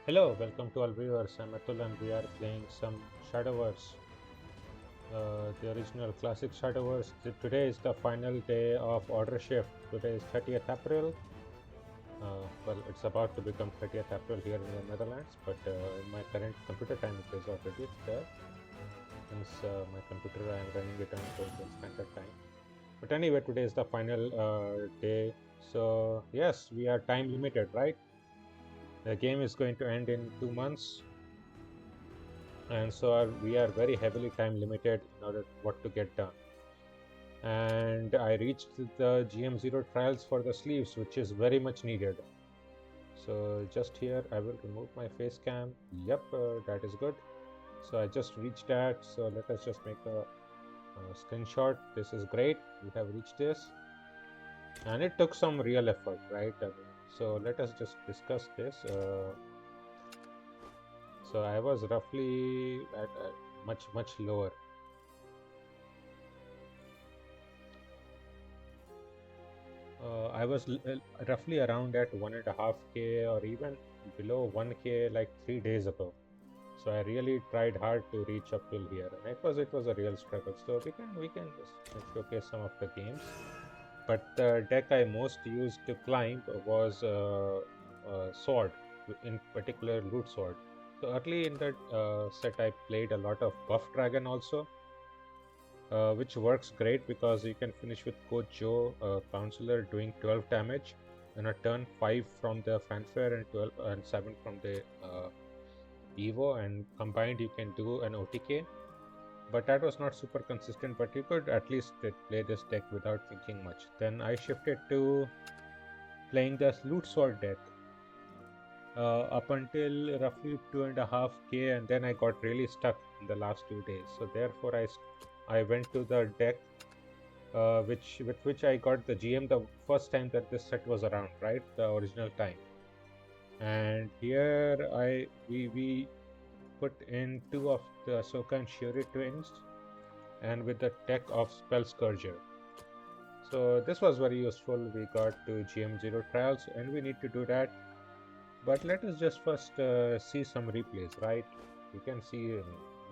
Hello, welcome to all viewers. I'm Atul and we are playing some Shadowverse, the original classic Shadowverse. Today is the final day of Order Shift. Today is 30th April. Well, it's about to become 30th April here in the Netherlands, but in my current computer time it is already there. Since my computer I am running it on the standard time. But anyway, today is the final day. So yes, we are time limited, right? The game is going to end in 2 months, and so we are very heavily time limited in order what to get done. And I reached the GM0 trials for the sleeves, which is very much needed. So just here I will remove my face cam. Yep, that is good. So I just reached that. So let us just make a screenshot. This is great. We have reached this, and it took some real effort, right? So let us just discuss this. So I was roughly at much lower. I was roughly around at 1.5K or even below 1K like 3 days ago. So I really tried hard to reach up till here, and it was a real struggle. So we can just showcase some of the games. But the deck I most used to climb was sword, in particular loot sword. So early in that set, I played a lot of buff dragon also, which works great because you can finish with Coach Joe, Counselor, doing 12 damage in a turn, 5 from the Fanfare and 12 and 7 from the Evo, and combined you can do an OTK. But that was not super consistent, but you could at least play this deck without thinking much. Then I shifted to playing this loot sword deck up until roughly 2.5K, and then I got really stuck in the last 2 days. So therefore I went to the deck with which I got the GM the first time that this set was around, right? The original time. And here we put in 2 of the Ahsoka and Shuri twins, and with the tech of Spell Scourger. So this was very useful. We got to GM0 trials, and we need to do that. But let us just first see some replays, right? You can see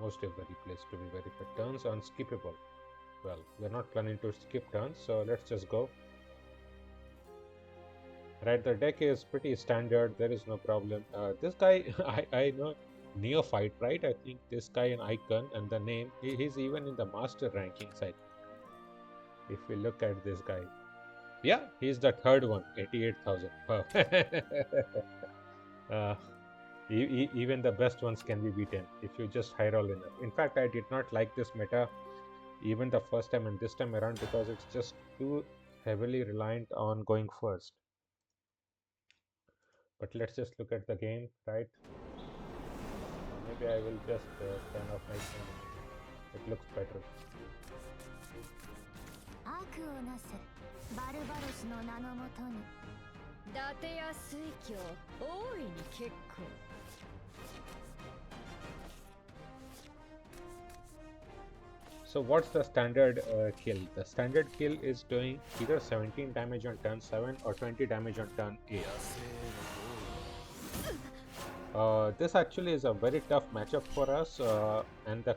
most of the replays to be very good. Turns unskippable. Well, we're not planning to skip turns, so let's just go. Right, the deck is pretty standard. There is no problem. This guy, I know Neophyte, right? I think this guy an icon and the name, he's even in the master rankings, I think. If we look at this guy. Yeah, he's the third one, 88,000. Wow. Even the best ones can be beaten if you just high roll enough. In fact, I did not like this meta even the first time and this time around because it's just too heavily reliant on going first. But let's just look at the game, right? Maybe I will just turn off my camera. It looks better. 悪をなすバルバロスの名のもとに伊達や水郷大いに結構 So what's the standard kill? The standard kill is doing either 17 damage on turn 7 or 20 damage on turn 8. This actually is a very tough matchup for us, and the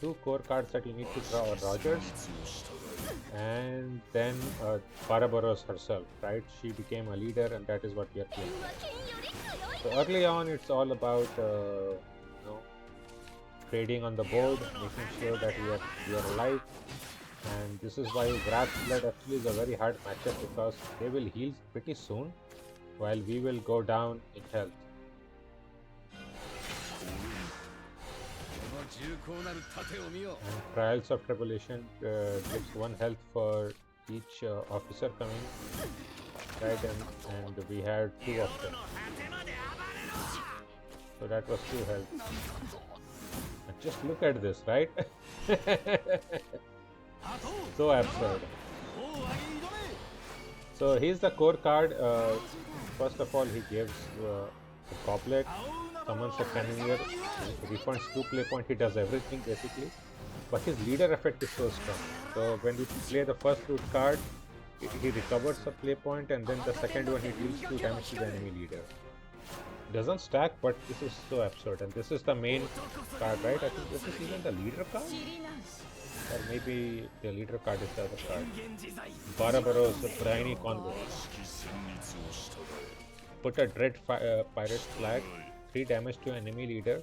2 core cards that you need to draw are Rogers and then Barabaros herself, right? She became a leader, and that is what we are playing. So early on, it's all about trading on the board, making sure that we are alive, and this is why Wrath Blood actually is a very hard matchup because they will heal pretty soon, while we will go down in health. And Trials of Tribulation gives 1 health for each officer coming, right? And we had 2 of them, so that was 2 health. And just look at this, right? So absurd. So here's the core card. First of all, he gives a goblet, summons a cannoneer, refunds 2 play point. He does everything basically, but his leader effect is so strong. So when we play the first loot card, he recovers a play point, and then the second one he deals 2 damage to the enemy leader. doesn't stack, but this is so absurd. And this is the main card, right? I think this is even the leader card, or maybe the leader card is the other card. Barabaro's Briny Convoy. Put a Dread Pirate's Flag, 3 damage to enemy leader.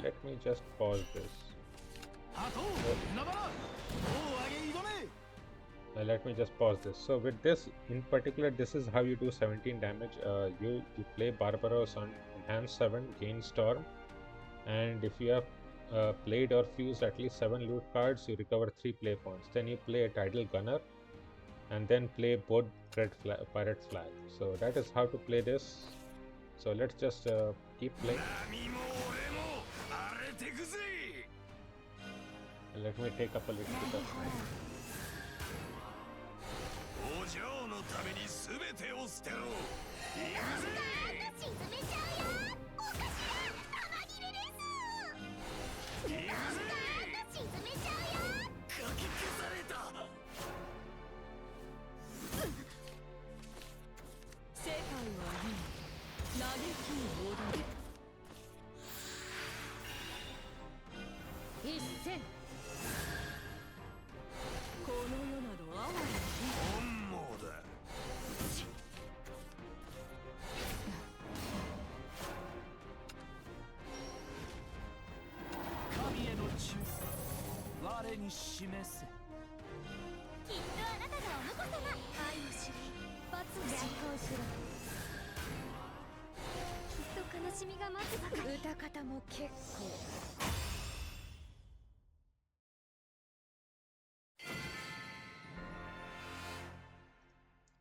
Let me just pause this. Let me just pause this. So with this in particular, this is how you do 17 damage. You play Barbaros on enhance 7, gain storm, and if you have played or fused at least 7 loot cards, you recover 3 play points. Then you play a Tidal Gunner, and then play both Pirate Flag. So that is how to play this. So let's just keep playing. Let me take up a little bit of time.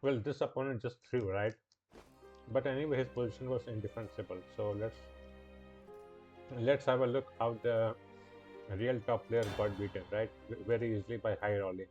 Well, this opponent just threw, right? But anyway, his position was indefensible. So let's have a look how the real top player got beaten, right? Very easily by high rolling.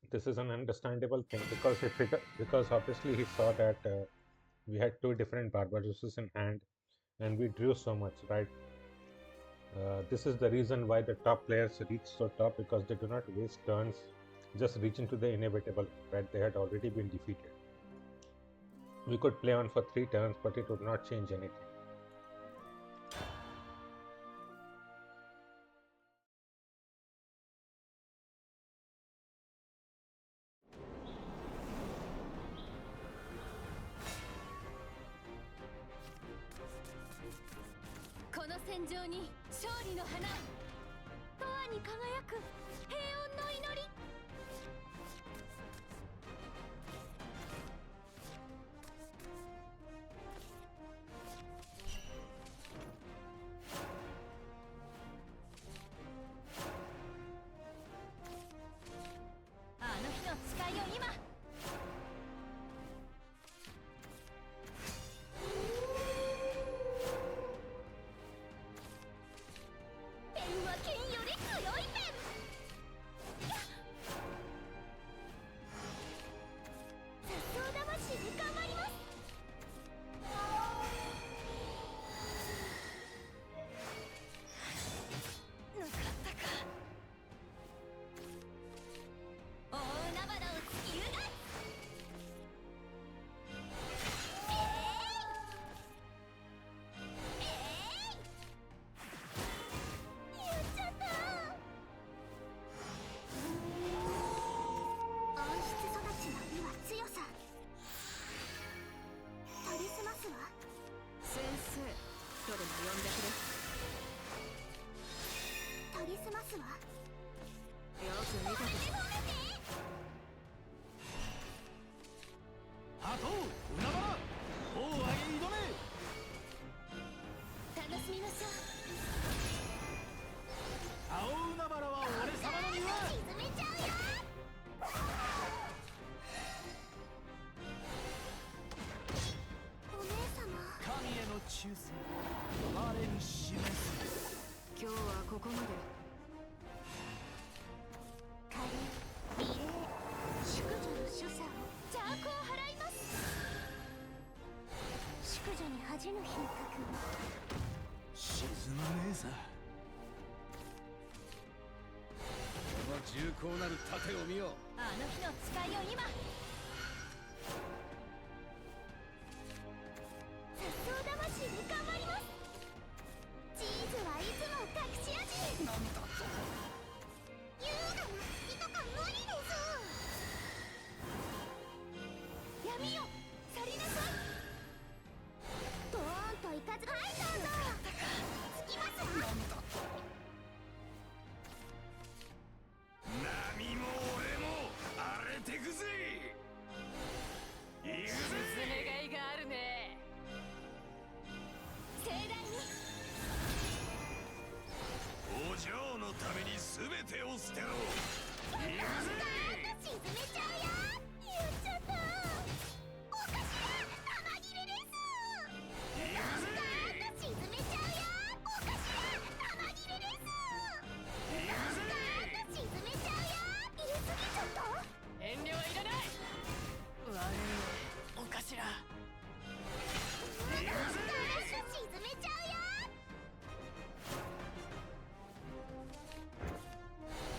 This is an understandable thing because obviously he saw that we had 2 different Barbarosses in hand, and we drew so much, right? This is the reason why the top players reach so top, because they do not waste turns just reaching to the inevitable, right? They had already been defeated. We could play on for 3 turns, but it would not change anything.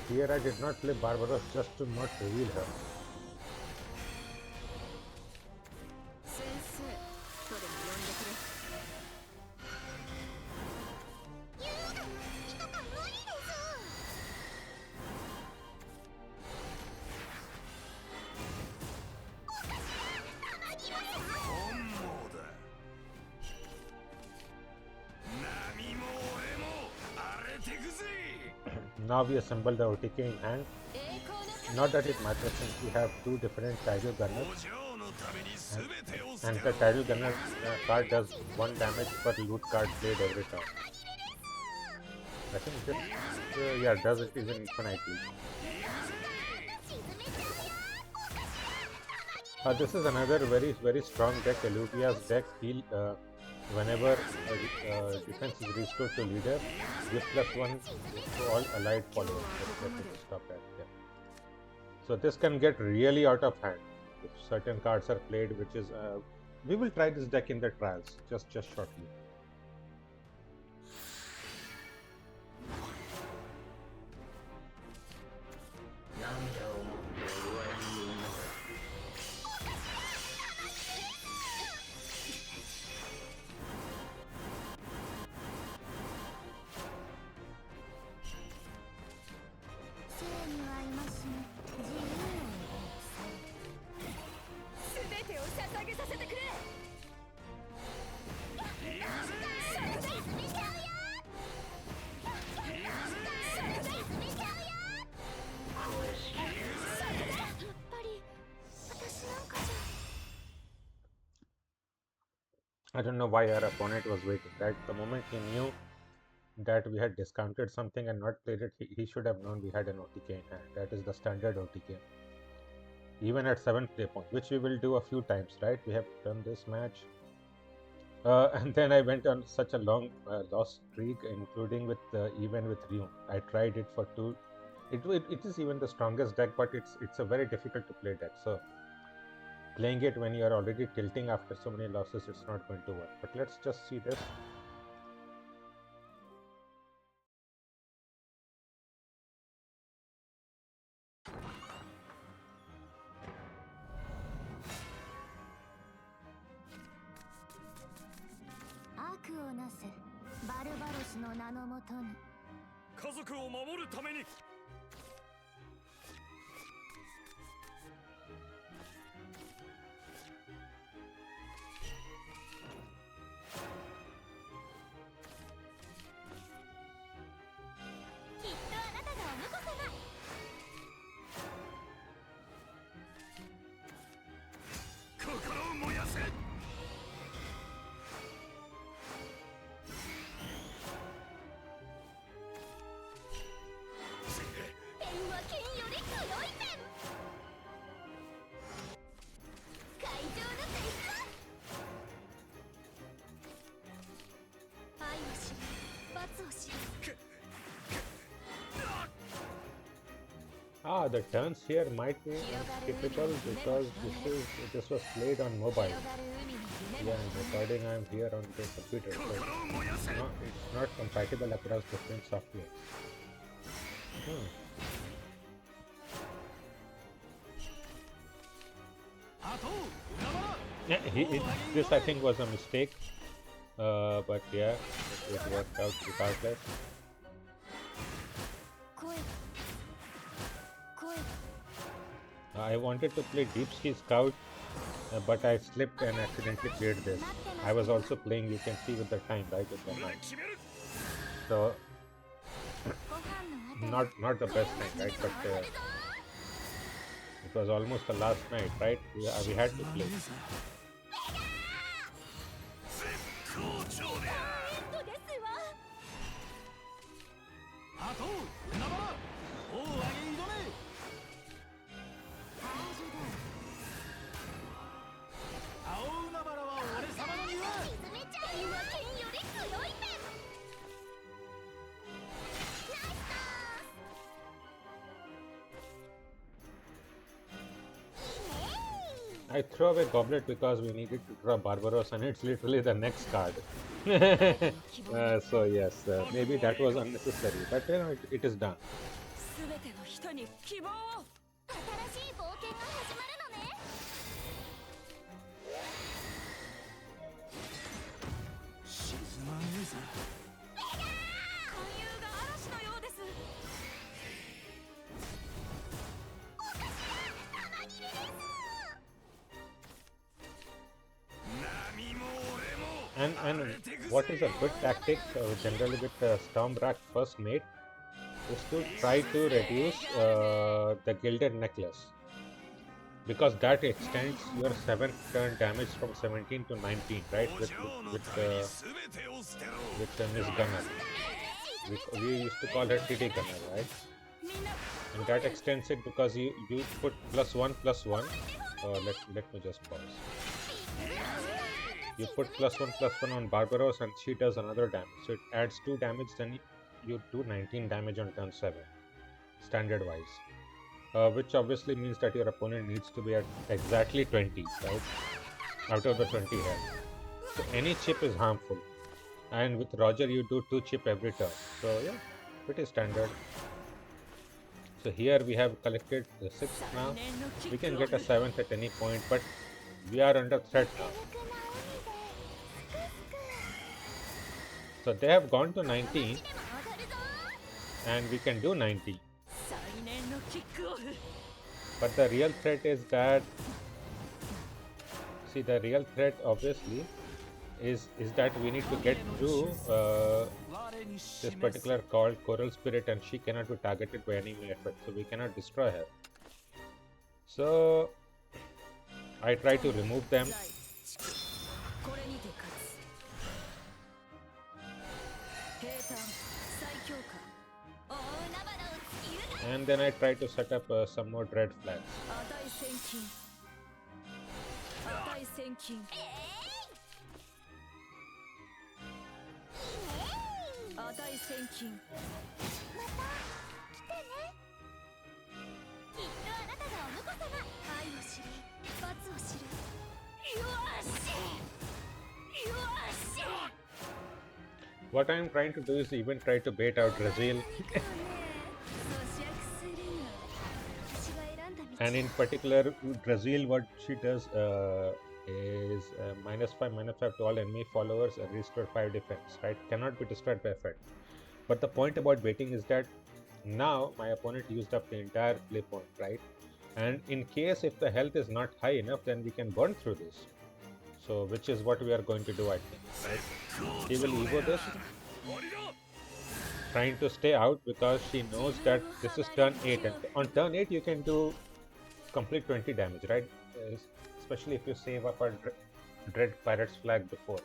Here I did not play Barbaros just to not reveal her. Now we assemble the OTK in hand. Not that it matters since we have 2 different tidal gunners, and the tidal gunner card does 1 damage per loot card played every turn. I think this yeah, does it even infinitely. This is another very strong deck. Eluvia's deck. Whenever defense is restored to leader, give +1 to all allied followers. Let me stop that. Yeah. So this can get really out of hand if certain cards are played, which is we will try this deck in the trials just shortly. I don't know why our opponent was waiting, right? The moment he knew that we had discounted something and not played it, he should have known we had an OTK in hand. That is the standard OTK. Even at 7th play point, which we will do a few times, right? We have done this match. And then I went on such a long loss streak, including with even with Rune. I tried it for 2. It is even the strongest deck, but it's a very difficult to play deck. So playing it when you are already tilting after so many losses, it's not going to work. But let's just see this. The turns here might be typical because this was played on mobile. Yeah, I'm recording. I'm here on the computer, so it's not compatible across different software. Yeah, this I think was a mistake, but yeah, it worked out regardless. I wanted to play Deep Sea Scout, but I slipped and accidentally played this. I was also playing, you can see with the time, right, with the time. So, not the best time, right, but it was almost the last night, right, we had to play. I threw away Goblet because we needed to draw Barbaros and it's literally the next card. So yes, maybe that was unnecessary, but you know, it is done. And what is a good tactic generally with Stormwrath first mate is to try to reduce the Gilded Necklace, because that extends your 7th turn damage from 17 to 19, right, with Miss Gunner. We used to call her TD Gunner, right? And that extends it because you put +1/+1. Let me just pause. You put +1/+1 on Barbaros and she does another damage. So it adds 2 damage, then you do 19 damage on turn 7, standard wise. Which obviously means that your opponent needs to be at exactly 20, right? Out of the 20 health. So any chip is harmful. And with Roger, you do 2 chip every turn. So yeah, pretty standard. So here we have collected the 6th now. We can get a 7th at any point, but we are under threat now. So they have gone to 19 and we can do 90. But the real threat is that, see, the real threat obviously is that we need to get through this particular called Coral Spirit, and she cannot be targeted by enemy effect, so we cannot destroy her. So I try to remove them. And then I try to set up some more dread flags. What I'm trying to do is even try to bait out Brazil. And in particular, Brazil, what she does is -5/-5 to all enemy followers and restore 5 defense, right? Cannot be destroyed by effect. But the point about baiting is that now my opponent used up the entire play point, right? And in case if the health is not high enough, then we can burn through this. So, which is what we are going to do, I think, right? She will evo this, trying to stay out because she knows that this is turn 8, and on turn 8 you can do complete 20 damage, right? Especially if you save up a Dread Pirate's flag before.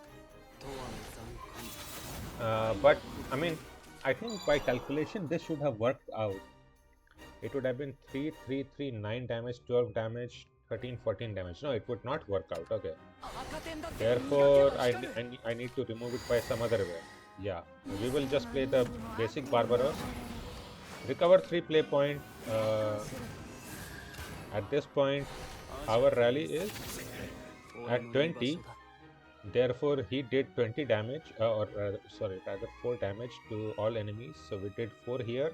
But I mean, I think by calculation this should have worked out. It would have been 3, 3, 3, 9 damage, 12 damage, 13, 14 damage. No, it would not work out. Okay. Therefore, I need to remove it by some other way. Yeah, we will just play the basic Barbaros. Recover 3 play point. At this point, our rally is at 20. Therefore, he did 20 damage, sorry, rather 4 damage to all enemies. So we did 4 here,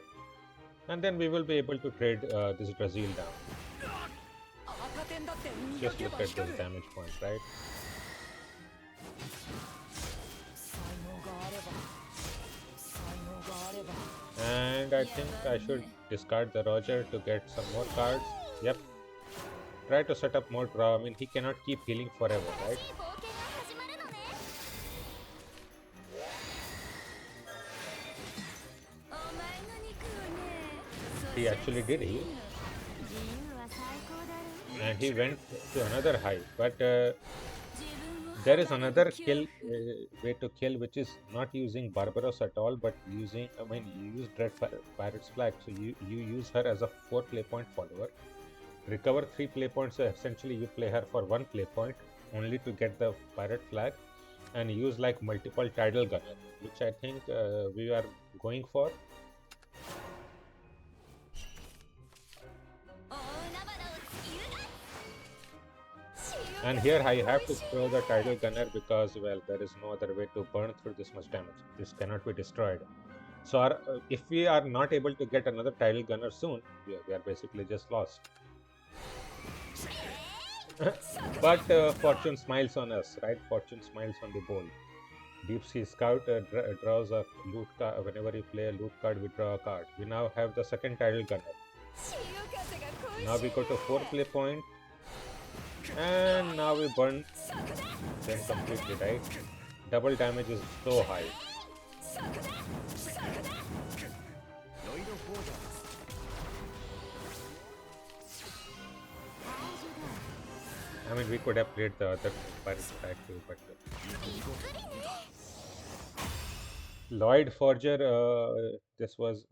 and then we will be able to trade this Brazil down. Just look at this damage point, right? And I think I should discard the Roger to get some more cards. Yep. Try to set up more draw. I mean, he cannot keep healing forever, right? He actually did heal. And he went to another high. But there is another kill way to kill, which is not using Barbaros at all, but using, I mean, you use Dread Pirate's flag. So you use her as a 4 play point follower. Recover 3 play points, so essentially you play her for 1 play point only to get the pirate flag, and use like multiple tidal gunner, which I think we are going for. And here I have to throw the tidal gunner because, well, there is no other way to burn through this much damage. This cannot be destroyed. So if we are not able to get another tidal gunner soon, we are basically just lost. But fortune smiles on us, right? Fortune smiles on the bold. Deep Sea Scout draws a loot card. Whenever you play a loot card, we draw a card. We now have the second tidal gunner. Now we go to 4 play point, and now we burn them completely, right? Double damage is so high. I mean, we could have played the other pirate flag too, but Lloyd Forger, this was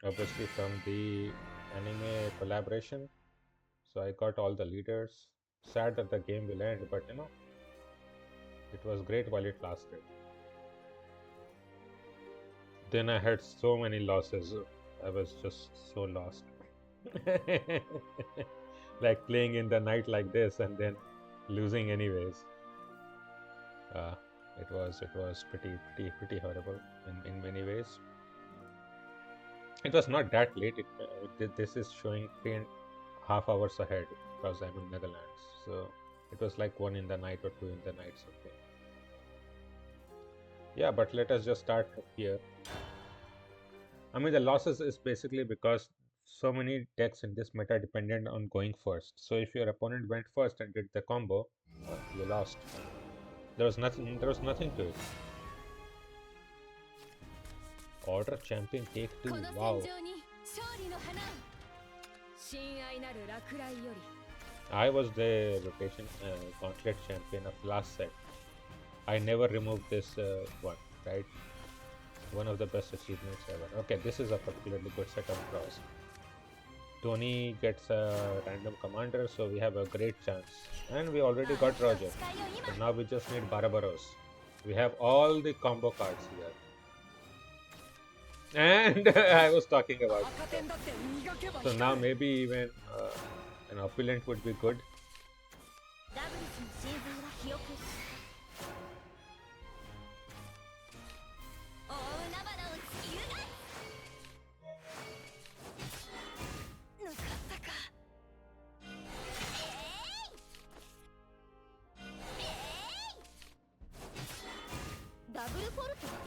obviously from the anime collaboration, so I got all the leaders. Sad that the game will end, but you know, it was great while it lasted. Then I had so many losses. I was just so lost. Like playing in the night like this and then losing anyways. It was pretty horrible in many ways. It was not that late. This is showing 3.5 hours ahead because I'm in Netherlands. So it was like 1 in the night or 2 in the night, something. Yeah, but let us just start here. I mean, the losses is basically because so many decks in this meta depended on going first. So if your opponent went first and did the combo, you lost. There was nothing to it. Order champion take 2. Wow. I was the rotation gauntlet champion of last set. I never removed this one, right? One of the best achievements ever. Okay, this is a particularly good setup draws. Tony gets a random commander, so we have a great chance. And we already got Roger. So now we just need Barabaros. We have all the combo cards here. And I was talking about it. So now maybe even an opulent would be good.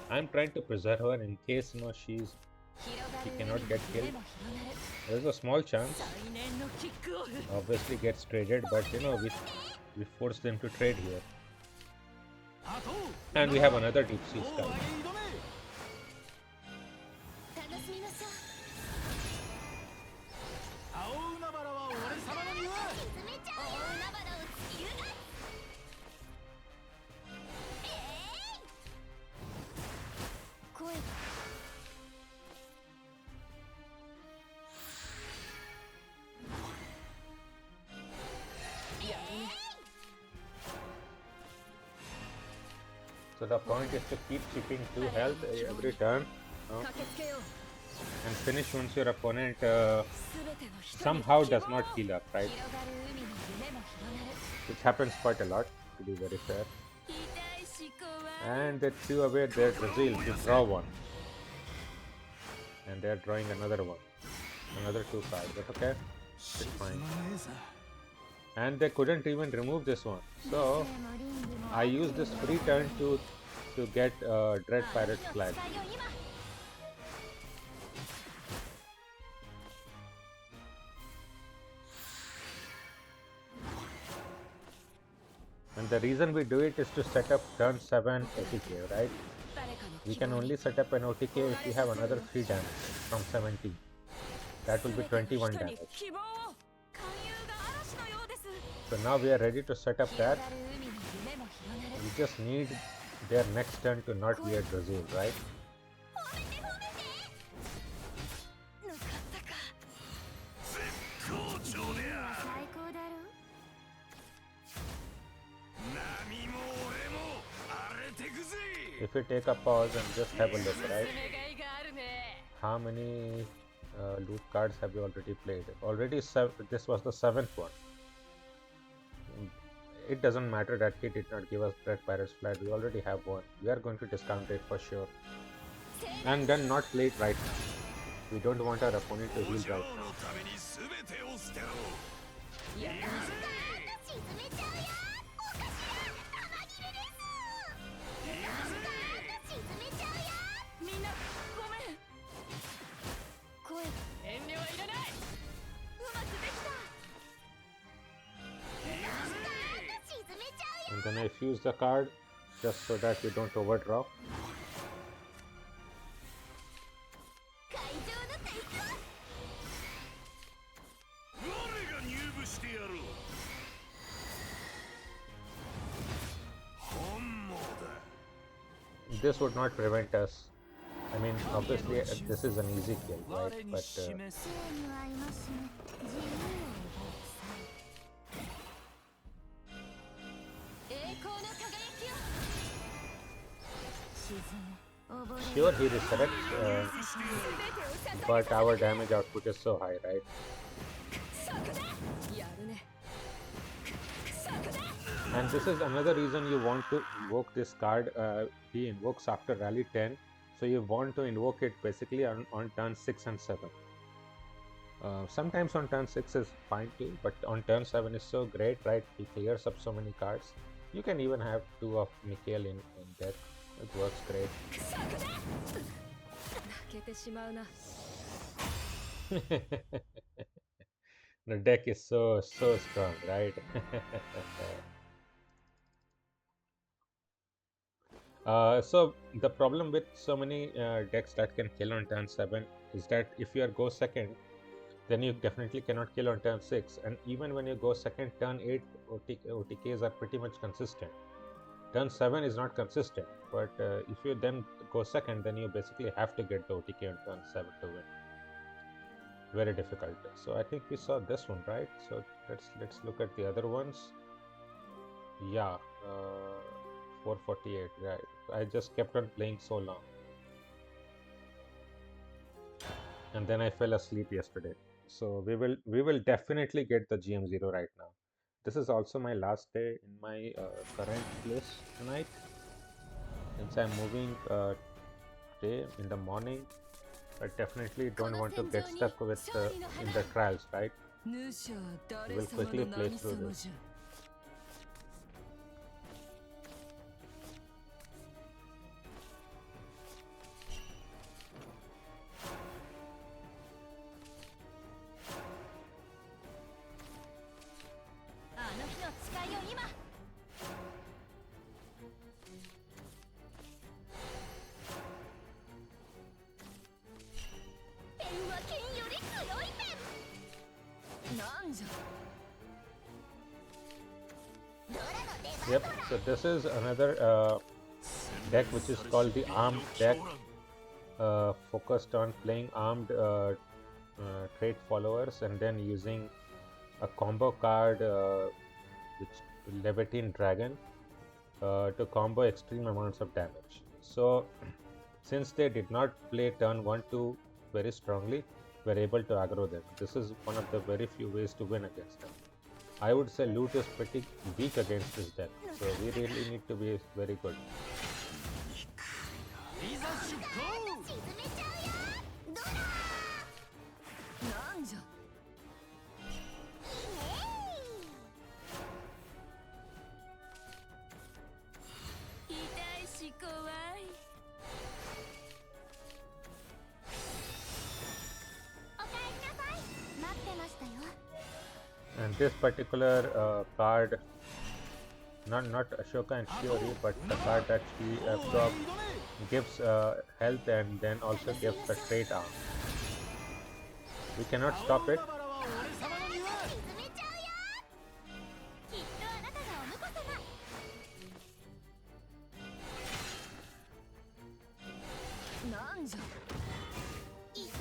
I'm trying to preserve her in case she cannot get killed. There's a small chance. Obviously gets traded, but we force them to trade here. And we have another deep sea sky. So the point is to keep chipping 2 health every turn and finish once your opponent somehow does not heal up, right? Which happens quite a lot, to be very fair. And they threw away their Brazil to draw 1. And they are drawing another one. Another 2 cards, but okay, it's fine. And they couldn't even remove this one. So I used this free turn to get Dread Pirate's flag. And the reason we do it is to set up turn 7 OTK, right? We can only set up an OTK if we have another 3 damage from 17. That will be 21 damage. So now we are ready to set up that. We just need their next turn to not be at Brazil, right? If we take a pause and just have a look, right? How many loot cards have we already played? Already this was the 7th one. It doesn't matter that he did not give us Dread Pirate's flag. We already have one. We are going to discount it for sure. And then not play it right now. We don't want our opponent to heal right now. And then I fuse the card just so that we don't overdraw. This would not prevent us. I mean, obviously this is an easy kill, right? But sure, he resurrects, but our damage output is so high, right? And this is another reason you want to invoke this card. He invokes after rally 10, so you want to invoke it basically on turn 6 and 7. Sometimes on turn 6 is fine too, but on turn 7 is so great, right? He clears up so many cards. You can even have 2 of Mikhail in deck. It works great. The deck is so strong, right? So the problem with so many decks that can kill on turn 7 is that if you go second, then you definitely cannot kill on turn 6. And even when you go second, turn 8 OTKs are pretty much consistent. turn 7 is not consistent, but if you then go second, then you basically have to get the OTK on turn 7 to win. Very difficult. So I think we saw this one, right? So let's look at the other ones. Yeah, 448, right. I just kept on playing so long. And then I fell asleep yesterday. So we will definitely get the GM0 right now. This is also my last day in my current place tonight. Since I'm moving today in the morning, I definitely don't want to get stuck with in the trials, right? We will quickly play through this. Yep, so this is another deck which is called the armed deck, focused on playing armed trait followers and then using a combo card which Levantine Dragon to combo extreme amounts of damage. So since they did not play turn 1-2 very strongly, we're able to aggro them. This is one of the very few ways to win against them. I would say loot is pretty weak against this deck, so we really need to be very good. And this particular card, not Ashoka and Shiori, but the card that she absorbed, gives health and then also gives the trait arm. We cannot stop it.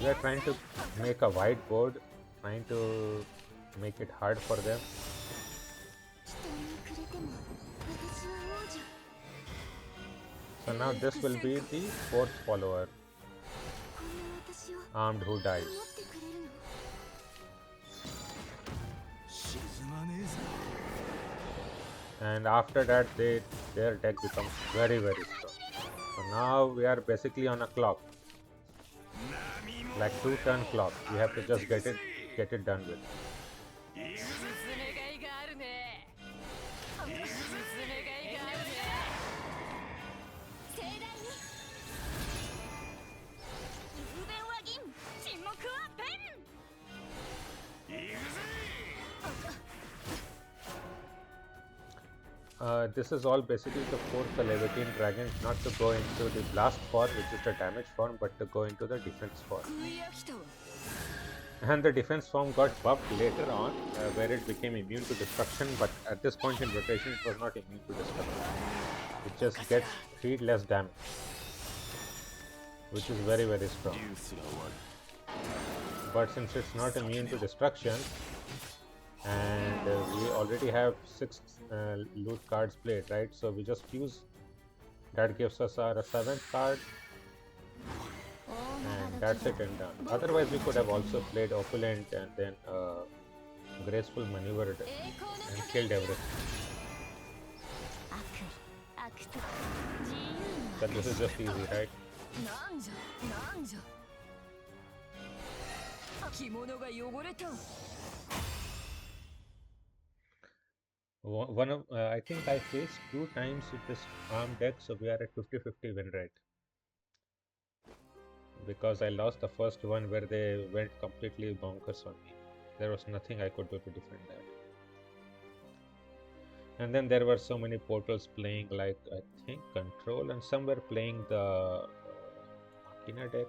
We are trying to make a wide board, trying to make it hard for them. So now this will be the fourth follower, armed, who dies. And after that their deck becomes very strong. So now we are basically on a clock, like 2-turn clock. We have to just get it done with. This is all basically to force the Levantine Dragons not to go into the blast form, which is the damage form, but to go into the defense form. And the defense form got buffed later on, where it became immune to destruction, but at this point in rotation it was not immune to destruction. It just gets 3 less damage, which is very strong. But since it's not immune to destruction, and we already have 6 loot cards played, right? So we just fuse. That gives us our 7th card, and that's it and done. Otherwise we could have also played Opulent and then Graceful Maneuvered and killed everything. But this is just easy, right? One of I think I faced 2 times with this arm deck, so we are at 50-50 win rate. Because I lost the first one where they went completely bonkers on me. There was nothing I could do to defend that. And then there were so many portals playing, like I think Control, and some were playing the Machina deck.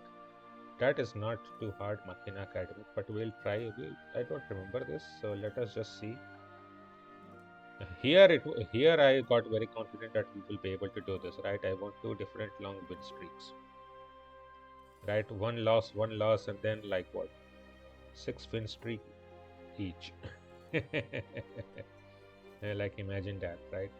That is not too hard, Machina Academy, but we'll try. I don't remember this, so let us just see. Here I got very confident that we will be able to do this, right? I want 2 different long win streaks, right? One loss, and then like what? 6 win streak each. Like imagine that, right?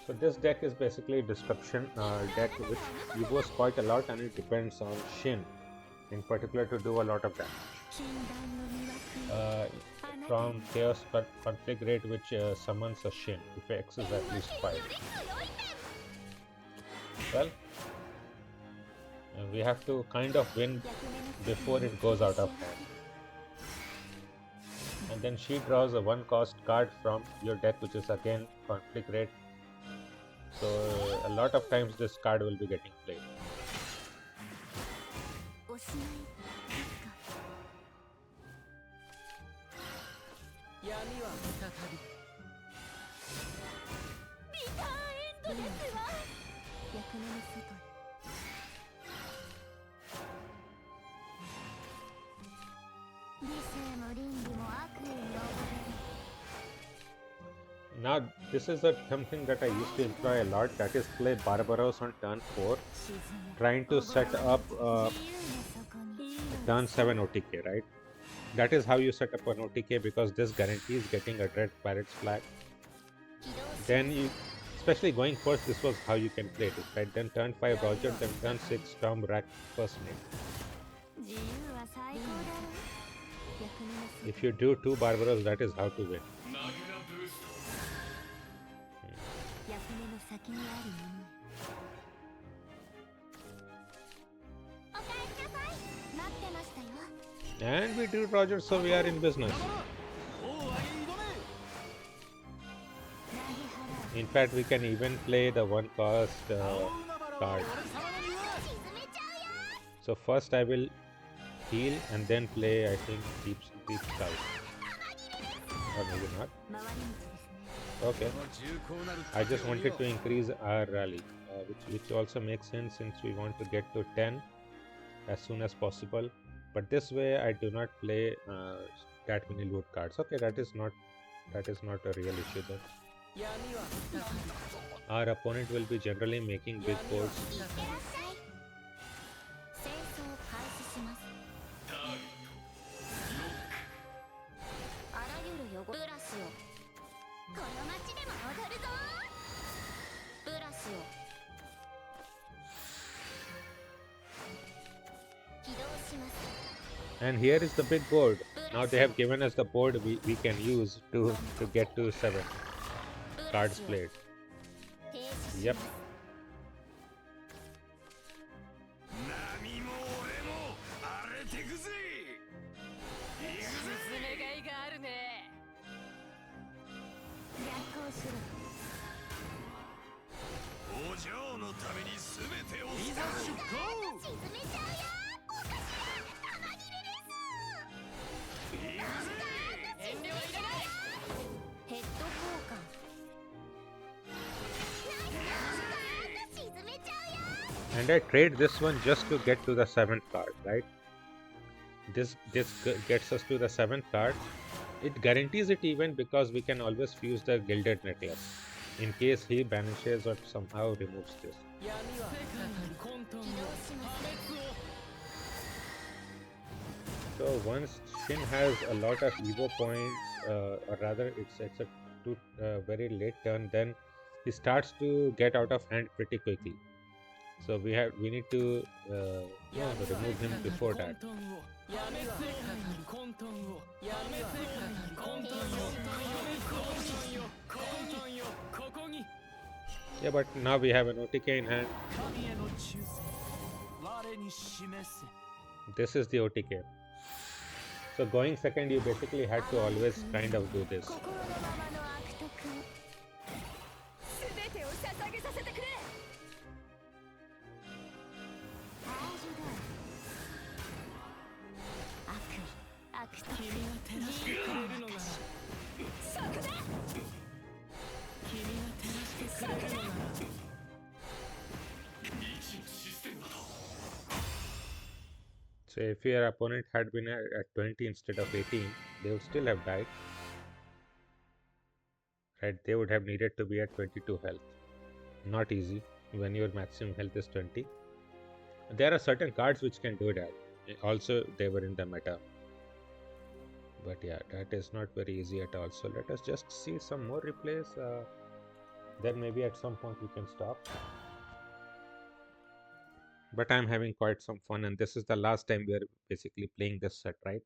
So this deck is basically a disruption deck which evos quite a lot, and it depends on Shin in particular to do a lot of damage. From Chaos Conflagrate, which summons a Shin if X is at least 5. Well, we have to kind of win before it goes out of hand. And then she draws a 1-cost card from your deck, which is again Conflagrate. So a lot of times this card will be getting played. Now this is something that I used to employ a lot, that is play Barbaros on turn 4, trying to set up turn 7 OTK, right? That is how you set up an OTK, because this guarantees getting a Dread Pirate's Flag. Then you, especially going first, this was how you can play it, right? Then turn 5 Roger, then turn 6 Storm Rack first name. If you do 2 Barbaros, that is how to win. And we do Roger, so we are in business. In fact, we can even play the 1-cost card. So first I will heal and then play, I think, Deep Scout. Or maybe not. Okay. I just wanted to increase our rally, which also makes sense since we want to get to 10 as soon as possible. But this way I do not play that many loot cards. Okay, that is not a real issue then. Our opponent will be generally making big boards. And here is the big board. Now they have given us the board we can use to get to 7 cards played. Yep. And I trade this one just to get to the 7th card, right? This gets us to the 7th card. It guarantees it even because we can always fuse the Gilded Necklace in case he banishes or somehow removes this. So once Shin has a lot of Evo points, or rather it's a very late turn, then he starts to get out of hand pretty quickly. So we need to remove him before that. Yeah, but now we have an OTK in hand. This is the OTK. So going second, you basically had to always kind of do this. So if your opponent had been at 20 instead of 18, they would still have died. Right? They would have needed to be at 22 health. Not easy when your maximum health is 20. There are certain cards which can do that. Also, they were in the meta. But yeah, that is not very easy at all. So let us just see some more replays. Then maybe at some point we can stop. But I'm having quite some fun, and this is the last time we are basically playing this set, right?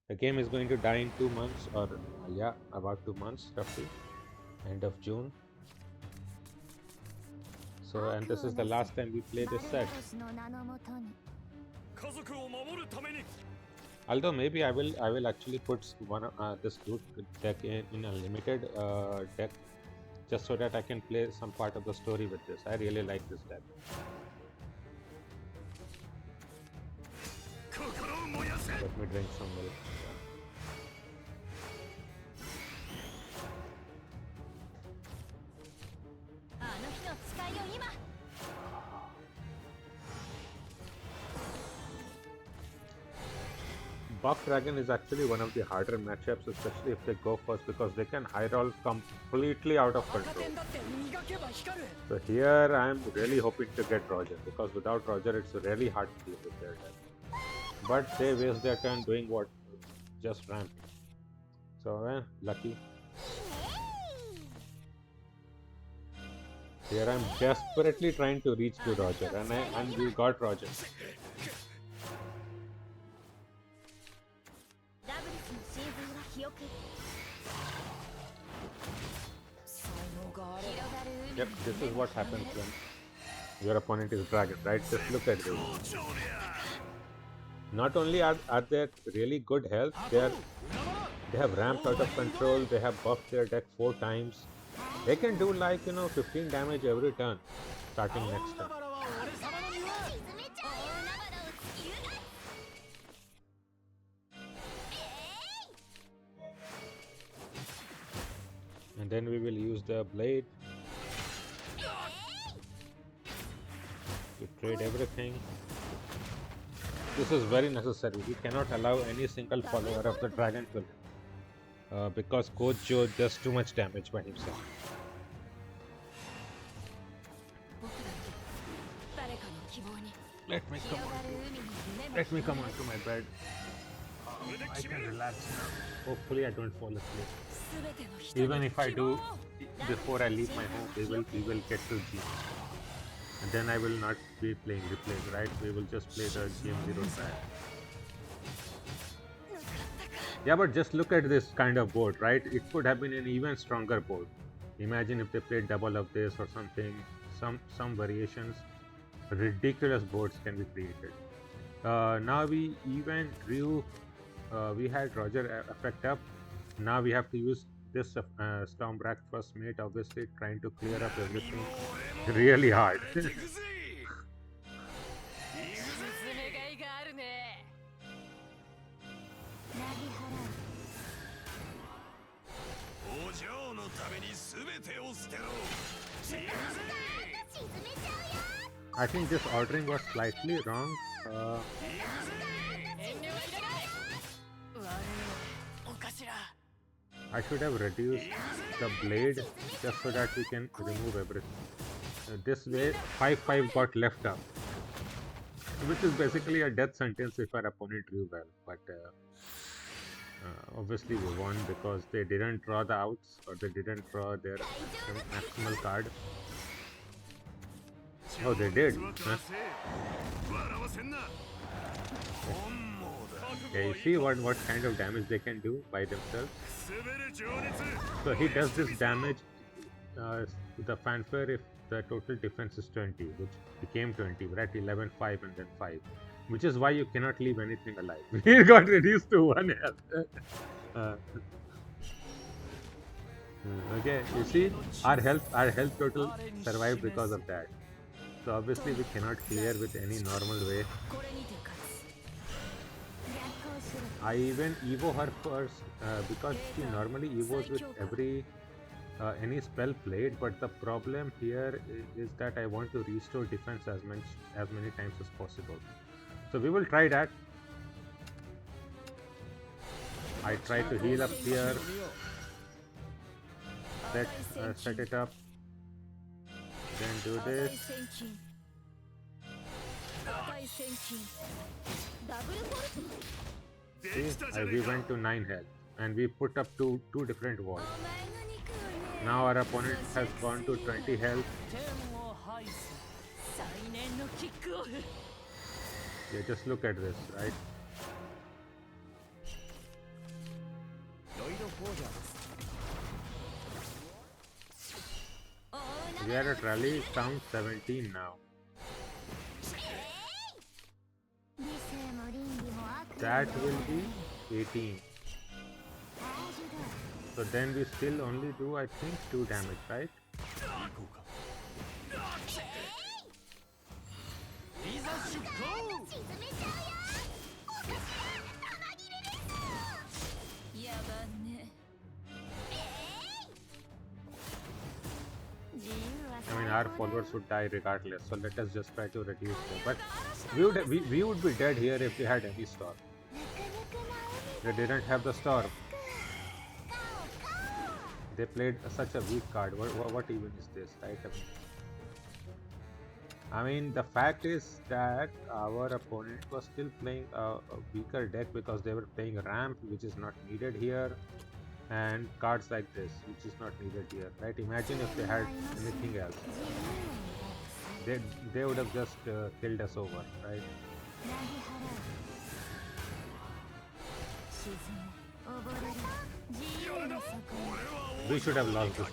The game is going to die in 2 months, or yeah, about 2 months roughly, end of June. So, and this is the last time we play this set. Although maybe I will actually put one this loot deck in a limited deck, just so that I can play some part of the story with this. I really like this deck. Let me drink some milk. Buck Dragon is actually one of the harder matchups, especially if they go first, because they can high roll completely out of control. So here I am really hoping to get Roger, because without Roger it's really hard to deal with their deck. But they waste their turn doing what? Just ramp. So lucky. Here I'm desperately trying to reach to Roger, and we got Roger. Yep, this is what happens when your opponent is dragon, right? Just look at this. Not only are they really good health, they have ramped out of control, they have buffed their deck 4 times. They can do like 15 damage every turn, starting next turn. And then we will use the blade to trade everything. This is very necessary. We cannot allow any single follower of the dragon to live, because Coach Joe does too much damage by himself. Let me come on to my bed. I can relax now. Hopefully I don't fall asleep. Even if I do, before I leave my home, we will get to G. And then I will not be playing replays, right? We will just play the GM0 track. Yeah, but just look at this kind of board, right? It could have been an even stronger board. Imagine if they played double of this or something, some variations. Ridiculous boards can be created. Now we even drew, we had Roger effect up. Now we have to use this Stormwrath first mate, obviously trying to clear up everything really hard. I think this ordering was slightly wrong. I should have reduced the blade just so that we can remove everything. This way 5-5 got left up, which is basically a death sentence if our opponent drew well, but obviously we won because they didn't draw the outs, or they didn't draw their maximal card. Oh, they did. Huh? Yeah, you see what kind of damage they can do by themselves. So he does this damage to the fanfare if the total defense is 20, which became 20. We're at 11, 5, and then 5. Which is why you cannot leave anything alive. We got reduced to 1 health. Okay, you see, our health total survived because of that. So obviously we cannot clear with any normal way. I even evo her first because she normally evos with every any spell played, but the problem here is that I want to restore defense as many times as possible. So we will try that. I try to heal up here. Set it up. Then do this. See, we went to 9 health and we put up two different walls. Now our opponent has gone to 20 health. Yeah, just look at this, right? We are at rally count 17 now. That will be 18. So then we still only do, I think, 2 damage, right? I mean, our followers would die regardless, so let us just try to reduce them. But we would be dead here if we had any storm. They didn't have the storm. They played such a weak card. What even is this, right? I mean, the fact is that our opponent was still playing a weaker deck because they were playing ramp, which is not needed here, and cards like this, which is not needed here, right? Imagine if they had anything else. They would have just killed us over, right? We should have lost this.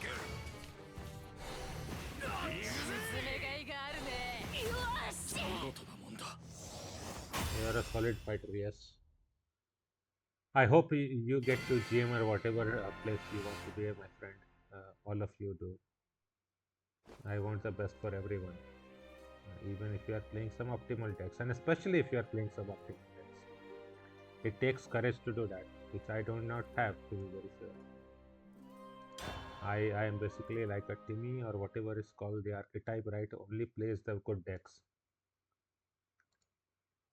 You're a solid fighter, yes. I hope you get to GM or whatever place you want to be, my friend. All of you do. I want the best for everyone. Even if you are playing some optimal decks, and especially if you are playing some optimal decks. It takes courage to do that, which I do not have, to be very sure. I am basically like a Timmy or whatever is called the archetype, right? Only plays the good decks.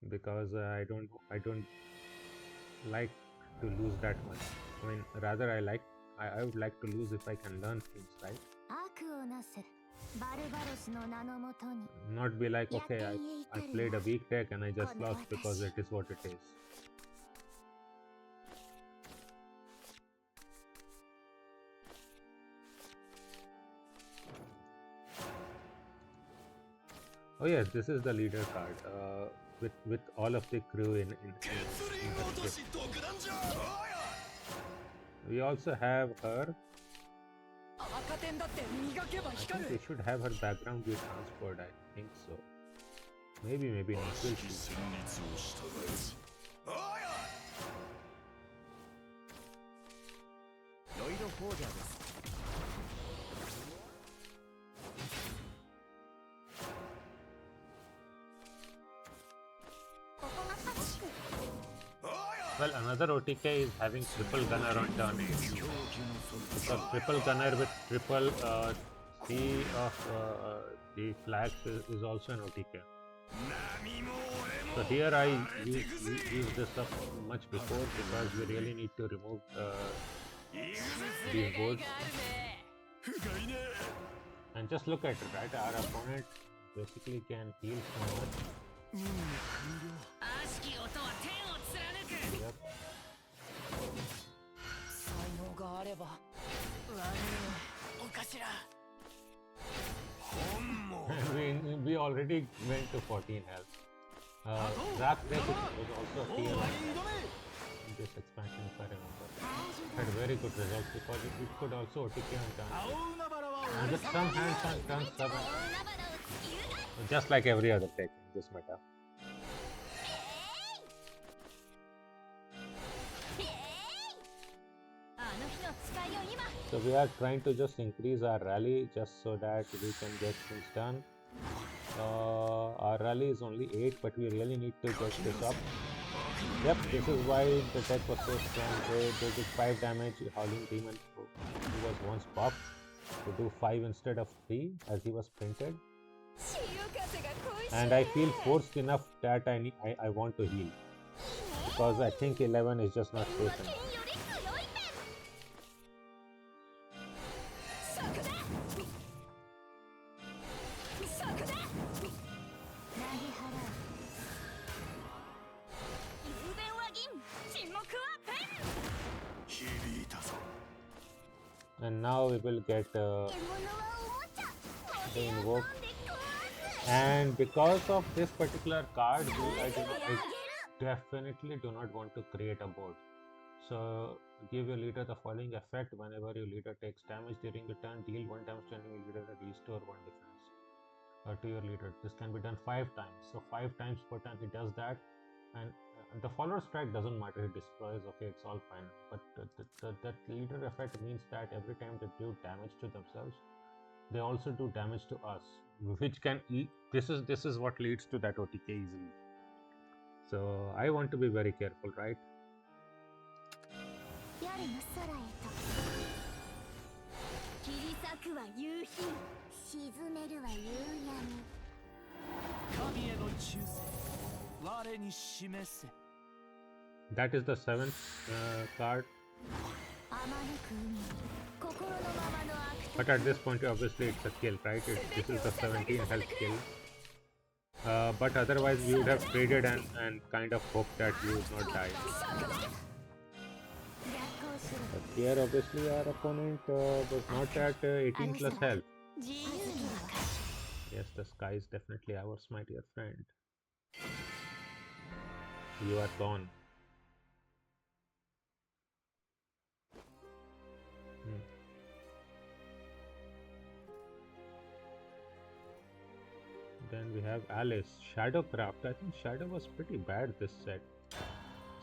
Because I don't like to lose that much. I mean, rather I would like to lose if I can learn things, right? Not be like, okay, I played a weak deck and I just lost because it is what it is. Oh yes, this is the leader card with all of the crew in the ship. We also have her. I think we should have her background be transferred. I think so. Maybe not. We'll see. Well, another OTK is having triple gunner on turn 8. Because triple gunner with triple C of the flags is also an OTK. So here I use this up much before because we really need to remove these boards. And just look at it, right? Our opponent basically can heal so much. Yep. we already went to 14 health. Zap deck was also here in this expansion, if I remember. Had very good results because it could also OTK on turn. With some hands on turn 7. Just like every other deck in this meta. So we are trying to just increase our rally just so that we can get things done. Our rally is only 8, but we really need to get this up. Yep, this is why the deck was so strong. They did 5 damage. Howling Demon, who was once buffed, to do 5 instead of 3 as he was printed. And I feel forced enough that I want to heal, because I think 11 is just not safe enough. And now we will get the invoke. And because of this particular card, I definitely do not want to create a board. So give your leader the following effect: whenever your leader takes damage during your turn, deal 1 damage to enemy leader and restore 1 defense to your leader. This can be done 5 times. So 5 times per turn he does that. And the follower strike doesn't matter, it destroys, okay, it's all fine. But that leader effect means that every time they do damage to themselves, they also do damage to us, which can this is what leads to that OTK easily. So I want to be very careful, right? That is the 7th card. But at this point, obviously, it's a kill, right? This is the 17 health kill. But otherwise, we would have traded and kind of hoped that we would not die. But here, obviously, our opponent was not at 18 plus health. Yes, the sky is definitely ours, my dear friend. You are gone. Then we have Alice. Shadowcraft. I think Shadow was pretty bad this set.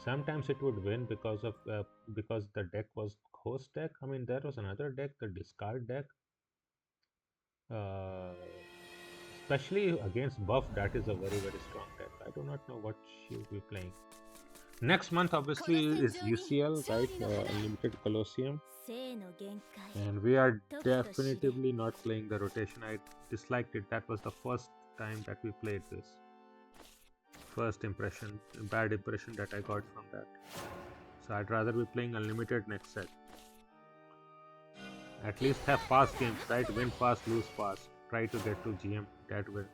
Sometimes it would win because the deck was host deck. I mean, there was another deck, the discard deck. Especially against buff, that is a very, very strong deck. I do not know what she will be playing. Next month, obviously, is UCL, right? Unlimited Colosseum. And we are definitively not playing the rotation. I disliked it. That was the first time that we played this. First impression, bad impression that I got from that. So I'd rather be playing Unlimited next set. At least have fast games, right? Win fast, lose fast. Try to get to GM that way.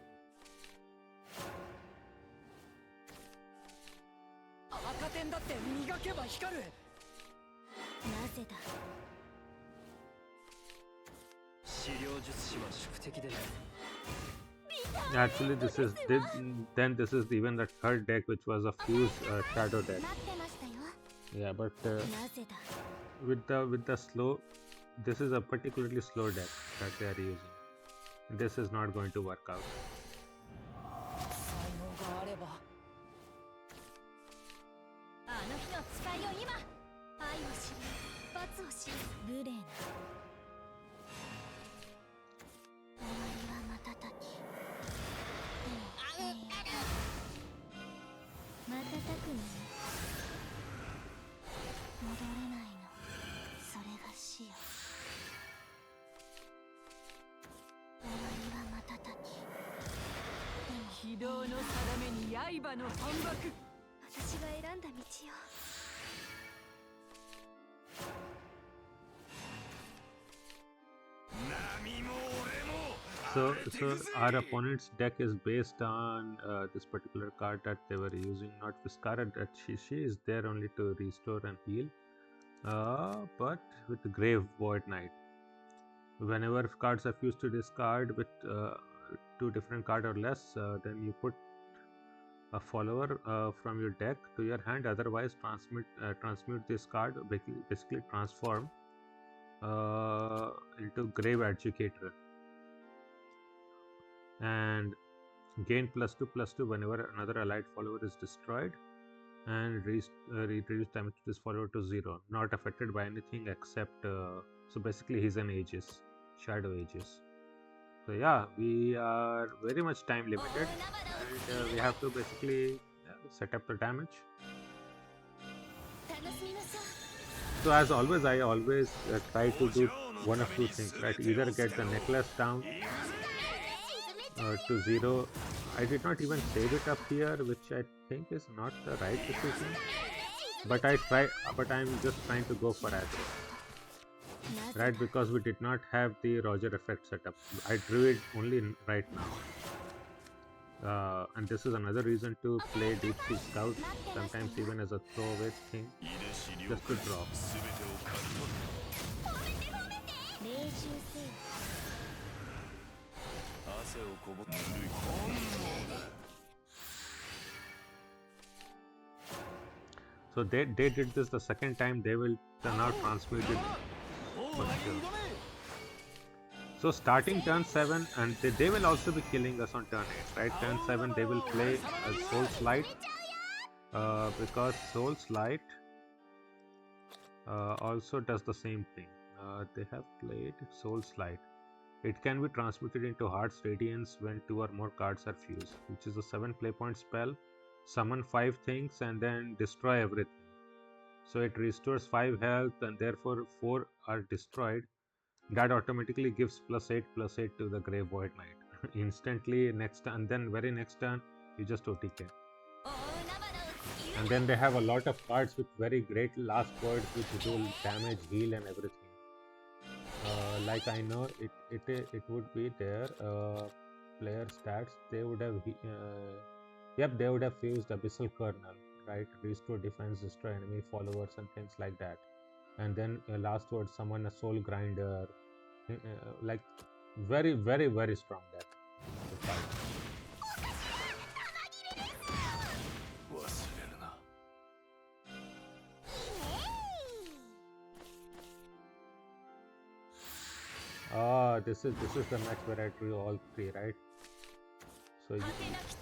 Actually, this is even the third deck, which was a fuse shadow deck. Yeah, but with the slow, this is a particularly slow deck that they are using. This is not going to work out. So our opponent's deck is based on this particular card that they were using, not Viscara. That she is there only to restore and heal, but with the Grave Void Knight. Whenever cards are fused to this card with 2 different cards or less, then you put a follower from your deck to your hand. Otherwise, transmute this card, basically transform into Grave Educator and gain +2/+2 whenever another allied follower is destroyed, and reduce damage to this follower to 0. Not affected by anything except so basically he's an Aegis, Shadow Aegis. So yeah, we are very much time limited, and we have to basically set up the damage. So as always, I always try to do one of two things, right? Either get the necklace down to 0. I did not even save it up here, which I think is not the right decision. But I'm just trying to go for aggro. Right, because we did not have the Roger effect set up. I drew it only right now. And this is another reason to play Deep Sea Scout, sometimes even as a throwaway thing, just to draw. So they did this the second time, they will now transmute it for sure. So starting turn 7, and they will also be killing us on turn 8, right? Turn 7 they will play Soul's Light, because Soul's Light also does the same thing. They have played Soul's Light. It can be transmuted into Heart's Radiance when 2 or more cards are fused, which is a 7 play point spell. Summon 5 things and then destroy everything. So it restores 5 health, and therefore 4 are destroyed. That automatically gives +8/+8 to the Grey Void Knight instantly next turn, and then very next turn you just OTK. And then they have a lot of cards with very great last words which do damage, heal, and everything. Like I know it would be their player stats. They would have they would have fused Abyssal Kernel, right? Restore defense, destroy enemy followers, and things like that. And then last word, summon a Soul Grinder, like very strong deck. This is the match where I drew all 3, right? So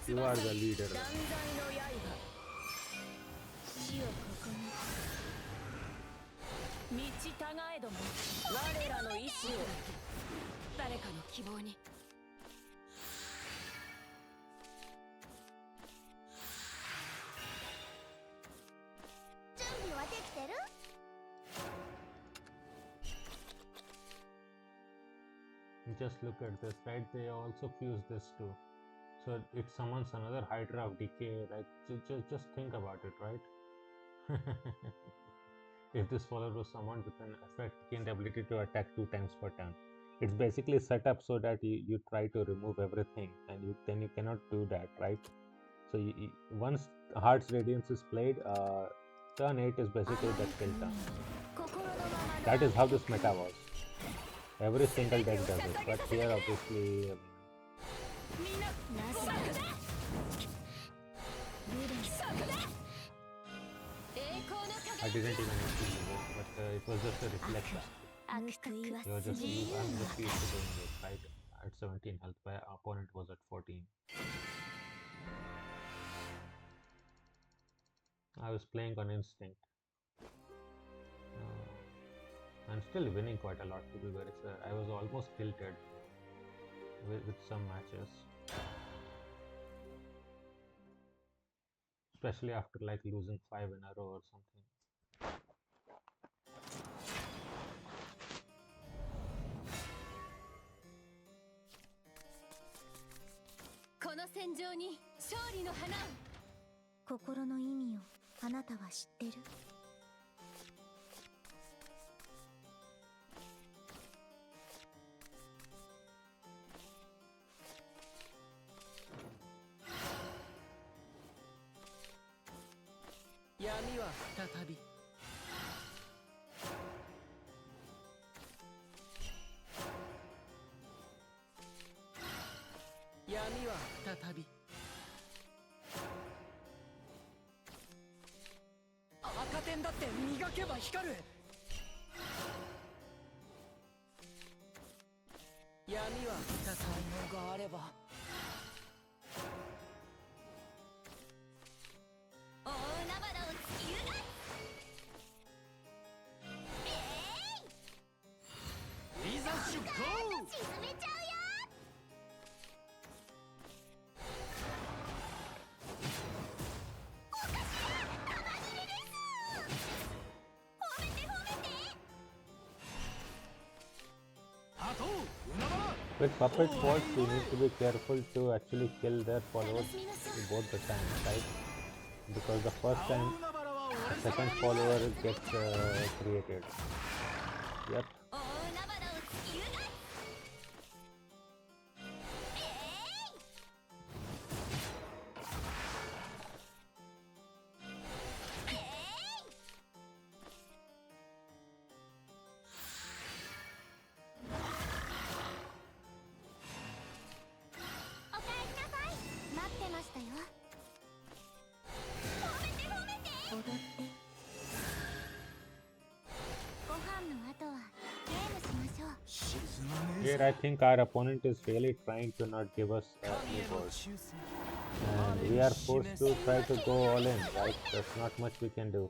you are the leader. Just look at this, right? They also fuse this too. So it summons another Hydra of Decay. Like, just think about it, right? If this follower was summoned with an effect, gain the ability to attack 2 times per turn. It's basically set up so that you try to remove everything, and then you cannot do that, right? So once Heart's Radiance is played, turn 8 is basically the kill turn. That is how this meta was. Every single deck does it, but here obviously I didn't even use it, but it was just a reflection. I'm just used to doing it, right? At 17 health, my opponent was at 14. I was playing on instinct. I'm still winning quite a lot, to be very fair. I was almost tilted with some matches, especially after like losing 5 in a row or something. With puppet force, we need to be careful to actually kill their followers both the times, right? Because the first time, the second follower gets created. Yep. Here I think our opponent is really trying to not give us rewards. And we are forced to try to go all in, right? There's not much we can do.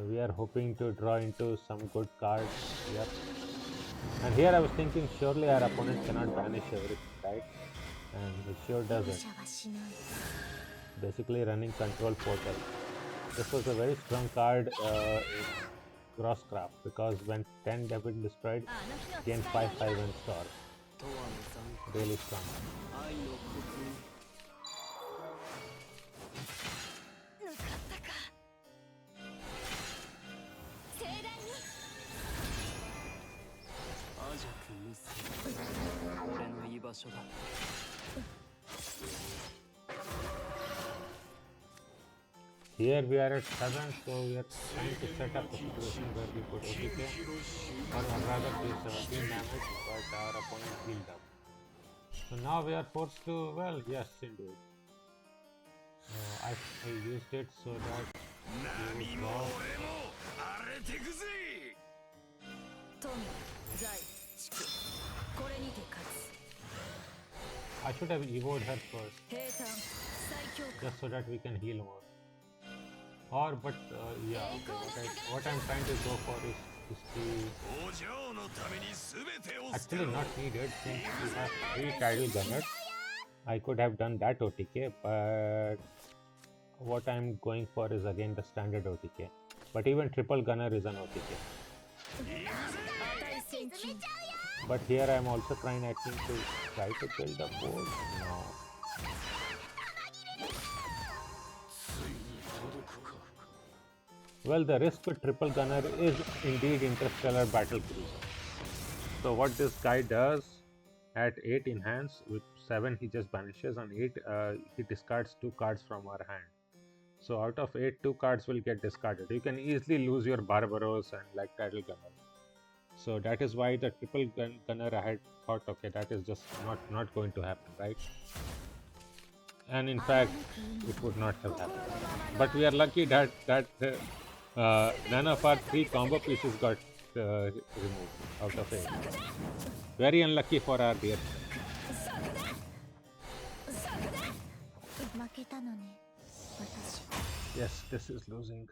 We are hoping to draw into some good cards. Yep. And here I was thinking surely our opponent cannot banish everything, right? And he sure doesn't. Basically running control portal. This was a very strong card in Crosscraft because when 10 have been destroyed, gain 5/5 and star. Really strong. Here we are at 7, so we are trying to set up a situation where we put OTK or rather do 17 damage, but our opponent healed up. So now we are forced to, well, yes, indeed. I used it so that we would draw. I should have evoed her first, just so that we can heal more. Or, but yeah, okay, what I'm trying to go for is the actually not needed since we have 3 tidal gunners. I could have done that OTK, but what I'm going for is again the standard OTK. But even triple gunner is an OTK. But here I'm also trying, I think, to try to build a board. No. Well, the risk with triple gunner is indeed interstellar battle cruiser. So what this guy does at 8 in hands, with 7 he just banishes, and 8 he discards 2 cards from our hand. So out of 8, 2 cards will get discarded. You can easily lose your Barbaros and like tidal gunner. So that is why the triple gunner I had thought, okay, that is just not going to happen, right? And in fact, it would not have happened. But we are lucky that none of our 3 combo pieces got removed out of 8. Very unlucky for our dear friend. Yes, this is losing.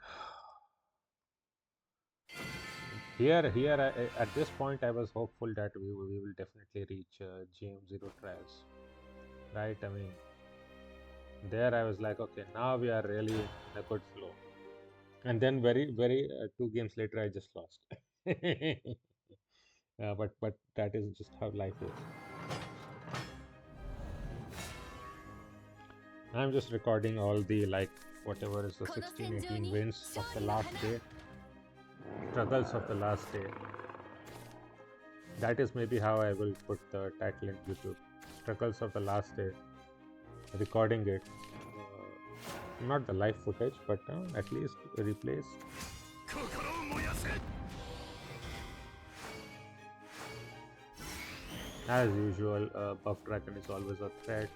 Here, at this point, I was hopeful that we will definitely reach GM0 trials, right? I mean, there I was like, okay, now we are really in a good flow. And then very 2 games later, I just lost. But that is just how life is. I'm just recording all the like whatever is the 16-18 wins of the last day, struggles of the last day. That is maybe how I will put the title in YouTube. Struggles of the last day. Recording it. Not the live footage, but at least replays. As usual, Buff Dragon is always a threat.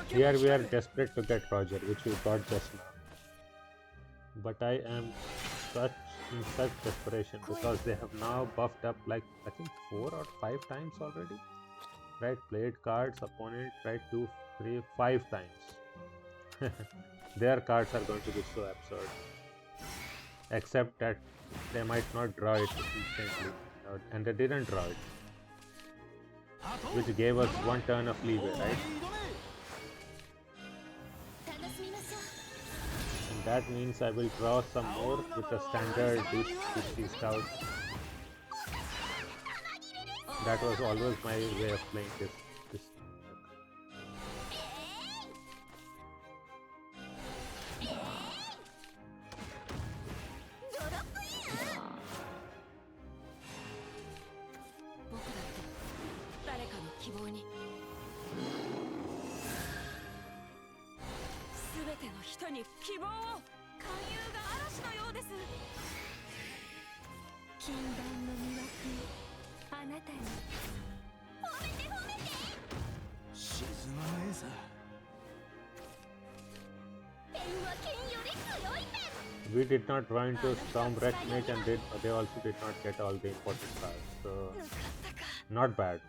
Here we are desperate to get Roger, which we got just now. But I am in such desperation because they have now buffed up like I think 4 or 5 times already. Right, played cards, opponent, right, 2, 3, 5 times. Their cards are going to be so absurd. Except that they might not draw it instantly. And they didn't draw it. Which gave us 1 turn of leeway, right? And that means I will draw some more with a standard deep sea scout. That was always my way of playing this. We did not run into Storm Wreck Mage, and they also did not get all the important cards, so not bad.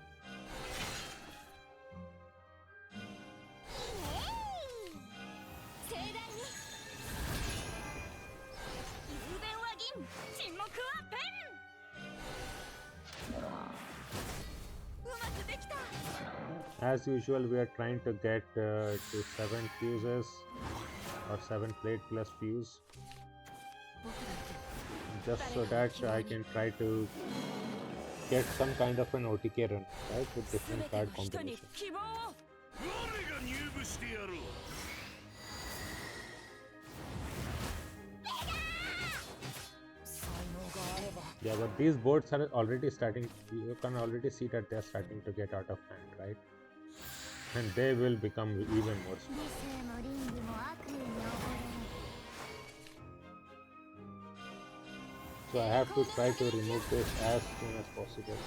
As usual, we are trying to get to 7 fuses or 7 plate plus fuse, just so that I can try to get some kind of an OTK run, right, with different card combinations. Yeah, but these boards are already starting, you can already see that they are starting to get out of hand, right? And they will become even more strong. So I have to try to remove this as soon as possible.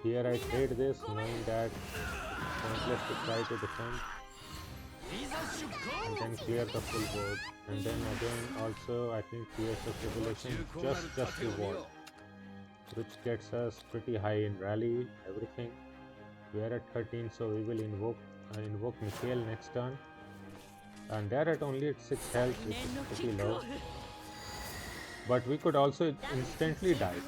Here I trade this, knowing that it's pointless to try to defend, and then clear the full board, and then again also I think create a tribulation just to wall, which gets us pretty high in rally, everything. We are at 13, so we will invoke Mikhail next turn, and they're at only at 6 health, which is pretty low, but we could also instantly die.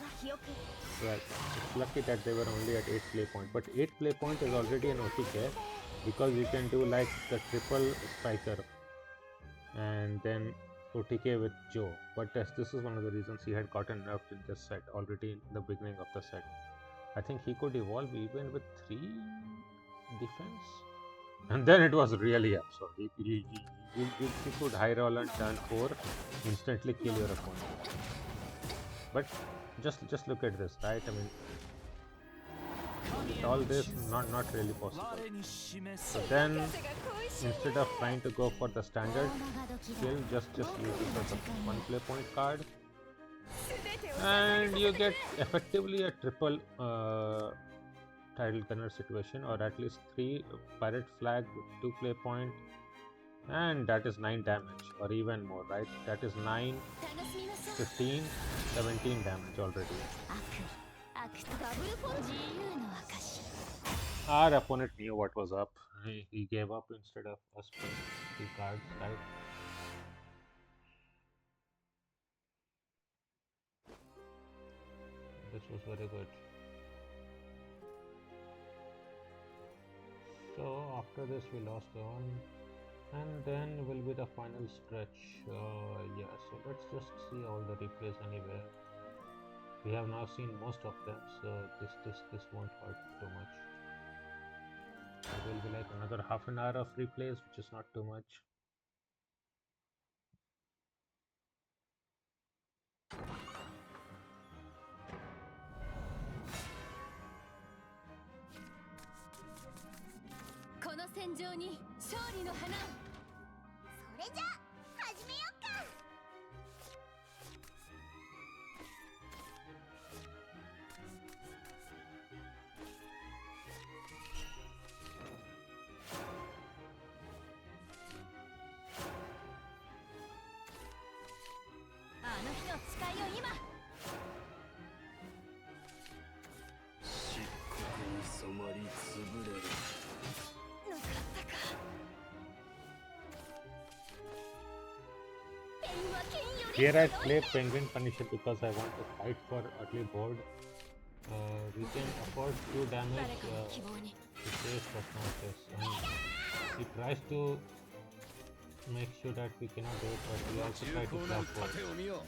Well, it's lucky that they were only at 8 play point, but 8 play point is already an OTK, because you can do like the triple striker and then OTK with Joe. But this is one of the reasons he had gotten nerfed in this set already in the beginning of the set. I think he could evolve even with 3 defense, and then it was really absurd. He could high roll on turn 4, instantly kill your opponent. But just look at this, right? I mean, with all this, not really possible. So then, instead of trying to go for the standard skill, just use it as a 1 play point card, and you get effectively a triple title gunner situation, or at least 3 pirate flag with 2 play point, and that is 9 damage, or even more, right? That is 9, 15, 17 damage already. Our opponent knew what was up. He gave up instead of us playing 2 cards, right? This was very good. So after this we lost one, and then will be the final stretch. Yeah, so let's just see all the replays anyway. We have now seen most of them, so this won't hurt too much. There will be like another half an hour of replays, which is not too much. 戦場に勝利の花を。それじゃ始めよっか。あの日の誓いを今。漆黒に染まり潰れる。なかったか。ペンは剣より Here I play Penguin Punisher because I want to fight for early board. We can afford 2 damage 誰かの希望に。 to face but not this. He tries to make sure that we cannot do it, but we also 重 try to 厚な block board. 盾を見よ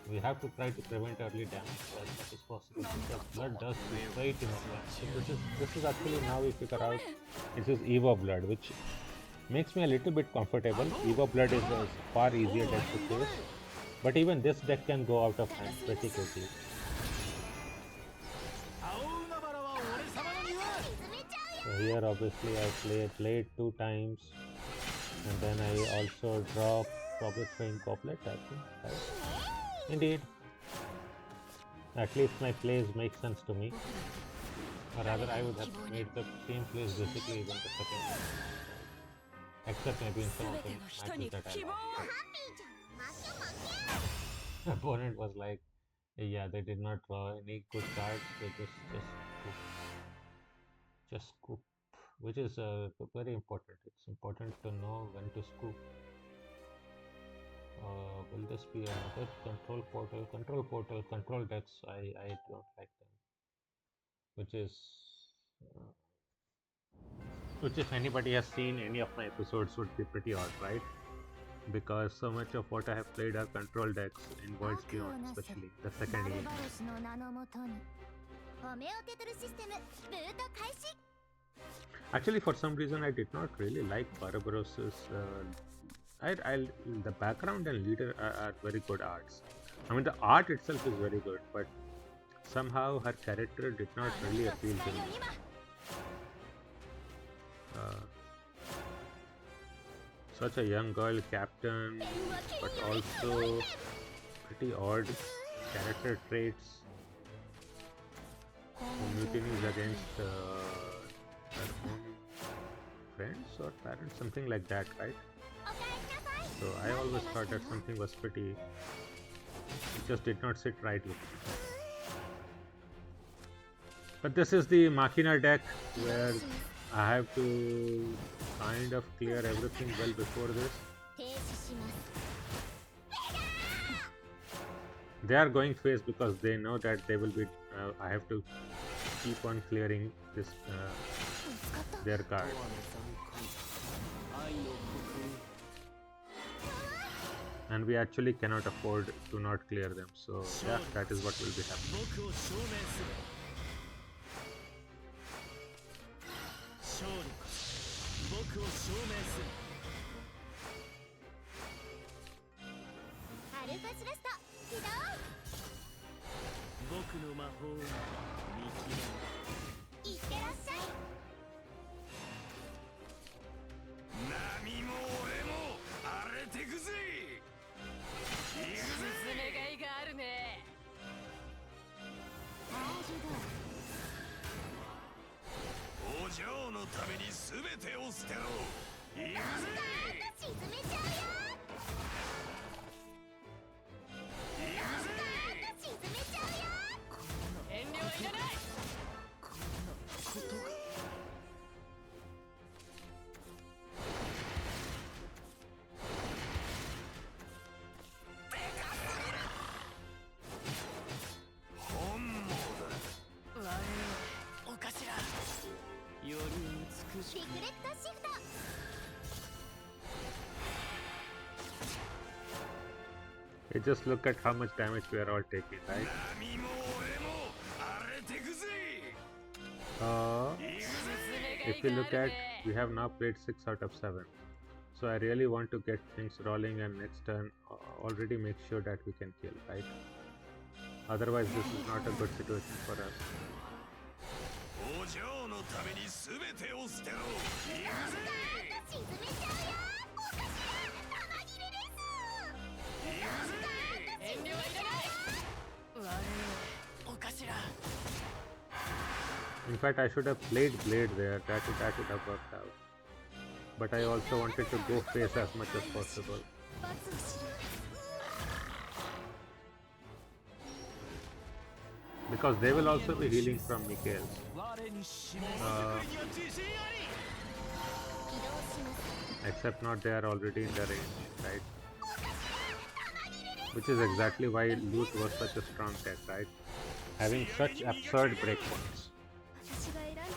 We have to try to prevent early damage as much as possible because blood does straight in advance. So this is actually now we figure out this is Evo blood, which makes me a little bit comfortable. Evo blood is a far easier deck to face, but even this deck can go out of hand pretty quickly. 青海原は俺様の庭。 So here obviously I played 2 times and then I also drop probably throwing goblet, I think, right? Indeed. At least my plays make sense to me. Or rather I would have made the same plays basically even the second time. Except maybe in some of the matches that I lost. Opponent was like, yeah, they did not draw any good cards, they just scoop, which is very important. It's important to know when to scoop. Will this be another control portal? Control decks, I don't like them. Which if anybody has seen any of my episodes would be pretty odd, right? Because so much of what I have played are control decks in Worlds Beyond, especially the second age. Actually, for some reason, I did not really like Barbaros's. The background and leader are very good arts. I mean, the art itself is very good, but somehow her character did not really appeal to me. Such a young girl captain, but also pretty odd character traits. Mutinies against her own friends or parents, something like that, right? So I always thought that something was pretty. It just did not sit right with me. But this is the Machina deck where I have to kind of clear everything well before this. They are going phase because they know that they will be. I have to keep on clearing this their card. And we actually cannot afford to not clear them. So yeah, that is what will be happening. Just look at how much damage we are all taking, right? If you look at, we have now played 6 out of 7. So I really want to get things rolling and next turn already make sure that we can kill, right? Otherwise this is not a good situation for us. のために全てを捨てろ。行くぜ。沈めちゃうよ。おかしら玉切れです。行くぜ。遠慮はいらない。悪いおかしら。 In fact, I should have played Blade there. That would have worked out. But I also wanted to go face as much as possible. 罰をしろ。 Because they will also be healing from Mikhail's. 我に示す 起動します。 Except not they are already in the range, right? Which is exactly why loot was such a strong tech, right? Having such absurd breakpoints. 私が選んだ道よ。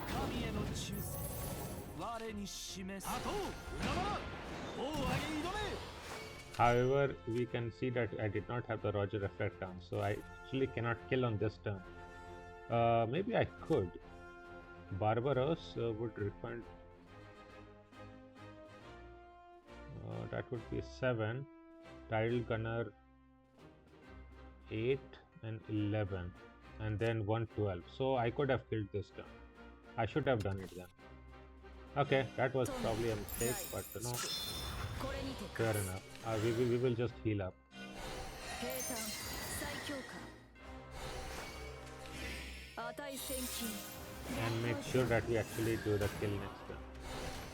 神への忠誠我に示す。あと海原王上に挑め。 However, we can see that I did not have the Roger effect on, so I actually cannot kill on this turn. Maybe I could. Barbaros would refund. That would be 7. Tidal Gunner 8 and 11. And then 112. So I could have killed this turn. I should have done it then. Okay, that was probably a mistake, but no. これにて Fair enough. We will just heal up 平坦再強化値千金 and make sure that we actually do the kill next turn.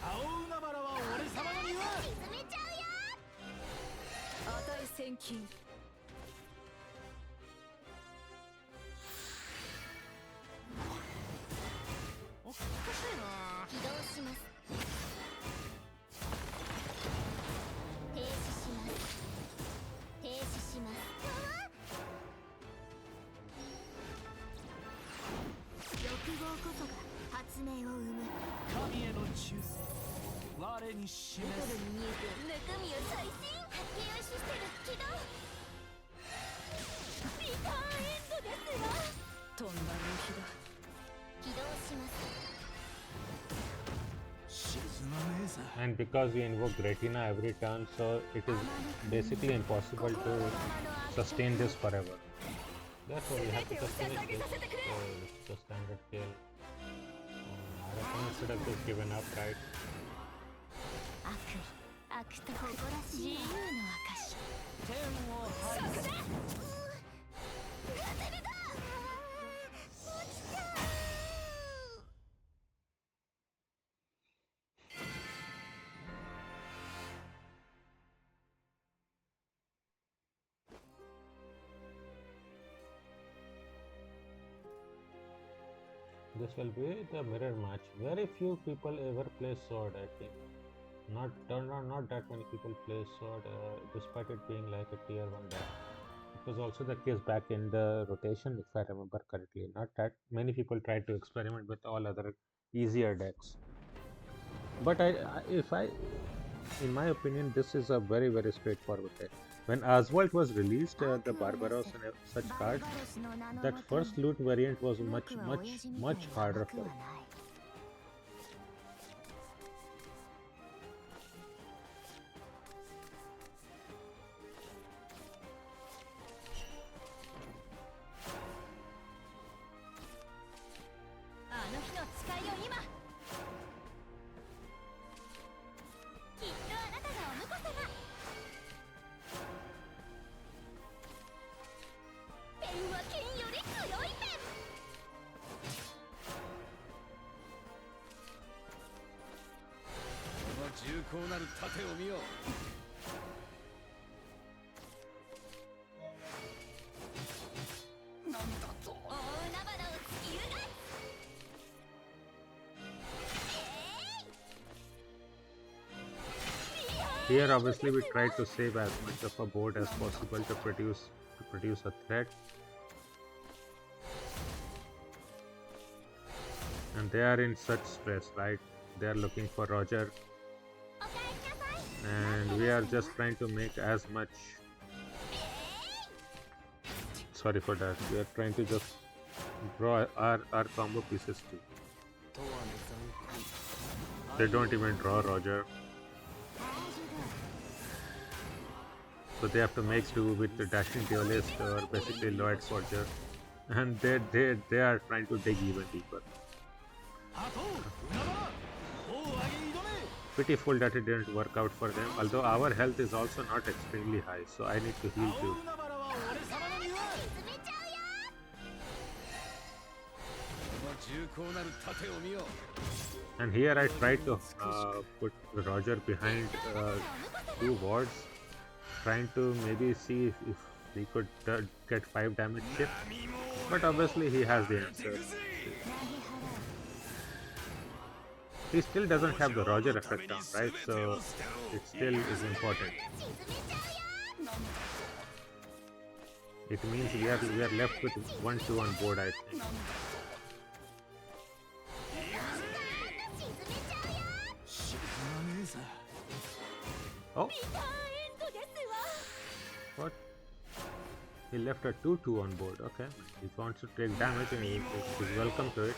青海原は俺様の庭。沈めちゃうよ。値千金おかしいな。起動します。停止します。停止します。欲望こそが発明を生む。神への忠誠我に示レトルす。に見えて中身は最新ハッケーシステム起動。リターンエンドですわ。とんだ夕日だ。起動します。 沈まねえさ。 And because we invoke Retina every turn, so it is basically impossible to sustain this forever. Therefore, we have to sustain it. So it's the standard kill. Our opponent should have just given up, right? 悪と誇らしい自由の証。天を拝す。 勝てるだ。落ちちゃう。 This will be the mirror match. Very few people ever play sword, I think. Not that many people play sword, despite it being like a tier 1 deck. It was also the case back in the rotation, if I remember correctly. Not that many people tried to experiment with all other easier decks. But in my opinion, this is a very straightforward deck. When Oswald was released, the Barbaros and such cards, that first loot variant was much harder for it. Here obviously we try to save as much of a board as possible to produce a threat. And they are in such stress, right? They are looking for Roger. And we are just trying to make as much. Sorry for that. We are trying to just draw our combo pieces too. They don't even draw Roger. So they have to make do with the Dashing Duelist or basically Lloyd Forger. and they are trying to dig even deeper. Pitiful that it didn't work out for them, although our health is also not extremely high, so I need to heal too. And here I tried to put Roger behind 2 wards, trying to maybe see if he could get 5 damage chip, but obviously he has the answer. He still doesn't have the Roger effect on, right? So it still is important. It means we are left with 1-2 on board, I think. Oh, what? He left a 2-2 on board. Okay, he wants to take damage and he's welcome to it.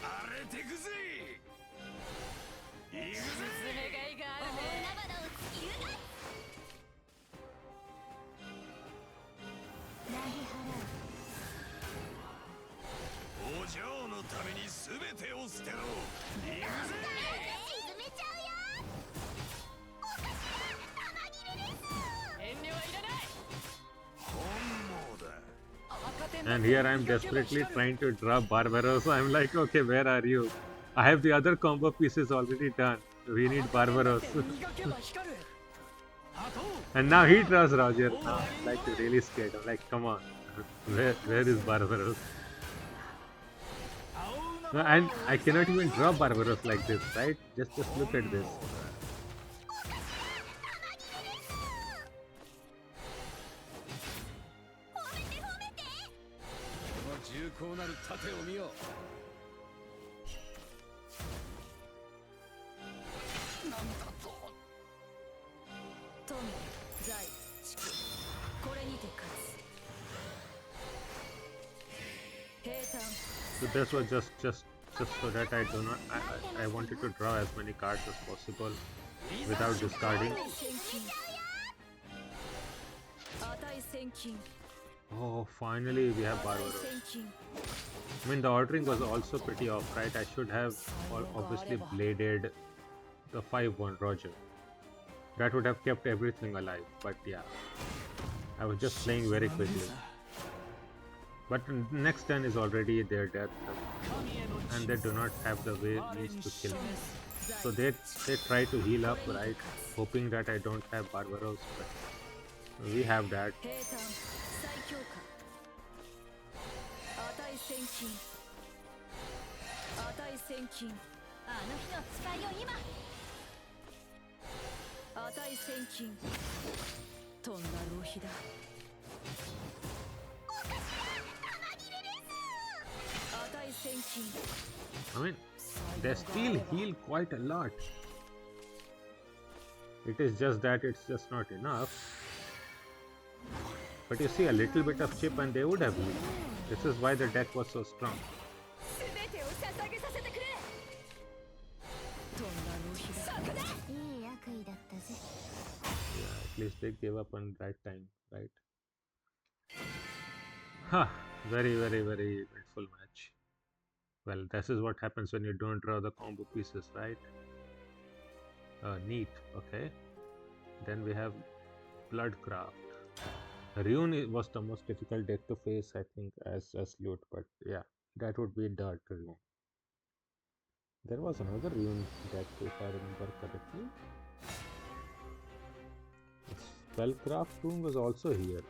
And here I am desperately trying to draw Barbaros. I'm like, okay, where are you? I have the other combo pieces already done. We need Barbaros. And now he draws Roger. Now I'm like really scared. I'm like, come on, where is Barbaros? No, and I cannot even draw Barbaros like this, right? Just look at this. So this was just so that I do not. I wanted to draw as many cards as possible without discarding. Oh, finally we have Barbaros. I mean, the ordering was also pretty off, right? I should have obviously bladed the 5-1 Roger. That would have kept everything alive, but yeah, I was just playing very quickly. But next turn is already their death, and they do not have the means to kill me. So they try to heal up, right? Hoping that I don't have Barbaros, but we have that. I mean, they still heal quite a lot. It is just that it's just not enough. But you see, a little bit of chip and they would have healed. This is why the deck was so strong. Yeah, at least they gave up on right time, right? Huh, very eventful match. Well, this is what happens when you don't draw the combo pieces, right? Neat, okay. Then we have Bloodcraft. Rune was the most difficult deck to face, I think, as loot, but yeah, that would be Dark Rune. There was another Rune deck, if I remember correctly. Spellcraft Rune was also here.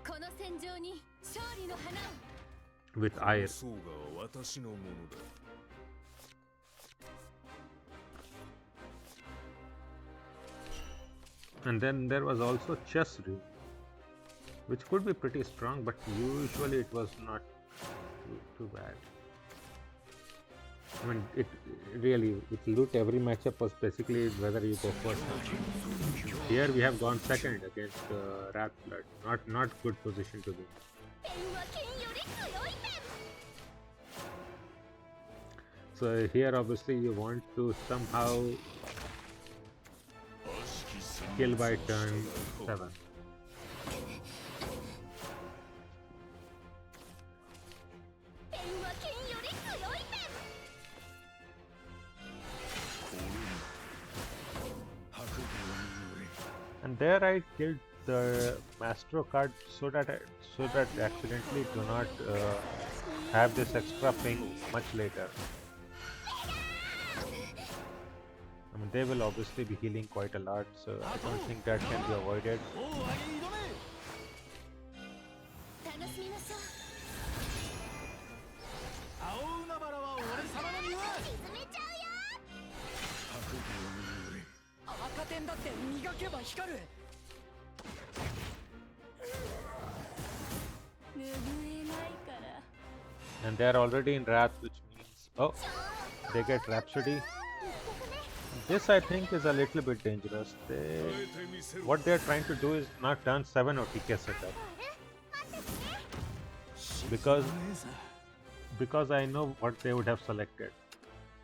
With Ire. And then there was also Chess Rune, which could be pretty strong, but usually it was not too bad. I mean, it really, with loot, every matchup was basically whether you go first or not. Here we have gone second against Wrath Blood. Not good position to be. So here obviously you want to somehow kill by turn 7. And there I killed the Mastro card so that accidentally do not have this extra ping much later. I mean, they will obviously be healing quite a lot, so I don't think that can be avoided. And they are already in Wrath, which means, oh, they get Rhapsody. This I think is a little bit dangerous. What they are trying to do is not turn 7 OTK setup. Because I know what they would have selected.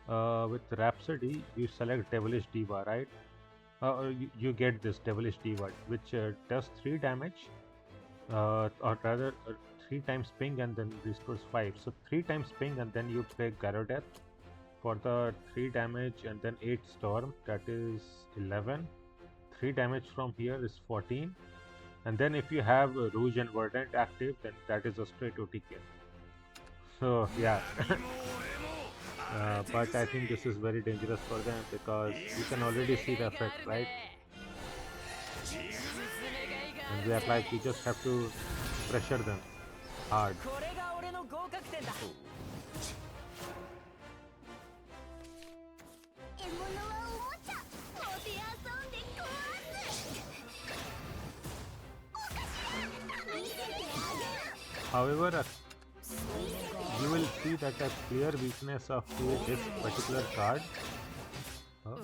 With Rhapsody, you select Devilish Diva, right? You get this Devilish Diva, which does 3 damage, or rather 3 times ping and then restores 5. So 3 times ping and then you play Garodeath for the 3 damage and then 8 storm, that is 11. 3 damage from here is 14. And then if you have Rouge and Verdant active, then that is a straight OTK. So yeah. But I think this is very dangerous for them because you can already see the effect, right? And we are like, we just have to pressure them hard. However, you will see that a clear weakness of this particular card. Oh,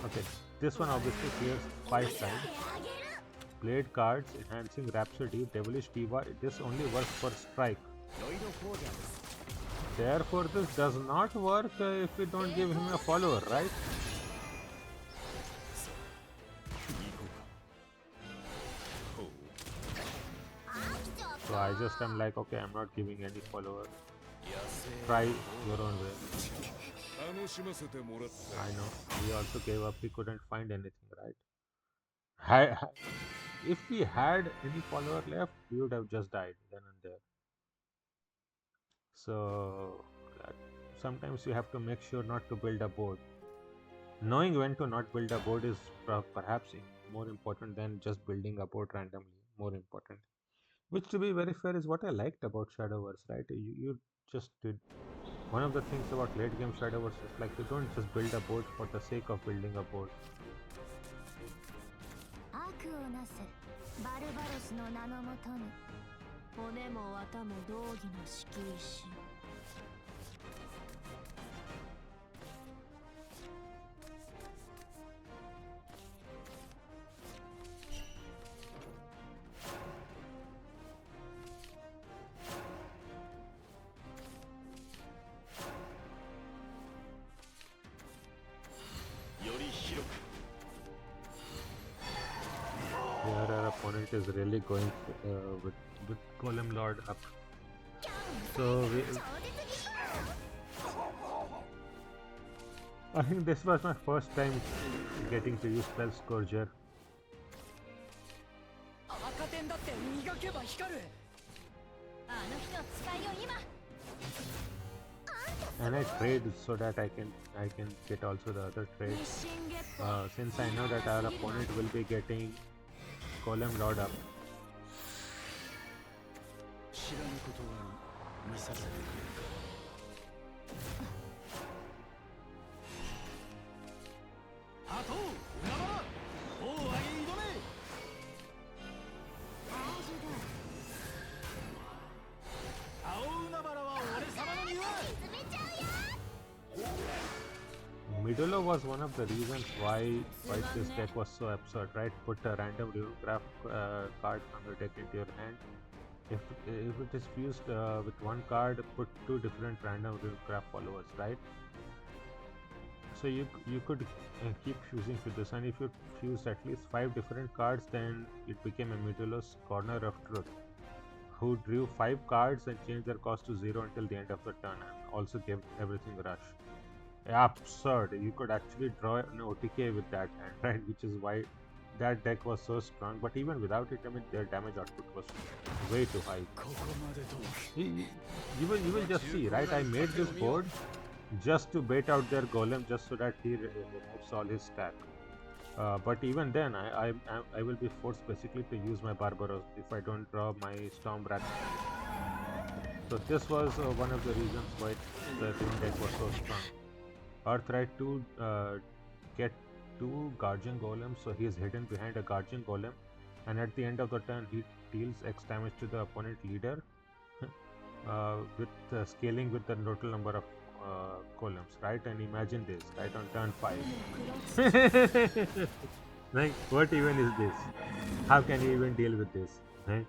okay, this one obviously clears 5 times. Blade cards, enhancing Rhapsody, Devilish Diva, this only works for strike. Therefore, this does not work if we don't give him a follower, right? So I just am like, okay, I'm not giving any follower. Try your own way. I know. We also gave up. We couldn't find anything, right? If we had any follower left, we would have just died then and there. So sometimes you have to make sure not to build a board. Knowing when to not build a board is perhaps more important than just building a board randomly. More important. Which, to be very fair, is what I liked about Shadowverse, right? You just did. One of the things about late game Shadowverse is like you don't just build a board for the sake of building a board. Our opponent is really going with Golem Lord up. So I think this was my first time getting to use Spell Scourger. And I trade so that I can get also the other trades. Since I know that our opponent will be getting Golem Lord up. Midolo was one of the reasons why this deck was so absurd, right? Put a random Graph card from your deck into your hand. If it is fused with one card, put 2 different random Graph followers, right? So you could keep fusing to this, and if you fused at least 5 different cards, then it became a Midolo's Corner of Truth, who drew 5 cards and changed their cost to 0 until the end of the turn, and also gave everything rush. absurd. You could actually draw an OTK with that hand, right? Which is why that deck was so strong. But even without it, I mean, their damage output was way too high. You will just see, right? I made this board just to bait out their golem, just so that he removes all his stack. But even then, I will be forced basically to use my Barbaros if I don't draw my Storm Wrath. So this was one of the reasons why the green deck was so strong. Earth tried to get 2 Guardian Golems, so he is hidden behind a Guardian Golem, and at the end of the turn he deals X damage to the opponent leader with scaling with the total number of columns, right? And imagine this, right, on turn 5. Like, what even is this? How can you even deal with this? Right?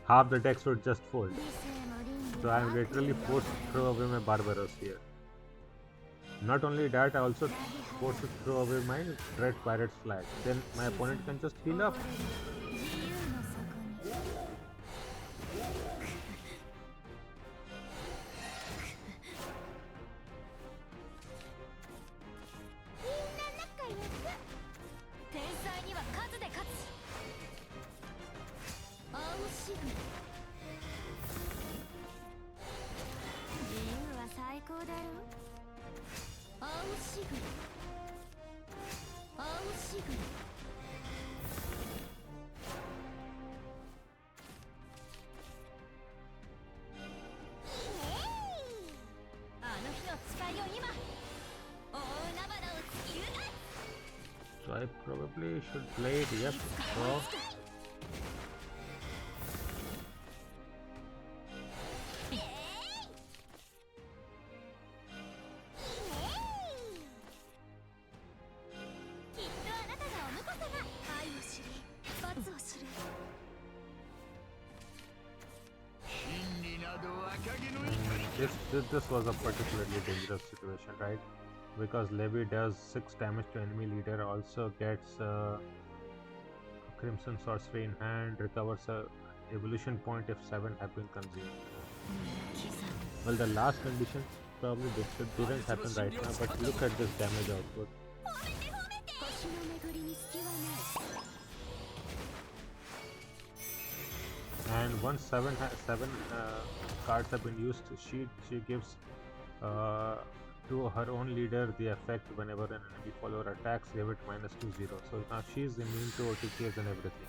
Half the decks would just fold. So I am literally forced to throw away my Barbaros here. Not only that, I also forced to throw away my Dread Pirate's flag. Then my opponent can just heal up. So I probably should play it, yep, draw. This was a particularly dangerous situation, right? Because Levy does 6 damage to enemy leader, also gets Crimson Sorcery in hand, recovers a evolution point if 7 have been consumed. Well, the last condition probably didn't happen right now, but look at this damage output. And once 7 cards have been used, she gives to her own leader the effect whenever an enemy follower attacks, give it -2/0. So now she's immune to OTKs and everything.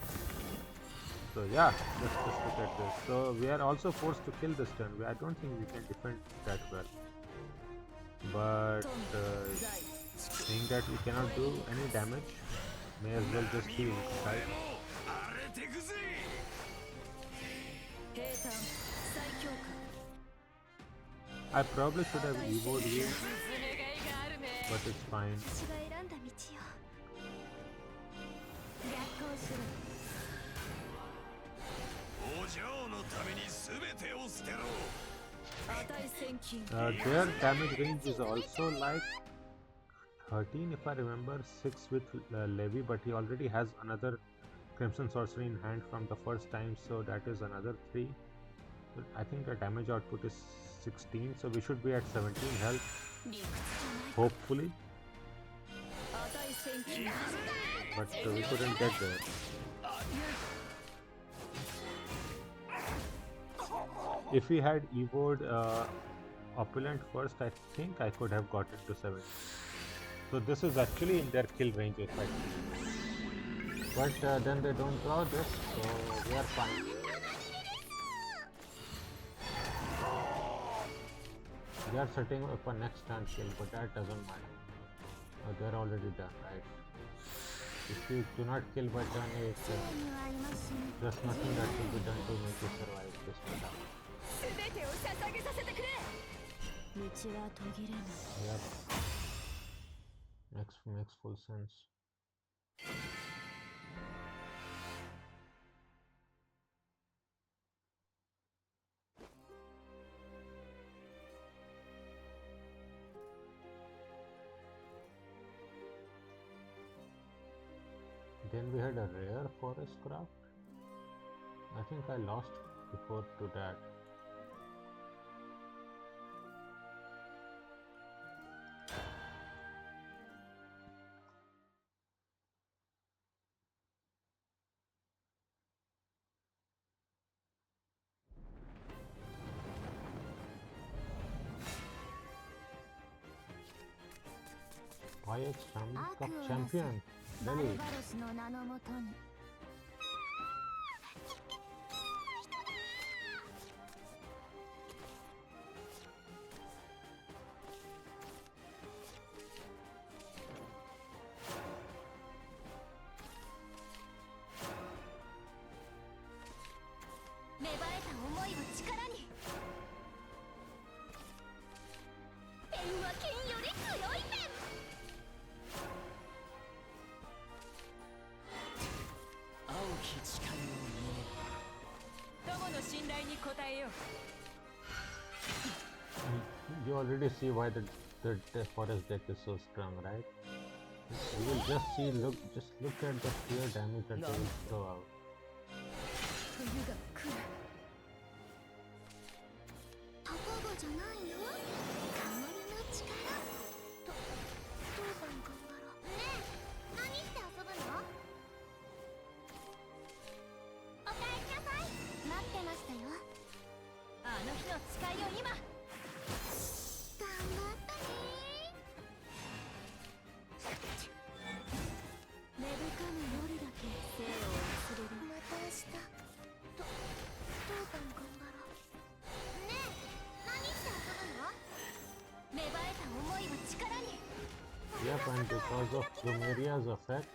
So yeah, let's just look at this. So we are also forced to kill this turn. I don't think we can defend that well. But seeing that we cannot do any damage, may as well just heal, right? I probably should have evoed you, but it's fine. Their damage range is also like 13 if I remember, 6 with Levy, but he already has another Crimson Sorcery in hand from the first time, so that is another 3. I think the damage output is 16, so we should be at 17 health, hopefully. But we couldn't get there. If we had evoed Opulent first, I think I could have gotten to 7. So this is actually in their kill range if I see. But then they don't draw this, so we are fine. They are setting up a next turn kill, but that doesn't matter. They're already done, right? If you do not kill by turn 8, there's nothing that will be done to make you survive this battle. Yep. Makes full sense. Then we had a rare forest craft. I think I lost before to that. YX Family 悪 Cup をなせ Champion. バル Really? バロスの名のもとに。芽生えた思いを力に。ペンは剣より強いペン。青き誓いを胸友の信頼に応えよう。 You already see why the forest deck is so strong, right? You will just look at the sheer damage that they will throw out. 冬が来る。たかがじゃないよ。香りの力。当番頑張ろう。ねえ、何して遊ぶの？おかえりなさい。待ってましたよ。あの日の使いを今。頑張ったね。芽吹かぬ夜だけ生を忘れる。また明日。当番頑張ろう。ねえ、何して遊ぶの？芽生えた思いを力に。 Yep, and because of Plumeria's effect,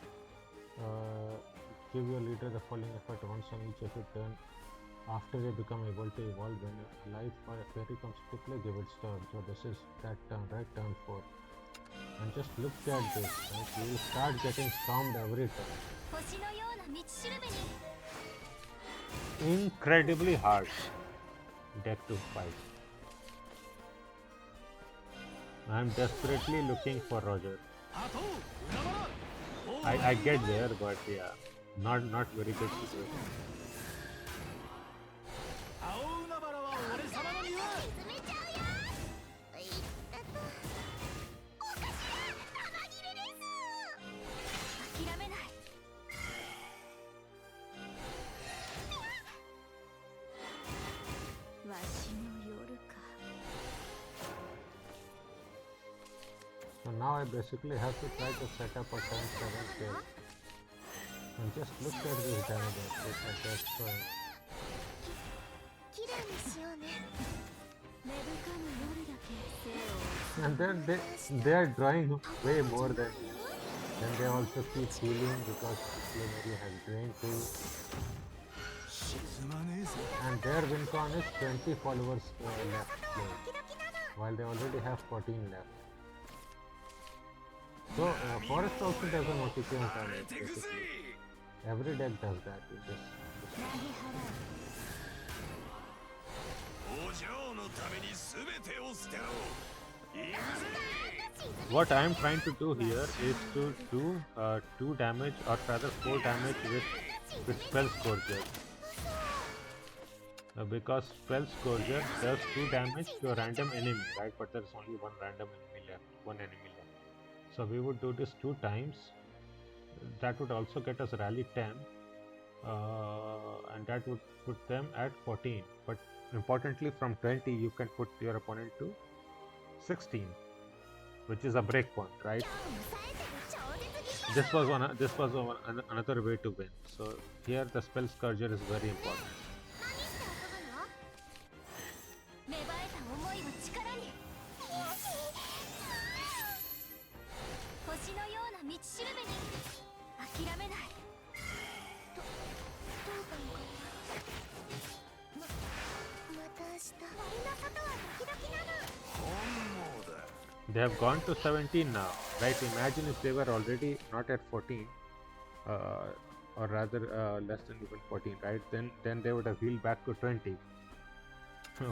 give your leader the following effect once on each of your turn. After they become able to evolve, when a life or a fairy comes quickly, give its turn. So this is that turn, right? Turn 4. And just look at this, right? You will start getting stormed every turn. 星のような道しるべに。 Incredibly hard deck to fight. I'm desperately looking for Roger. I get there, but yeah, not very good situation. 青海原は俺様の庭。沈めちゃうよ。いったと。おかしら、玉切れです。諦めない。わしの夜か。 So now I basically have to try to set up a turn 7 kill. And just look at this damage I just showing. きれいにしようね。芽吹かぬ夜だけ生を。 And then they are drawing way more than me. Then they also keep healing because Plumeria has drained too. 沈まねえぞ。 And their win con is 20 followers left playing, while they already have 14 left. So Forest also does an OTK on damage basically. Every deck does that. You just なぎ払う。お嬢のために全てを捨てろ。行くぜ。 What I am trying to do here is to do 2 damage or rather 4 damage with Spell Scourger. Because Spell Scourger does 2 damage to a random enemy, right? But there's only one random enemy left, one enemy left. So we would do this 2 times. That would also get us Rally 10. And that would put them at 14. But importantly, from 20 you can put your opponent to 16. Which is a break point, right? This was another way to win. So here the Spell Scourger is very important. 芽生えた思いを力に。星のような道しるべに。諦めない。当番頑張ろう。また明日。森の外はドキドキなの。本望だ。 They have gone to 17 now, right? Imagine if they were already not at 14, or rather less than even 14, right? Then they would have healed back to 20,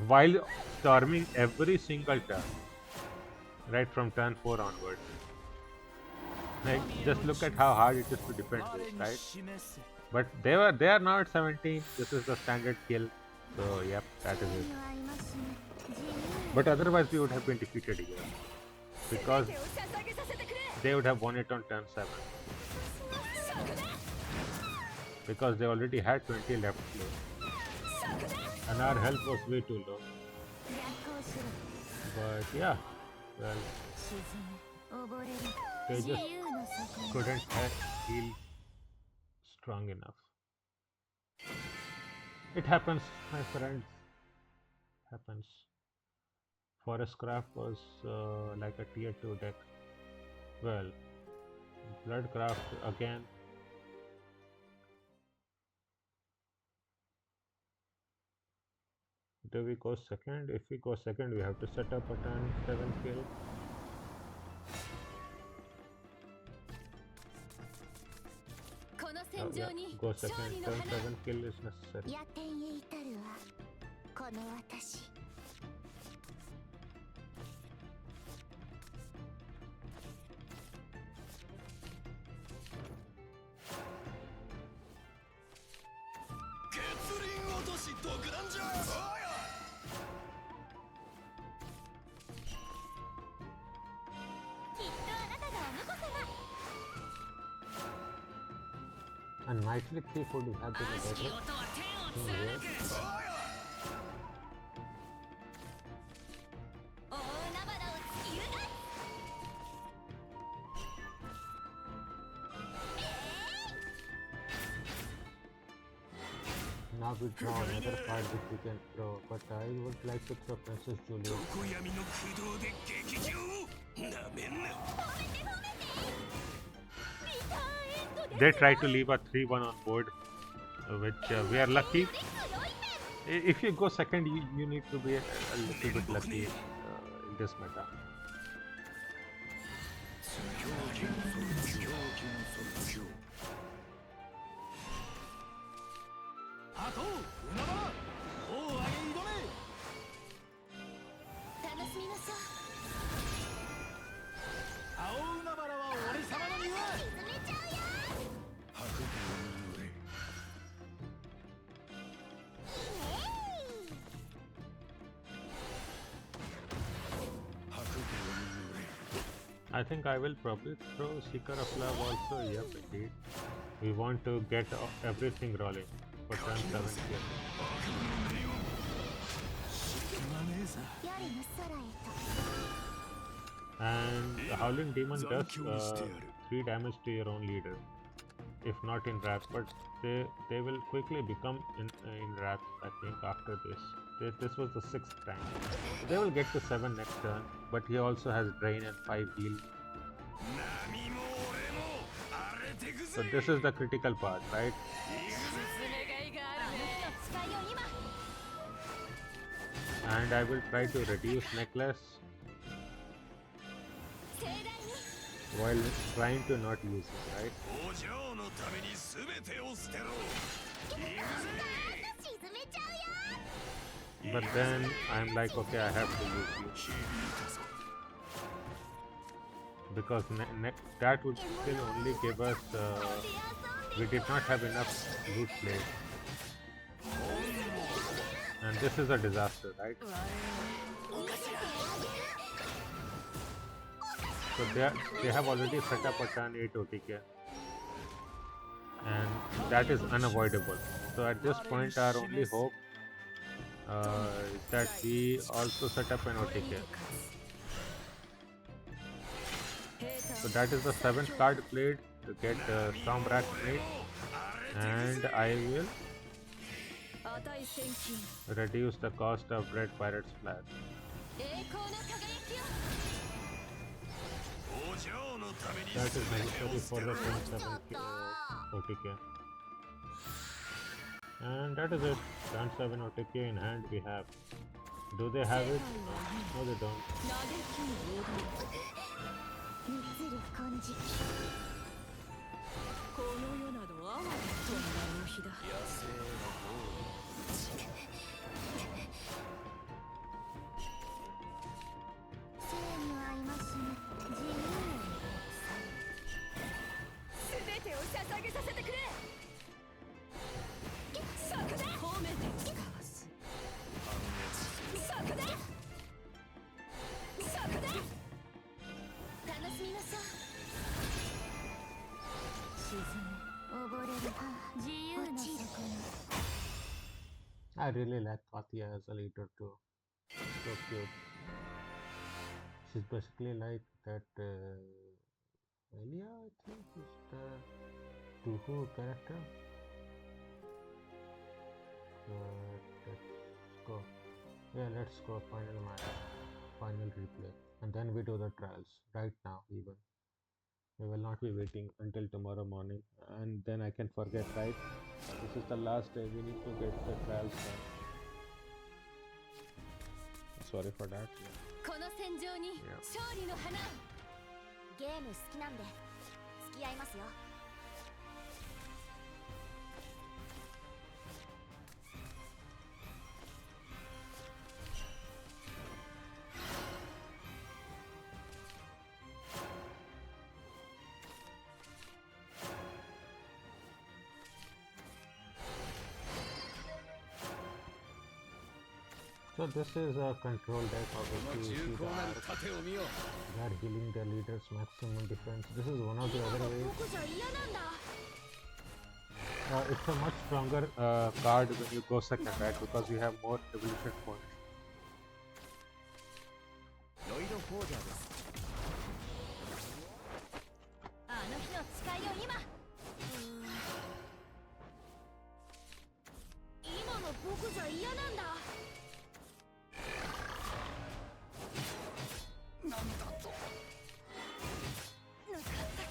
while storming every single turn, right from turn 4 onwards. Like, just look at how hard it is to defend this, right? But they are now at 17. This is the standard kill, so yep, that is it. But otherwise, we would have been defeated here. Because they would have won it on turn 7. Because they already had 20 left play. And our health was way too low. But yeah, well, they 自 just 由の底 couldn't heal strong enough. It happens, my friends. Happens. Forest Craft was like a tier 2 deck. Well, Bloodcraft again. Do we go second? If we go second, we have to set up a turn 7 kill. この Yeah, 戦場に go 勝 second. 利の Turn 花 7 kill is necessary. 夜天へ至るはこの私 血輪落とし特段じゃ。きっとあなたがお婿様 And Nightly Thief would have been a better thing here. 大海原を突きゆが Now we draw another card which we can throw, but I would like to throw Princess Juliet. 常闇の駆動で撃場をなめんな。 They try to leave a 3-1 on board, which we are lucky. If you go second, you need to be a little bit lucky in this meta. あと海原王上げ挑め 楽しみましょう 青海原は俺様の庭 沈めちゃうよ 白鵬に揺れ。 白鵬に揺れ。 I think I will probably throw Seeker of Love also. Yep, indeed. We want to get everything rolling for turn 7 here. まねえさ 夜の空へと And the Howling Demon does 残響してやる。 3 damage to your own leader, if not in wrath, but they will quickly become in wrath, I think, after this. This was the 6th time. They will get to 7 next turn, but he also has Drain and 5 heal. 波も俺も荒れてく So ぜ。 this is the critical part, right? 使いよ今 And I will try to reduce Necklace 盛大に while trying to not use it, right? お嬢のために全てを捨てろ。行くぜ。沈めちゃうよ But then I'm like, okay, I have to use you. 響いたぞ。 Because that would still only give us we did not have enough loot plays, and this is a disaster, right? So they have already set up a turn 8 OTK, and that is unavoidable. So at this point our only hope is that we also set up an OTK. So that is the 7th card played to get Stormwrath Snake, and I will 値千金 reduce the cost of Red Pirate's Flag. 栄光の輝きをお嬢のために That is 全てを necessary 捨 for て the ろ。 turn 7 OTK. And that is it. Turn 7 OTK in hand we have. Do they have it? No, they don't. 嘆きに踊る満つる金色この世など哀れとんだの日だ野生の生には今しぬ自由すべてを捧げさせてくれそこで褒めて使わすそこでそこで楽しみましょう沈む溺れる自由の底に I really like Katya as a leader too. So cute. She's basically like that Elia, I think, is the Tuhu character. Let's go. Yeah, let's go final match, final replay, and then we do the trials right now. Even we will not be waiting until tomorrow morning, and then I can forget. Right? This is the last day. We need to get the trials done. Sorry for that. この戦場に Yeah. 勝利の花ゲーム好きなんで付き合いますよ So this is a control deck. Obviously, you see the arc. 盾を見よ They are healing their leaders maximum defense. This is one of the 今 other の ways. 僕じゃ嫌なんだ It's a much stronger card when you go second, right? Because you have more evolution points. ロイド・フォージャーです。あの日の誓いを今今の僕じゃ嫌なんだなんだと。なかったか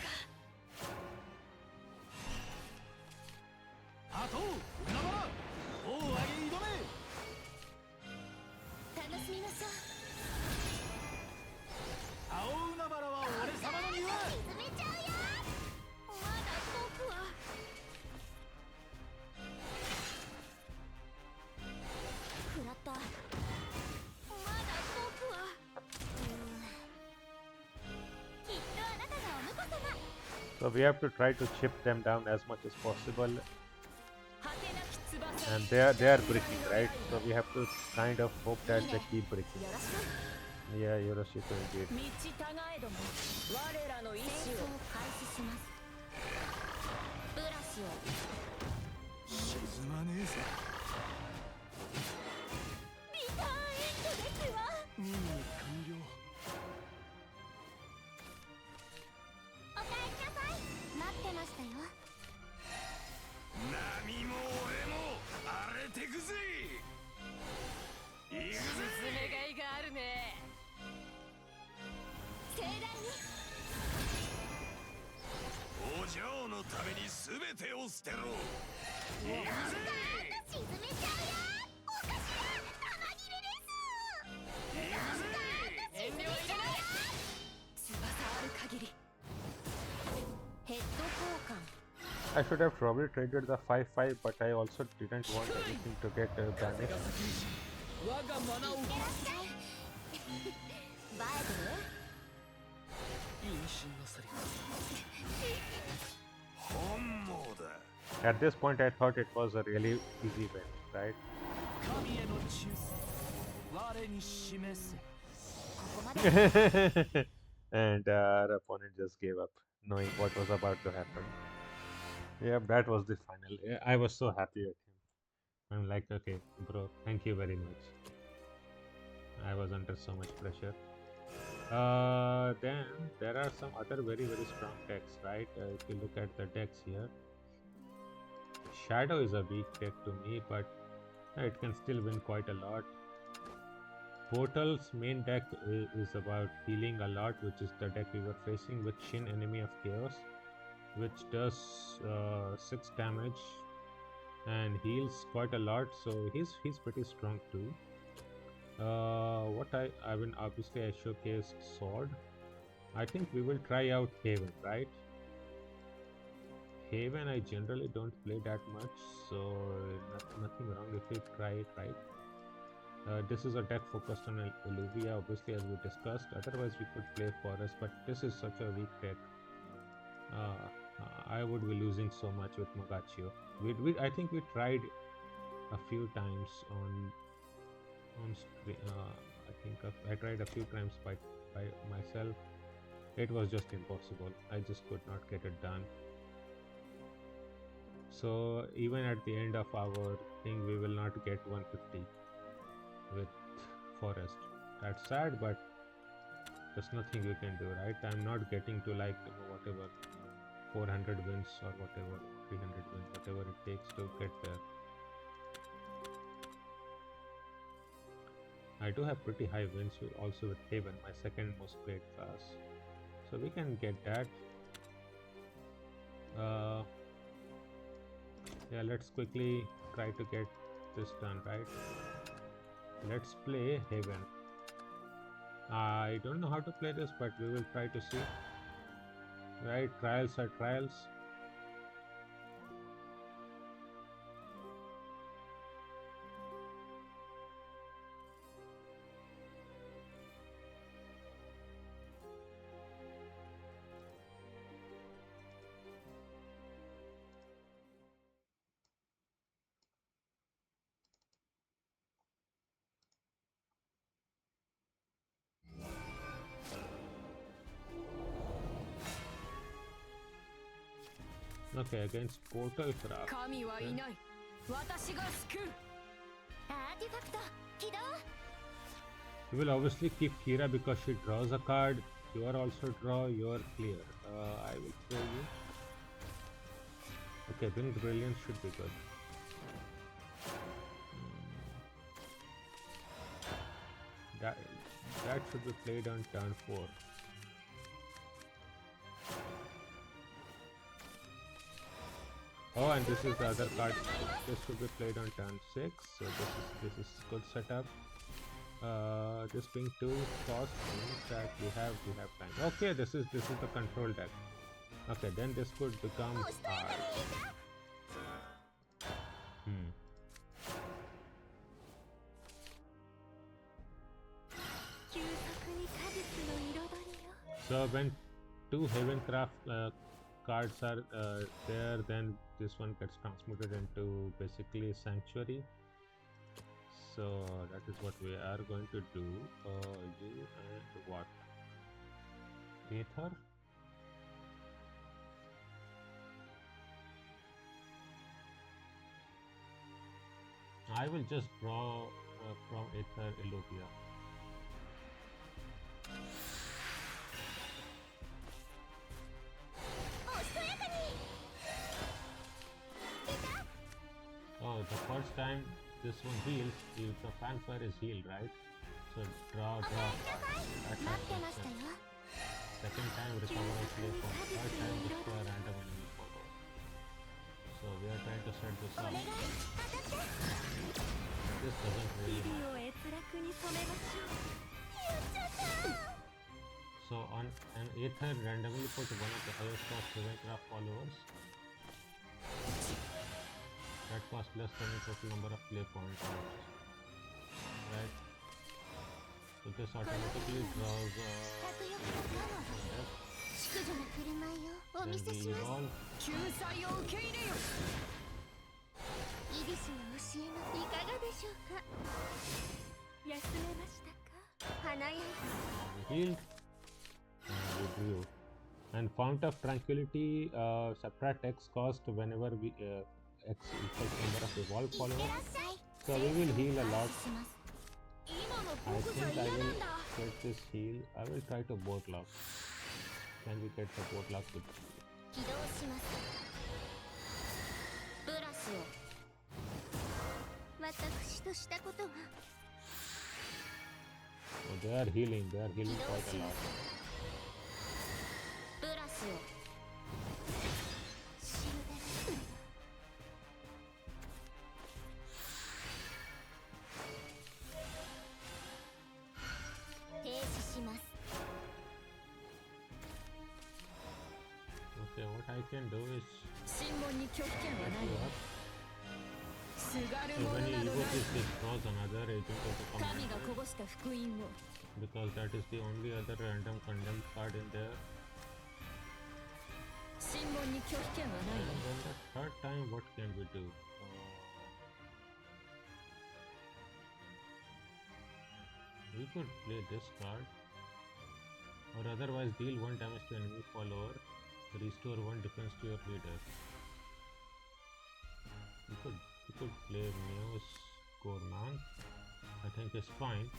ハト海原王を上げ挑め楽しみましょう青海原は俺様の庭沈めちゃうよまだ僕は食らったまだ僕はきっとあなたがお婿様 So we have to try to chip them down as much as possible. 果てなき翼 And they are breaking, right? So we have to kind of hope that they keep breaking. よろしく Yeah, Yoroshiko indeed. 道たがえども我らの意志を開始しますブラシを沈まねえぜビターエンドですわ任務完了おかえりなさい待ってましたよ波も俺も荒れてくぜ。行くぜ。がいがあるね盛大にお嬢のために全てを捨てろ。行くぜ。沈めちゃうよおかしら玉切れです行くぜ。遠慮入れない翼ある限りヘッド交換 I should have probably traded the 5-5, but I also didn't want anything to get banished. 我がマナをいってらっしゃいバイ因心なさり本望だ。 At this point, I thought it was a really easy win, right? 神への忠誠我に示せここまで And our opponent just gave up, knowing what was about to happen. Yeah, that was the final. Yeah, I was so happy with him. I'm like, okay, bro, thank you very much. I was under so much pressure. Then there are some other very strong decks, right? If you look at the decks here, Shadow is a weak deck to me, but it can still win quite a lot. Portal's main deck is about healing a lot, which is the deck we were facing with Shin, Enemy of Chaos, which does 6 damage and heals quite a lot, so he's pretty strong too. I mean, obviously I showcased Sword. I think we will try out Haven, right? Haven I generally don't play that much, so nothing wrong if we try it, right? This is a deck focused on Olivia, obviously, as we discussed. Otherwise we could play Forest, but this is such a weak deck. I would be losing so much with Mogachio. I think we tried a few times on screen. I think I tried a few times by myself. It was just impossible. I just could not get it done. So even at the end of our thing, we will not get 150 with Forest. That's sad, but there's nothing you can do, right? I'm not getting to like whatever 400 wins or whatever 300 wins, whatever it takes to get there. I do have pretty high wins also with Haven, my second most played class, so we can get that. Yeah, let's quickly try to get this done, right? Let's play Haven. I don't know how to play this, but we will try to see. Right, trials are trials. Okay, against Portal Craft. 神はいない。私が救う。アーティファクト起動。 You will obviously keep Kira because she draws a card. You are also draw. You are clear. I will throw you. Okay, Winged Brilliance should be good. That should be played on turn 4. Oh, and this is the other card. This should be played on turn 6. So this is good setup. This being 2 cost means that we have time. Okay, this is the control deck. Okay, then this could become hard. So when 2 Havencraft cards are there, then this one gets transmuted into basically Sanctuary. So that is what we are going to do. You and what? Aether? I will just draw from Aether Elogia. Oh, the first time this one heals, the fanfare is healed, right? So draw. That makes sense. Second time recover a play point. Third time destroy a random enemy photo. So we are trying to set this up. This doesn't really matter. So on an Aether, randomly put one of the highest cost Havencraft followers. That costs less than the total number of play points. Right? So this automatically draws then we evolve. We healed and we drew. And Fount of Tranquility subtract X cost whenever we X equals number of evolved followers. So we will heal a lot. I think I will get this heal. I will try to boat lock. Can we get the boat lock with Oh, they are healing quite a lot. Okay, what I can do is so when he evokes this draws another agent of the commander because that is the only other random condemned card in there. And then the third time, what can we do? We could play this card, or otherwise deal 1 damage to enemy follower, restore 1 defense to your leader. We could play Neos Gorman. I think it's fine.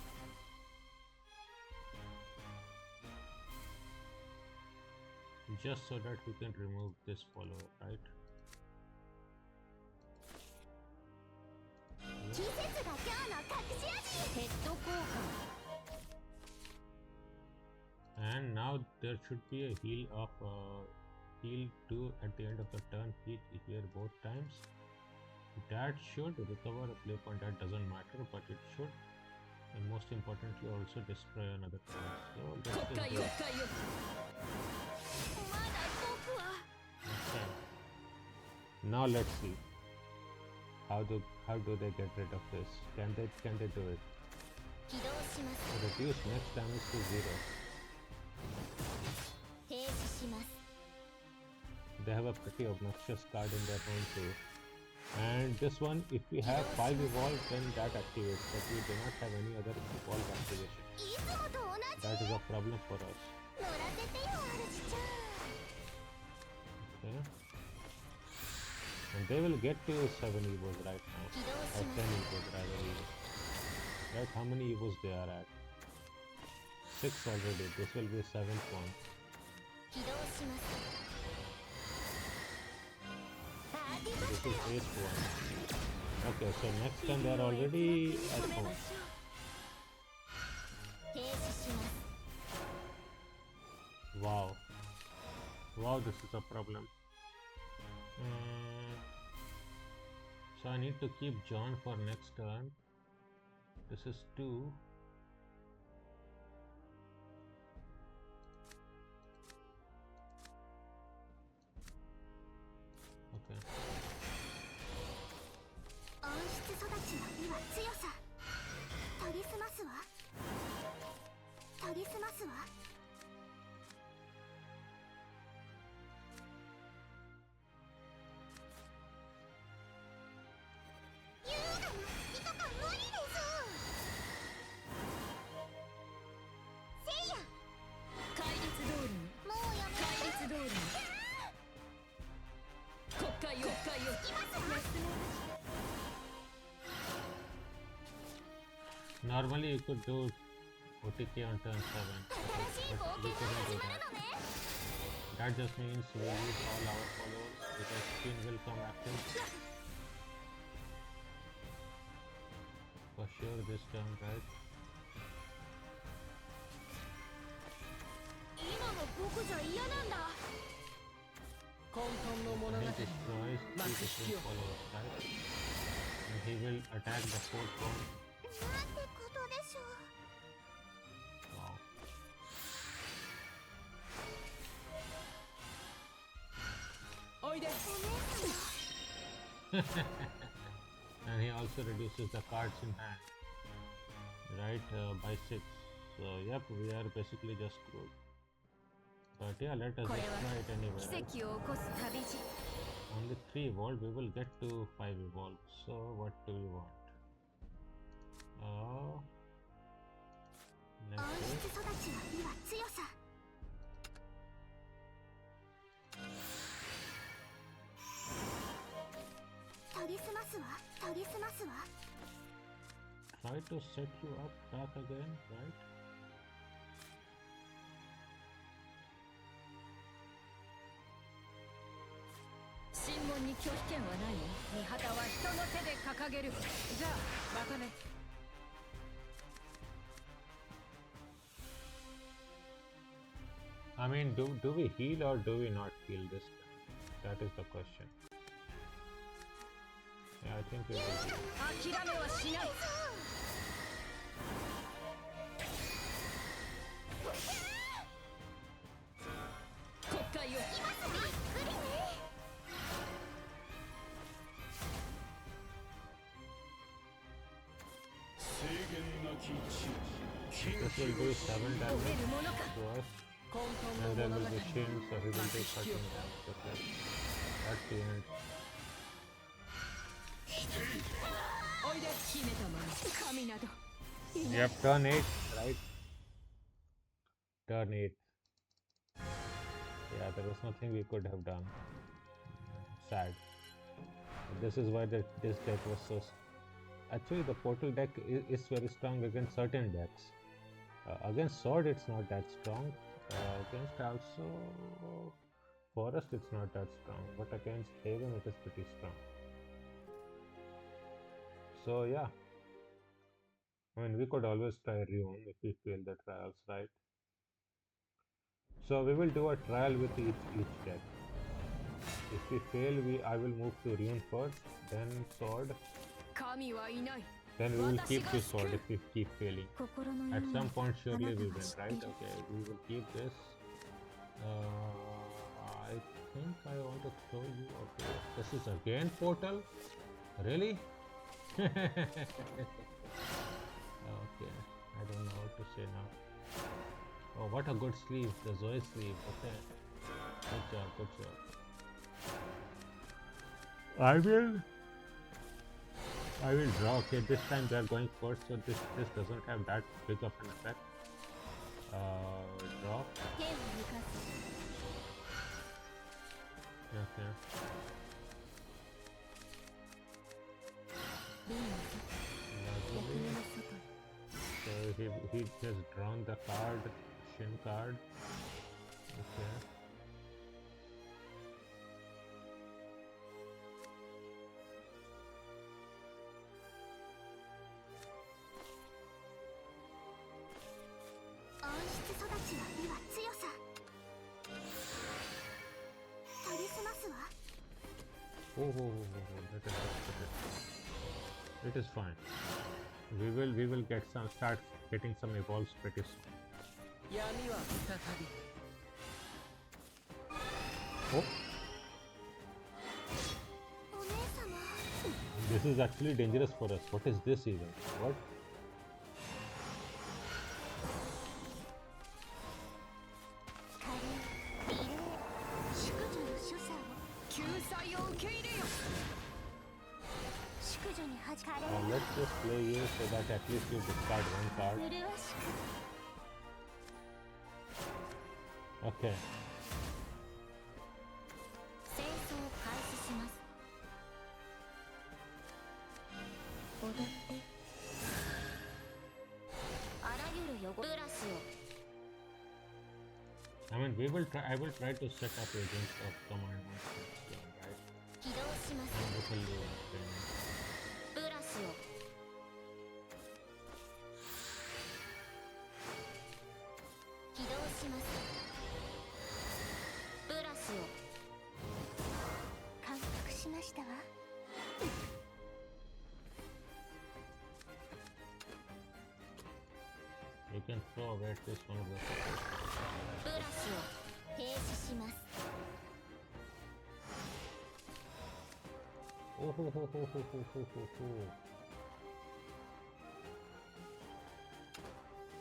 just so that we can remove this follower, right? 季節が今日の隠し味ヘッド交換 And now there should be a heal of heal 2 at the end of the turn here both times. That should recover a play point. That doesn't matter, but it should, and most importantly, also destroy another card. So let's just do it. まだ僕は Okay. Now let's see how do they get rid of this? Can they do it? 起動します Reduce next damage to 0. 停止します They have a pretty obnoxious card in their hand too. And this one, if we have 5 evolve, then that activates, but we do not have any other evolve activation. いつもと同じ That is a problem for us. 乗らせてよ主ちゃん Okay. And they will get to 7 evos right now. 起動 Or しま 10 す evos rather evos. Right, how many evos they are at? 6 already. This will be 7th one. 起動しますパーティー This is 8th one. Okay, so next time they are already at home. 停止します Wow. Wow, this is a problem. So I need to keep John for next turn. This is 2. Okay. 温室育ちの美は強さ研ぎ澄ますわ研ぎ澄ますわ優雅な好きとか無理ですせいや戒律通りにもうやめて戒律通りに国会を行きますわ Normally you could do OTK on turn 7. 新しい冒 But we 険が couldn't do 始まる that. のね That just means we lose all our followers because Queen will come active. For sure this turn, right? 今の僕じゃ嫌なんだ混沌の物 And 語 he destroys 3 different followers, right? And he will attack the 4th one. なんてことでしょう Wow. And he also reduces the cards in hand, right, by 6. So yep, we are basically just screwed. But yeah, let us just try it anyway. 奇跡を起こす旅路 Only 3 evolve, we will get to 5 evolve. So what do we want? 温 Let's 室育ちの美は強さ研ぎ澄ますわ研ぎ澄ますわ try to set you up back again, right? 審問に拒否権はないよ御旗は人の手で掲げるじゃあまたね I mean, do we heal or do we not heal this time? That is the question. Yeah, I think we will heal. 諦めはしない国会を今すぐびっくりね This will do 7 damage 折れるものか to us. 混 And 沌 there の will 物語 be shield, so he will take 13 damage. Okay. That's the end. おいで秘めたもの神など Yep, turn 8, right? Turn 8. Yeah, there was nothing we could have done. Sad. This is why this deck was so... Actually, the portal deck is very strong against certain decks. Against sword, it's not that strong. Against also... Forest it's not that strong, but against Haven it is pretty strong. So yeah, I mean we could always try Rune if we fail the trials, right? So we will do a trial with each deck. If we fail, I will move to Rune first, then Sword. Then we will keep this sword if we keep failing. At some point, surely we win, right? Okay, we will keep this. I think I want to throw you. Okay, this is again portal. Really? Okay, I don't know what to say now. Oh, what a good sleeve, the Zoe sleeve. Okay, good job, good job. I will draw. Okay, this time they are going first, so this doesn't have that big of an effect. Draw. Okay. So he has drawn the card, Shin card. Okay. Oh, it is fine. We will start getting some evolves pretty soon. Oh, this is actually dangerous for us. What is this even? What? Let's just play you so that at least you discard one card. Okay. I mean, I will try to set up agents of command once it's done, right? And this will do training. You can throw away at least one of the Oh, ho, ho, ho, ho, ho, ho, ho, ho.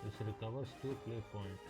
This recovers 2 play points.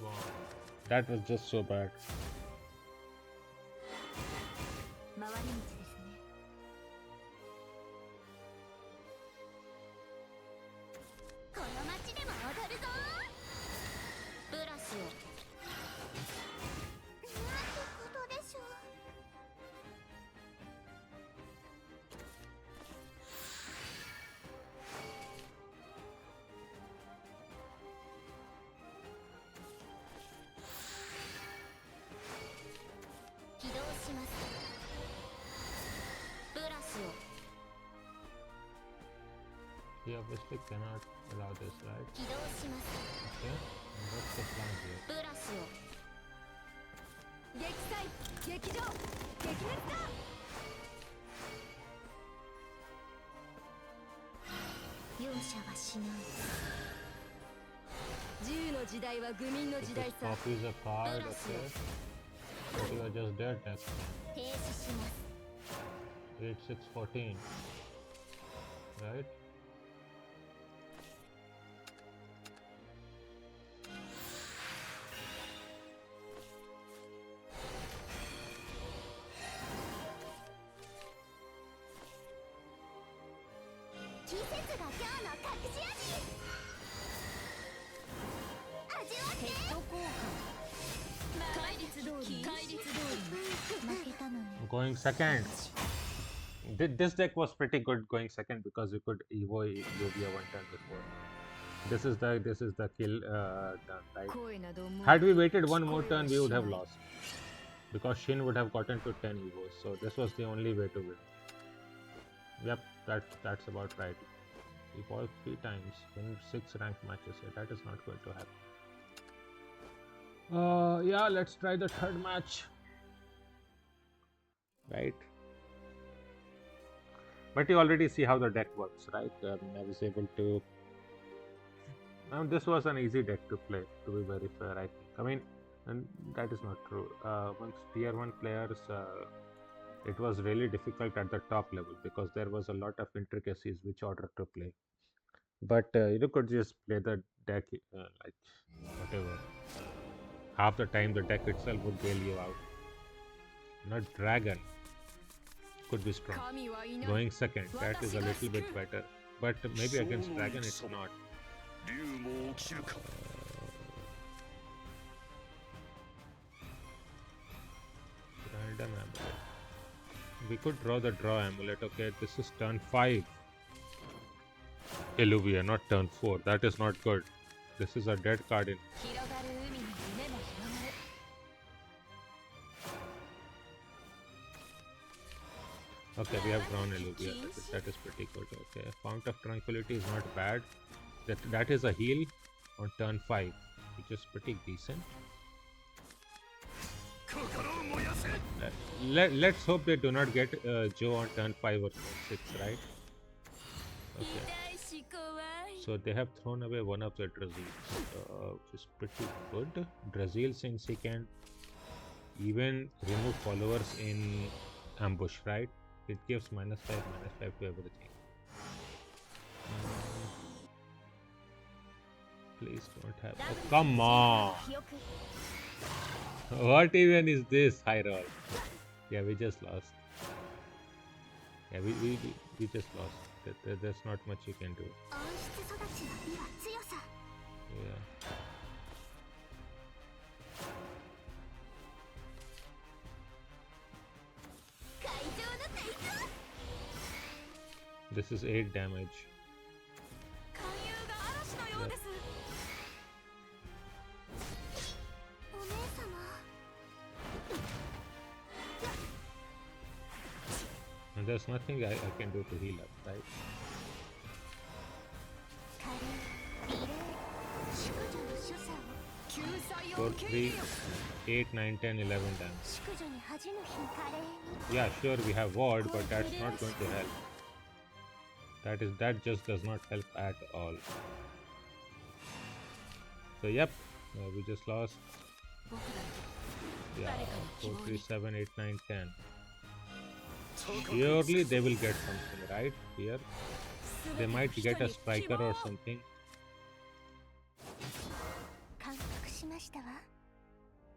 Wow, that was just so bad. We obviously cannot allow this, right? Okay, and what's the plan here? It just copies a card, okay? But you are just dead next. 停止します。 8, 6, 14. Right? Going second. This deck was pretty good going second because you could Evo Yuvia one turn before. This is the kill done, right? Had we waited one more turn, we would have lost because Shin would have gotten to 10 Evos. So this was the only way to win. Yep, that's about right. Evolve 3 times in 6 ranked matches. Yeah, that is not going to happen. Yeah, let's try the third match. Right. But you already see how the deck works, right? I was able to. This was an easy deck to play, to be very fair, I think. I mean, and that is not true. Amongst tier 1 players, it was really difficult at the top level because there was a lot of intricacies which order to play. But you could just play the deck like whatever. Half the time, the deck itself would bail you out. Not dragon. Could be strong. Going second, that is a little bit better. But maybe against dragon, it's not. Random amulet. We could draw the draw amulet. Okay, this is turn 5. Illuvia, not turn 4. That is not good. This is a dead card in. Okay, we have drawn Illuvia. That is pretty good. Okay, Fount of Tranquility is not bad. That is a heal on turn 5, which is pretty decent. Let's hope they do not get Joe on turn 5 or 6, right? Okay. So they have thrown away one of the Drazils, which is pretty good. Drazil, since he can even remove followers in ambush, right? It gives -5 to everything. Please don't have. Oh, come on! What even is this high roll? Yeah, we just lost. Yeah, we just lost. There's not much you can do. Yeah. This is 8 damage. Yep. And there's nothing I can do to heal up, right? 4, 3, 8, 9, 10, 11 damage. Yeah, sure, we have ward, but that's not going to help. That just does not help at all. So yep, we just lost. Yeah, 4, 3, 7, 8, 9, 10. Surely they will get something, right? Here, they might get a striker or something.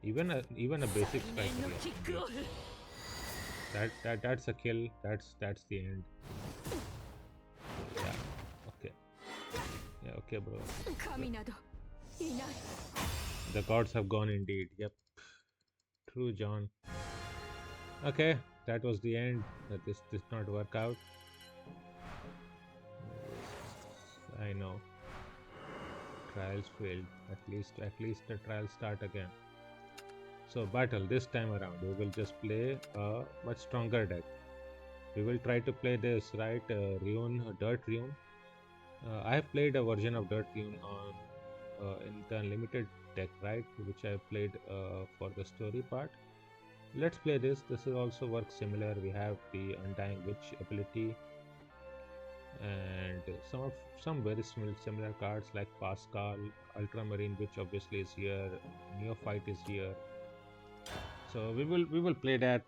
Even a basic striker. Yeah. That's a kill. That's the end. Yeah. Okay. Yeah. Okay, bro. The gods have gone indeed. Yep. True, John. Okay, that was the end. This did not work out. I know. Trials failed. At least the trials start again. So battle this time around. We will just play a much stronger deck. We will try to play this, right? Rune, Dirt Rune. I have played a version of Dirt Rune on in the unlimited deck, right? Which I played for the story part. Let's play this. This will also work similar. We have the Undying Witch ability and some very similar cards like Pascal, Ultramarine Witch obviously is here, Neophyte is here. So So we will play that.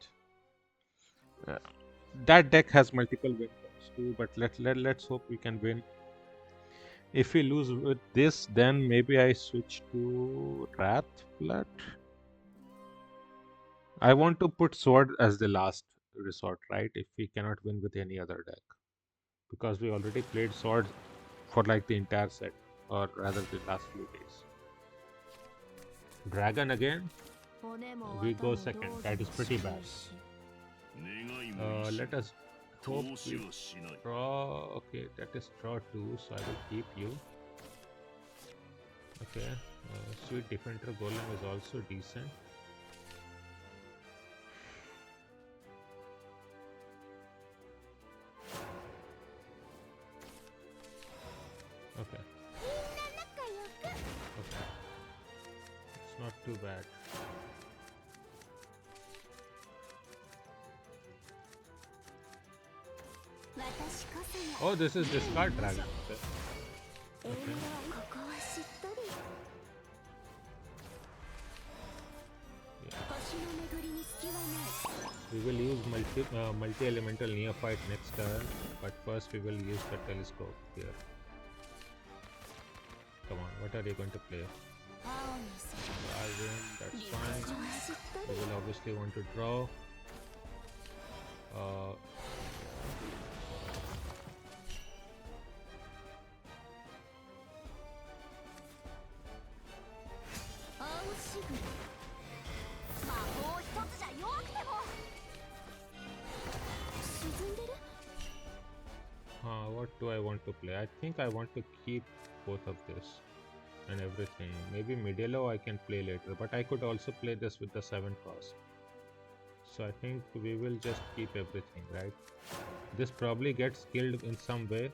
That deck has multiple win costs too, but let's hope we can win. If we lose with this, then maybe I switch to Wrath Blood. I want to put Sword as the last resort, right? If we cannot win with any other deck, because we already played Sword for like the entire set, or rather the last few days. Dragon again. We go second. That is pretty bad. Let us hope we draw. Okay, that is draw 2, so I will keep you. Okay, Sweet Defender Golem is also decent. Okay. Okay. It's not too bad. Oh, this is discard dragon. Okay. We will use multi-elemental neophyte next turn, but first we will use the telescope here. Come on, what are you going to play? Arvin, that's fine. We will obviously want to draw. What do I want to play? I think I want to keep both of this and everything. Maybe Medelo I can play later, but I could also play this with the 7 cost. So I think we will just keep everything, right? This probably gets killed in some way.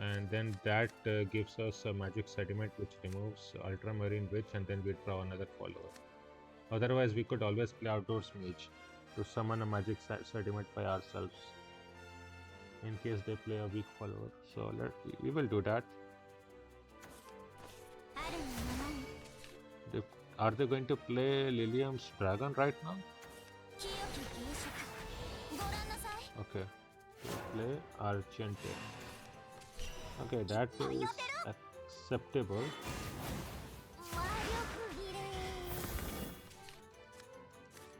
And then that gives us a magic sediment which removes Ultramarine Witch, and then we draw another follower. Otherwise we could always play Outdoors Mage to summon a magic sediment by ourselves in case they play a weak follower. So we will do that. Are they going to play Lilium's Dragon right now? Okay, they play Argente. Okay, that is acceptable.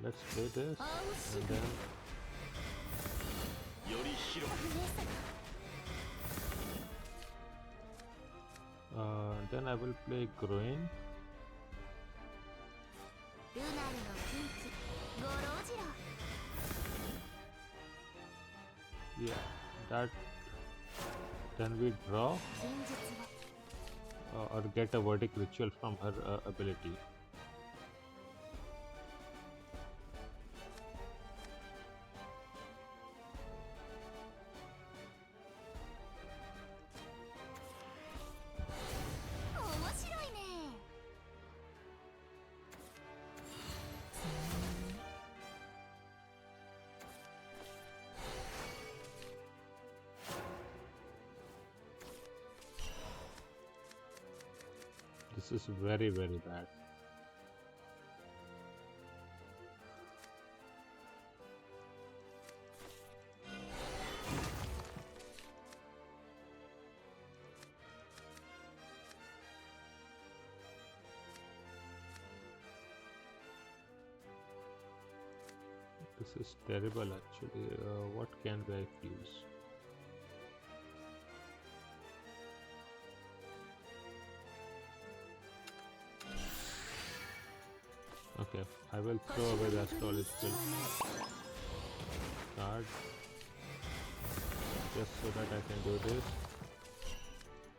Let's play this and then I will play Groin. Yeah, that. Then we draw or get a Verdict Ritual from her ability. This is very, very bad. This is terrible actually. What can I use? Okay, I will throw away the astrological card just so that I can do this.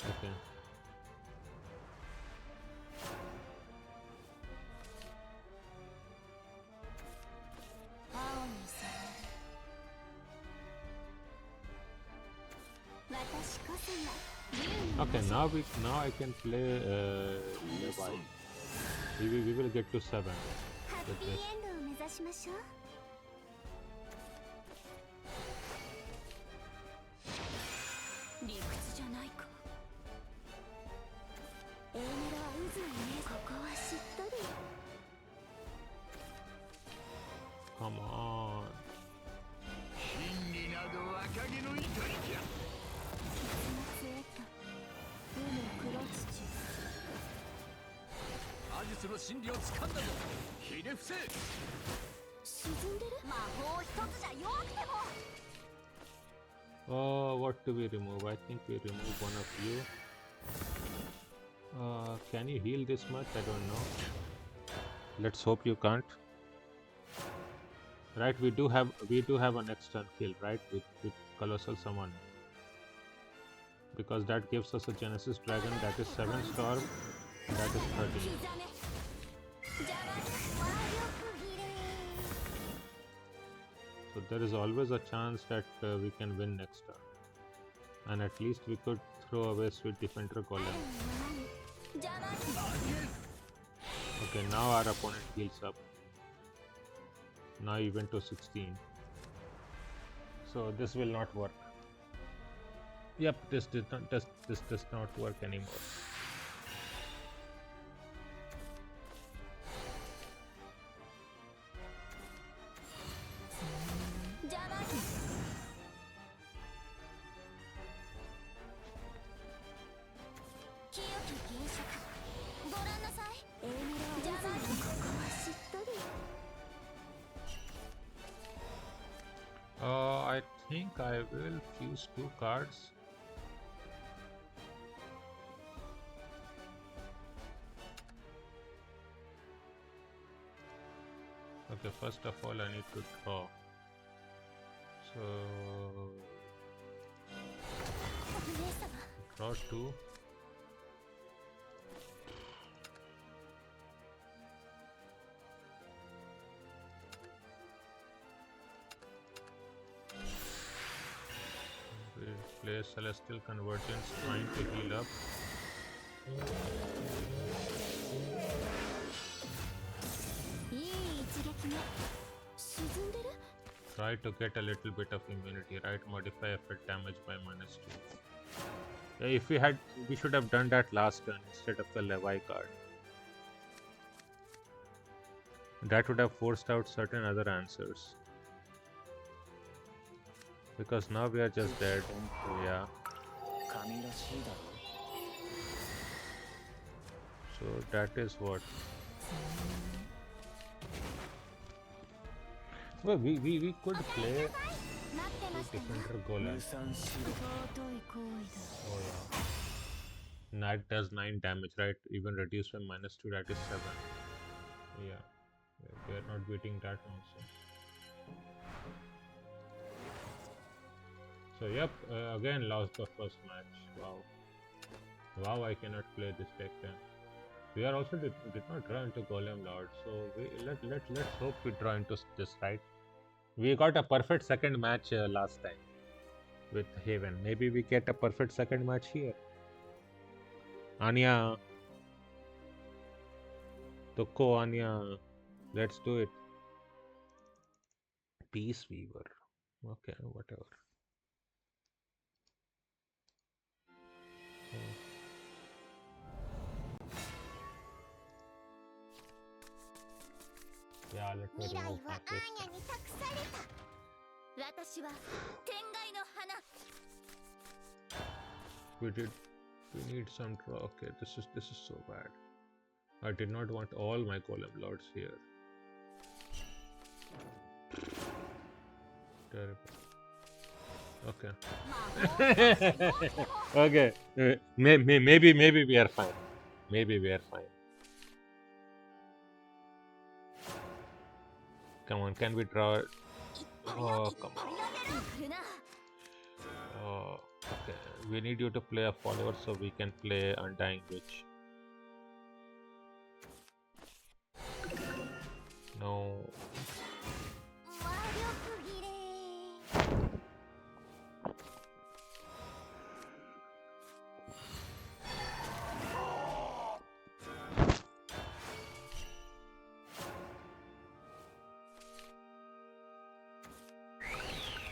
Okay. Okay, now I can play Levi. We will get to 7 with this. 術の真理を掴んだぞ。ひれ伏せ。沈んでる？魔法一つじゃ弱くても。What do we remove? I think we remove one of you. Can you heal this much? I don't know. Let's hope you can't. Right, we do have a next turn kill, right? With Colossal Summon. Because that gives us a Genesis Dragon, that is 7 storm, that is 13. So there is always a chance that we can win next turn. And at least we could throw away Sweet Defender Golem. Okay, now our opponent heals up. Now he went to 16. So this will not work. Yep, this does not work anymore. I think I will fuse 2 cards. Okay, first of all I need to draw. So draw 2. Play Celestial Convergence, trying to heal up. Try to get a little bit of immunity, right? Modify effect damage by -2. Yeah, if we should have done that last turn instead of the Levi card. That would have forced out certain other answers. Because now we are just dead. Yeah. So that is what. Well, we could play Defender Golem. Oh yeah. That does 9 damage, right? Even reduced by -2, that is 7. Yeah. We are not beating that nonsense. So yep, again lost the first match. Wow, I cannot play this deck then. We are also did not draw into Golem Lord, so let's hope we draw into this, right? We got a perfect second match last time with Haven. Maybe we get a perfect second match here. Anya, Toko, Anya, let's do it. Peace Weaver. Okay, whatever. Yeah, let me remove my face. We need some draw. Okay, this is so bad. I did not want all my Golem Lords here. Terrible. Okay. Okay. Maybe we are fine. Maybe we are fine. Come on, can we draw it? Oh, come on. Oh, okay. We need you to play a follower so we can play Undying Witch. No.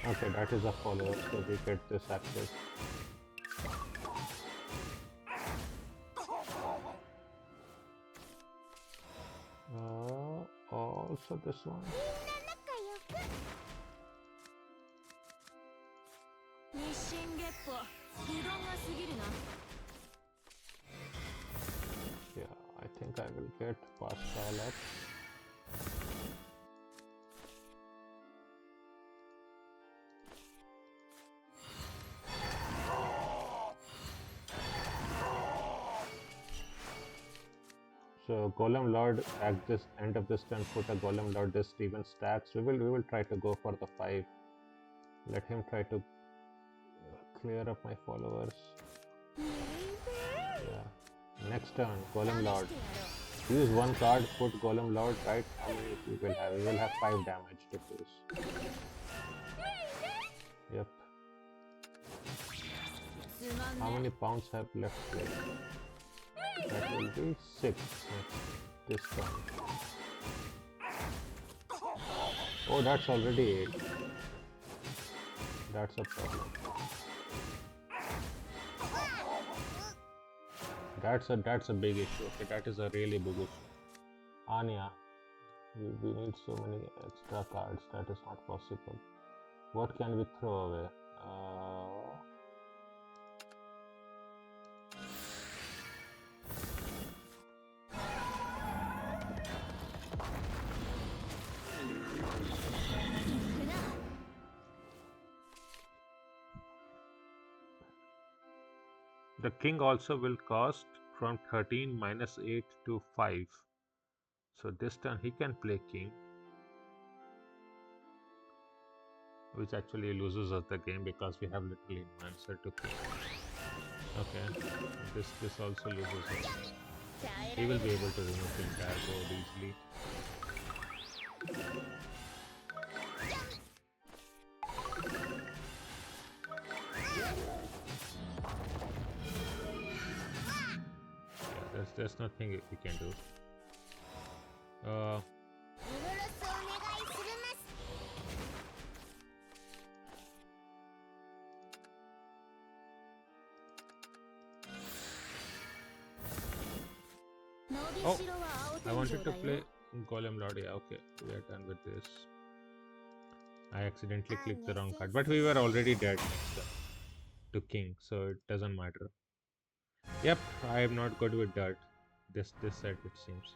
Okay, that is a follower, so we get this access. Also this one. Yeah, I think I will get Pascal up. So Golem Lord at this end of this turn put a Golem Lord this even stacks. We will try to go for the 5. Let him try to clear up my followers. Yeah. Next turn, Golem Lord. Use 1 card, put Golem Lord, right? How many we will have? We will have 5 damage to use. Yep. How many pounds have left here? That will be 6 next this turn. Oh, that's already 8. That's a problem. That's a big issue. Okay, that is a really big issue. Anya, we need so many extra cards. That is not possible. What can we throw away? The king also will cost from 13 minus 8 to 5. So this turn he can play king, which actually loses us the game because we have literally no answer to king. Okay, this also loses us. He will be able to remove the entire board easily. Yeah, there's nothing we can do. Oh, I wanted to play Golem Lord. Yeah, okay, we are done with this. I accidentally clicked the wrong card, but we were already dead to king, so it doesn't matter. Yep, I am not good with dirt. This set it seems,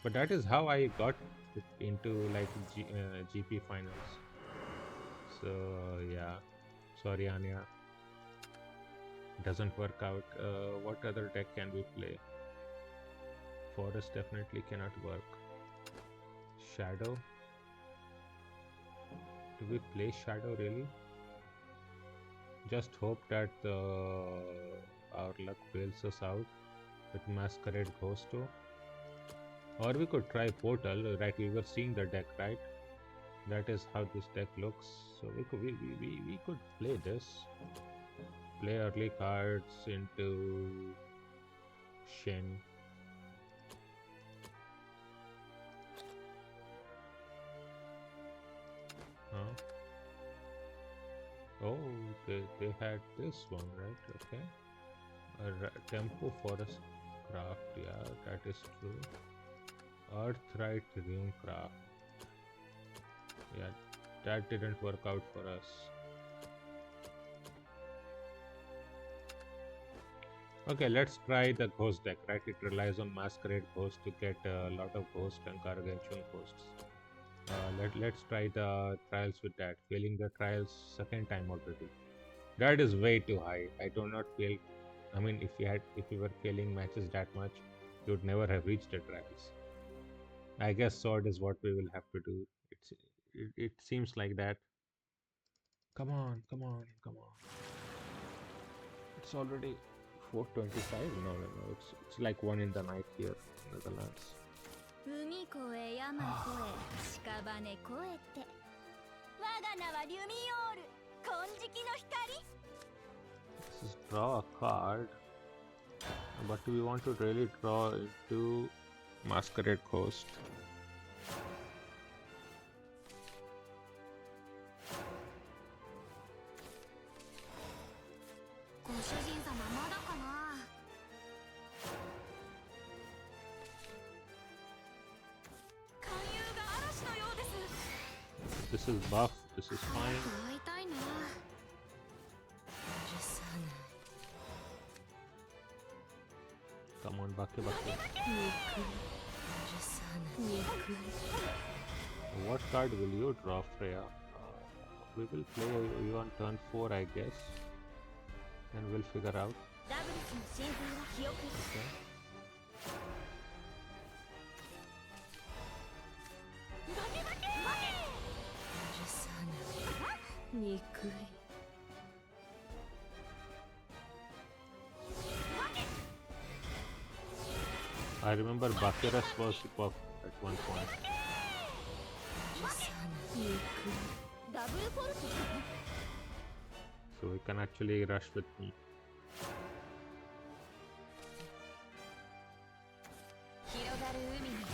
but that is how I got into like GP finals. So yeah, sorry Anya, doesn't work out. What other deck can we play? Forest definitely cannot work. Shadow. Do we play Shadow really? Just hope that our luck bails us out with Masquerade Ghost too. Or we could try Portal, right? We were seeing the deck, right? That is how this deck looks. So we could play this. Play early cards into Shin. Huh? Oh, they had this one, right? Okay. Tempo Forest Craft, yeah, that is true. Earthright Rune Craft. Yeah, that didn't work out for us. Okay, let's try the Ghost deck, right? It relies on Masquerade Ghost to get a lot of Ghost and Gargantuan Ghosts. Let's try the trials with that. Failing the trials second time already. That is way too high. I do not feel. I mean, if you were failing matches that much, you would never have reached the trials. I guess sword is what we will have to do. It seems like that. Come on, come on, come on. It's already 4:25. No. It's like 1 in the night here in Netherlands. 海越え山越え屍越えて我が名はリュミオール金色の光 This is draw a card, but do we want to really draw into Masquerade Ghost? This is buff, this is fine. Come on, Bakke Bakke. What card will you draw, Freya? We will play you on turn 4, I guess. And we'll figure out. Okay. I remember Bakiras was superb at one point. So we can actually rush with me.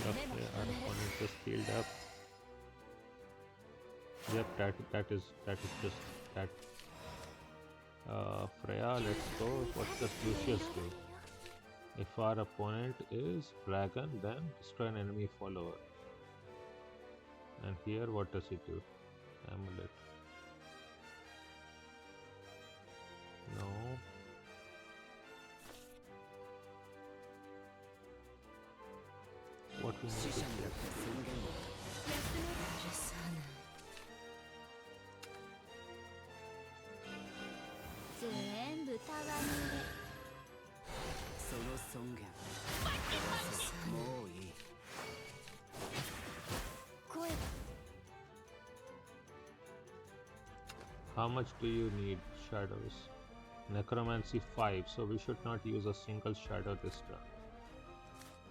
Okay, our opponent just healed up. Yep, that is just that. Freya, let's go. What does Lucius do? If our opponent is dragon, then destroy an enemy follower. And here, what does he do? Amulet. No. What we need to do? How much do you need shadows? Necromancy 5, so we should not use a single shadow this turn.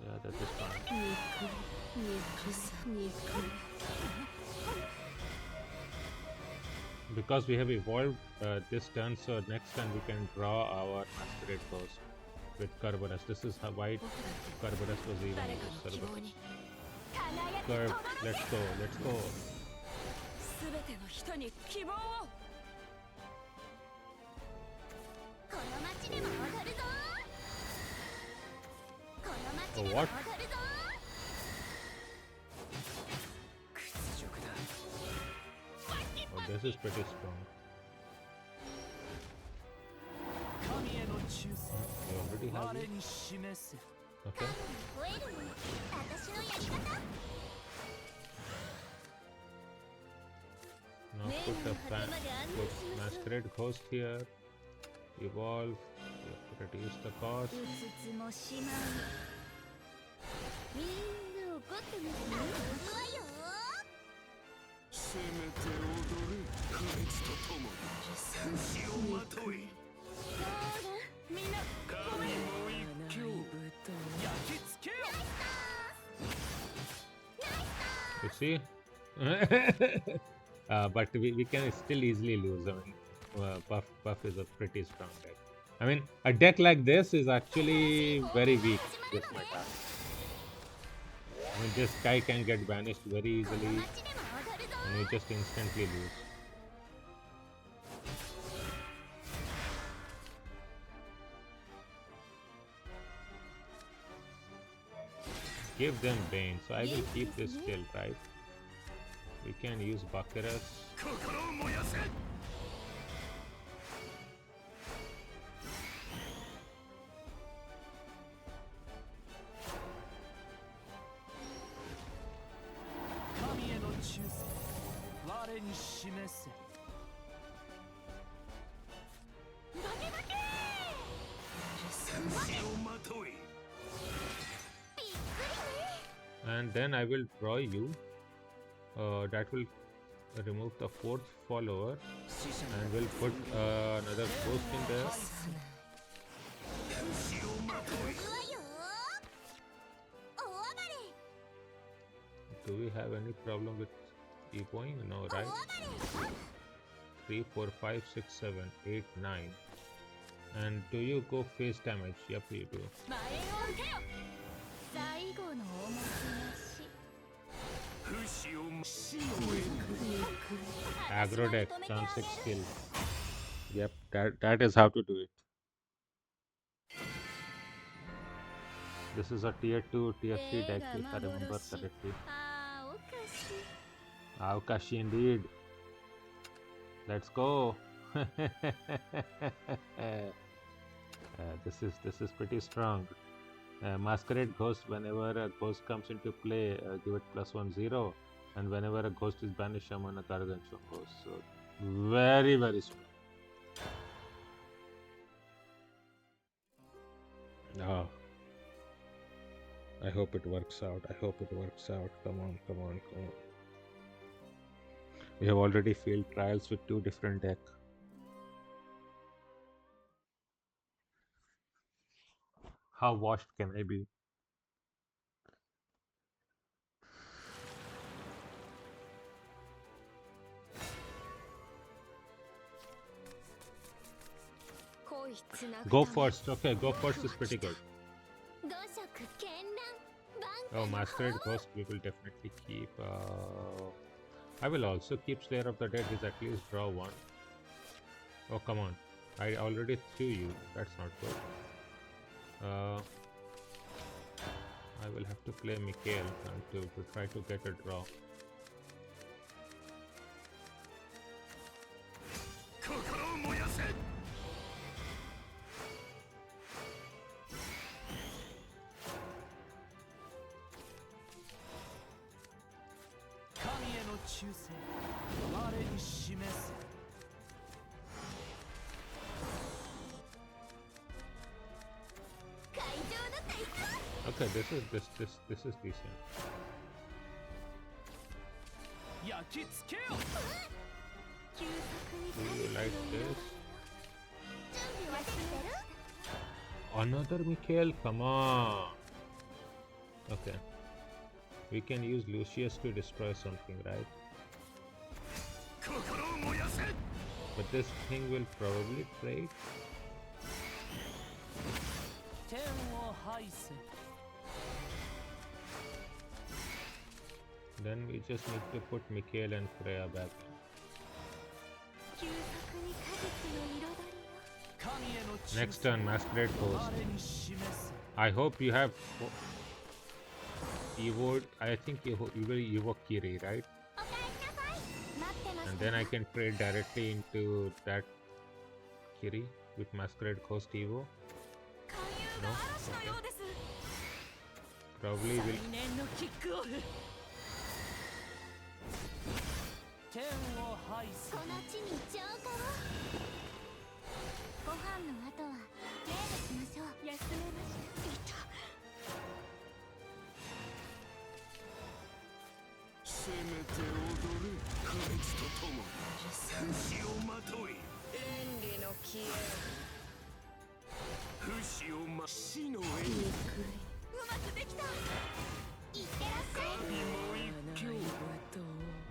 Yeah, that is fine. Because we have evolved this turn, so next turn we can draw our Masquerade Ghost with Kerberos. This is how why Kerberos was even used. Cerberus. Curve, let's go, let's go. Oh, what? Oh, this is pretty strong. You already have it? Okay. Now put Masquerade Ghost here. Evolve. Reduce the cost. You see? But we can still easily lose. I mean, Buff is a pretty strong deck. I mean, a deck like this is actually very weak this meta. I mean, this guy can get banished very easily and you just instantly lose. Give them Bane, so I will keep this still, right? We can use Bakiras. And then I will draw you. That will remove the 4th follower and we'll put another ghost in there. Do we have any problem with epoing? No, right? 3, 4, 5, 6, 7, 8, 9. And do you go face damage? Yep, you do. Aggro deck, turn 6 skill. Yep, that is how to do it. This is a tier 2, tier 3 deck if I remember correctly. Aokashi indeed. Let's go. This is pretty strong. Masquerade Ghost, whenever a ghost comes into play, give it +1/0, and whenever a ghost is banished, summon a Gargantuan ghost. So, very, very strong. Ah, I hope it works out. I hope it works out. Come on, come on, come on. We have already failed trials with 2 different decks. How washed can I be? Go first. Okay, go first is pretty good. Oh, Masquerade Ghost we will definitely keep. I will also keep Slayer of the Dead. Is at least draw 1. Oh, come on. I already threw you. That's not good. I will have to play Mikhail to try to get a draw. Okay, this is decent. Do you like this? Another Mikhail? Come on. Okay. We can use Lucius to destroy something, right? But this thing will probably trade. Then we just need to put Mikhail and Freya back in. Next turn, Masquerade Ghost. I hope you have Evo. I think you will evoke Kiri, right? And then I can trade directly into that Kiri with Masquerade Ghost Evo. No? Okay. Probably will.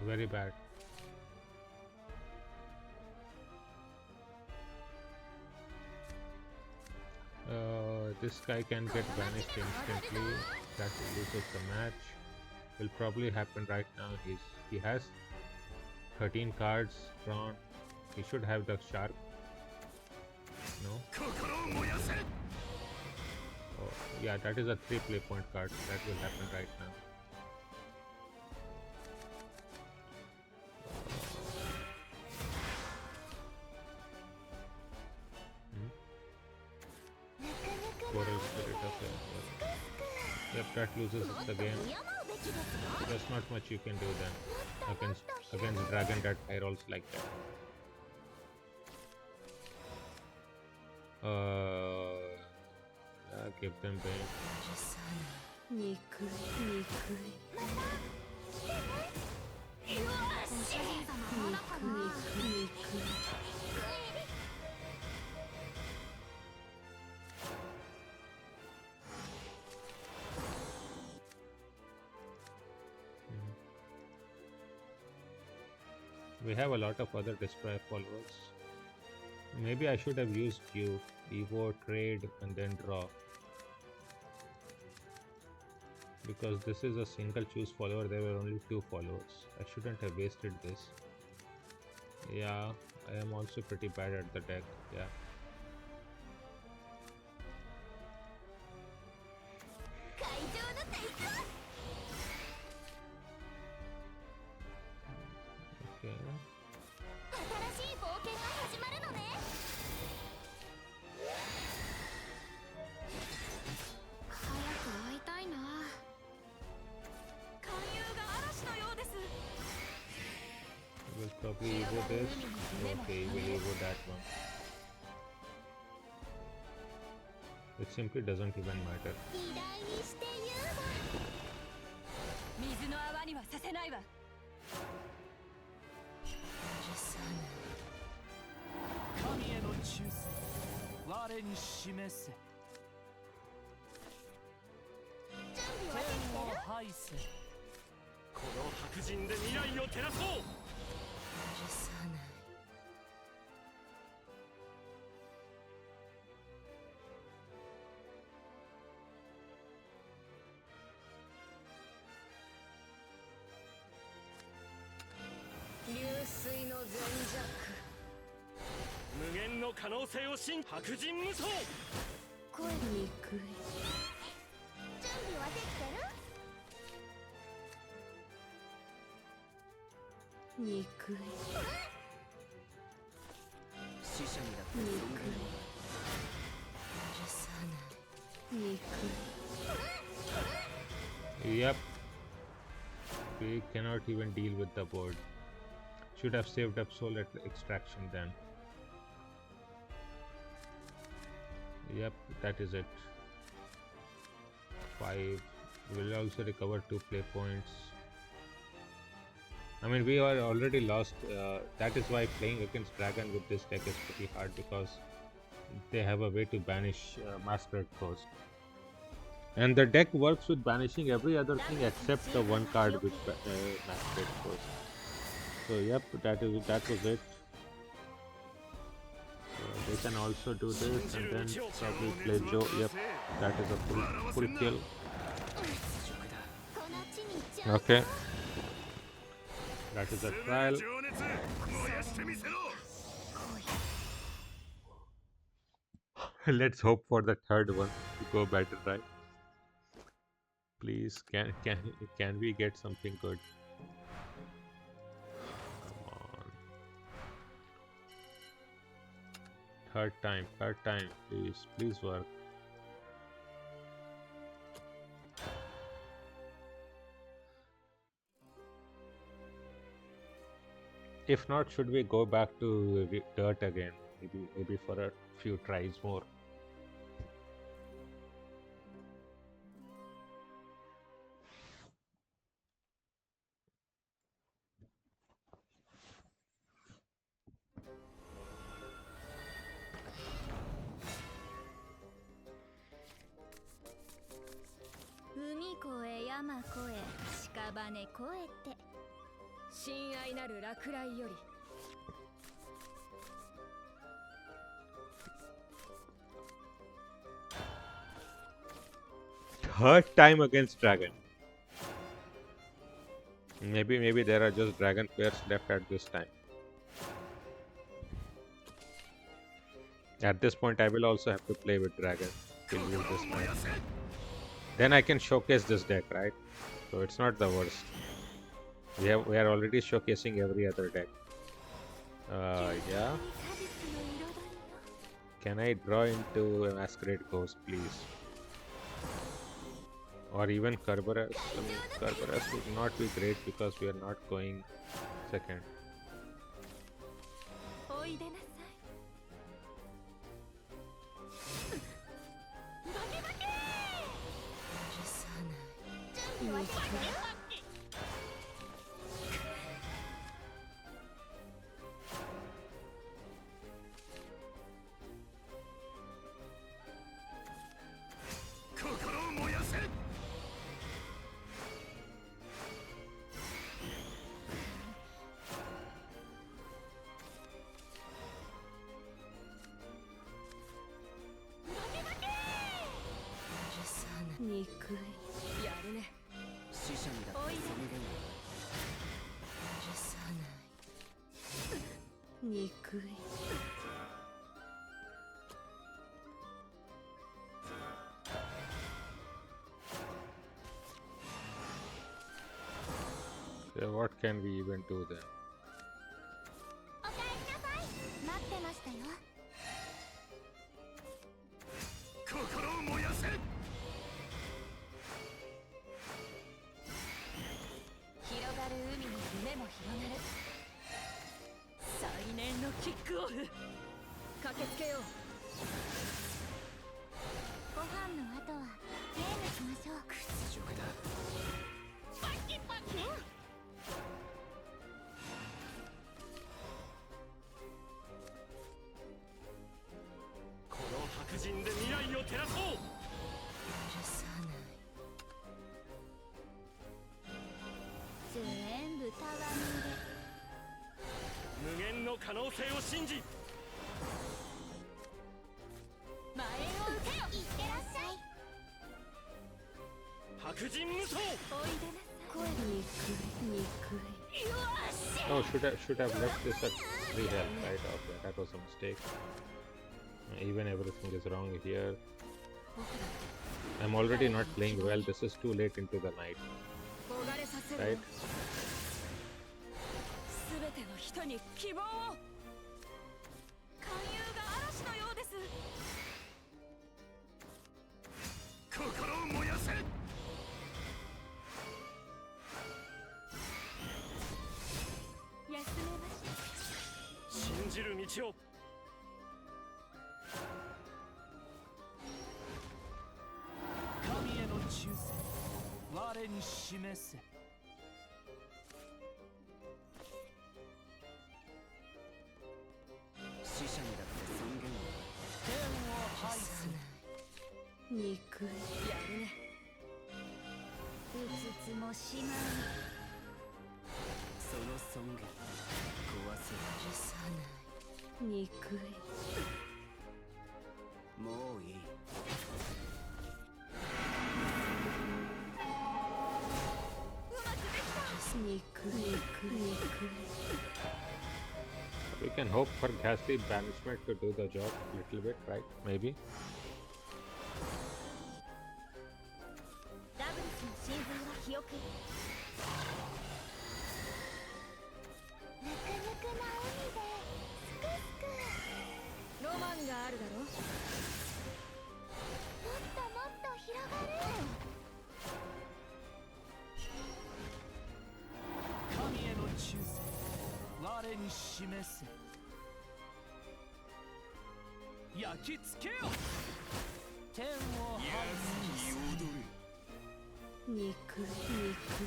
Very bad. This guy can get banished instantly. That loses the match. Will probably happen right now. He has 13 cards drawn. He should have the shark. No. Oh, yeah, that is a 3 play point card. That will happen right now. Coral Spirit, okay. Yep, that loses the game. There's not much you can do then against dragon that high rolls like that. Give them bait. We have a lot of other destroy followers. Maybe I should have used you, Evo, trade, and then draw. Because this is a single choose follower, there were only 2 followers. I shouldn't have wasted this. Yeah, I am also pretty bad at the deck, yeah. probably evo this. Okay, we will evo that one. It simply doesn't even matter. 偉大にして言うわ。水の泡にはさせないわ。神への忠誠、我に示せ。準備はできて天をる？拝せ。この白人で未来を照らそう。流水の全弱。無限の可能性を信白人無双。声にくい。準備はできてる？憎い。死者にだって憎い。尊厳は許さない。憎い。 Yep. We cannot even deal with the board. Should have saved up soul at extraction then. Yep, that is it. 5. We'll also recover 2 play points. I mean, we are already lost. That is why playing against Dragon with this deck is pretty hard, because they have a way to banish Masquerade Ghost. And the deck works with banishing every other thing except the one card which Masquerade Ghost. So yep, that was it. They can also do this and then probably play Joe. Yep, that is a full kill. この地に情 Okay. That is a trial. 情熱燃やしてみせろ。 Let's hope for the third one to go better, right? Please, can we get something good? Come on. Third time, please work. If not, should we go back to dirt again? Maybe for a few tries more. Third time against Dragon. Maybe there are just Dragon players left at this time. At this point, I will also have to play with Dragon to lose this match. Then I can showcase this deck, right? So it's not the worst. We are already showcasing every other deck. Yeah. Can I draw into a Masquerade Ghost, please? Or even Kerberos. I mean, Kerberos would not be great because we are not going second. おいでなさい。バケバケ。準備はできてる？心を燃やせ。 憎い。やるね。死者にだって尊厳は許さない。憎い。 So what can we even do then? おかえりなさい。待ってましたよ。心を燃やせ。 広がる海に夢も広がる。クオフ駆けつけよう。ご飯の後はゲームしましょう。屈辱だ。パキパキ。この白人で未来を照らそう。許さない。全部たわみ無限の可能性を信じ、で前を受けよ。いってらっしゃい。白人無双。おいでなさ声にくいにくい。い。よし。Oh, should have left this at 3 health, right? Okay, that was a mistake. Even everything is wrong here. 僕だって I'm already not playing well. This is too late into the night, 焦がれさせる。 right? すべての人に希望を。勧誘が嵐のようです。心を燃やせ。休めまし信じる道を。神への忠誠我に示せ。死者にだって尊厳は天を拝す。憎い。やるね。うつつもしまう。その尊厳壊せ許さない。憎い。もういい。憎い憎い憎い。 We can hope for ghastly banishment to do the job a little bit, right? Maybe. ダブルスの神髄は記憶。ぬくぬくな海ですくすく。ロマンがあるだろ。もっともっと広がる。神への忠誠我に示せ。焼き付けよ。天を拝す。憎い憎い。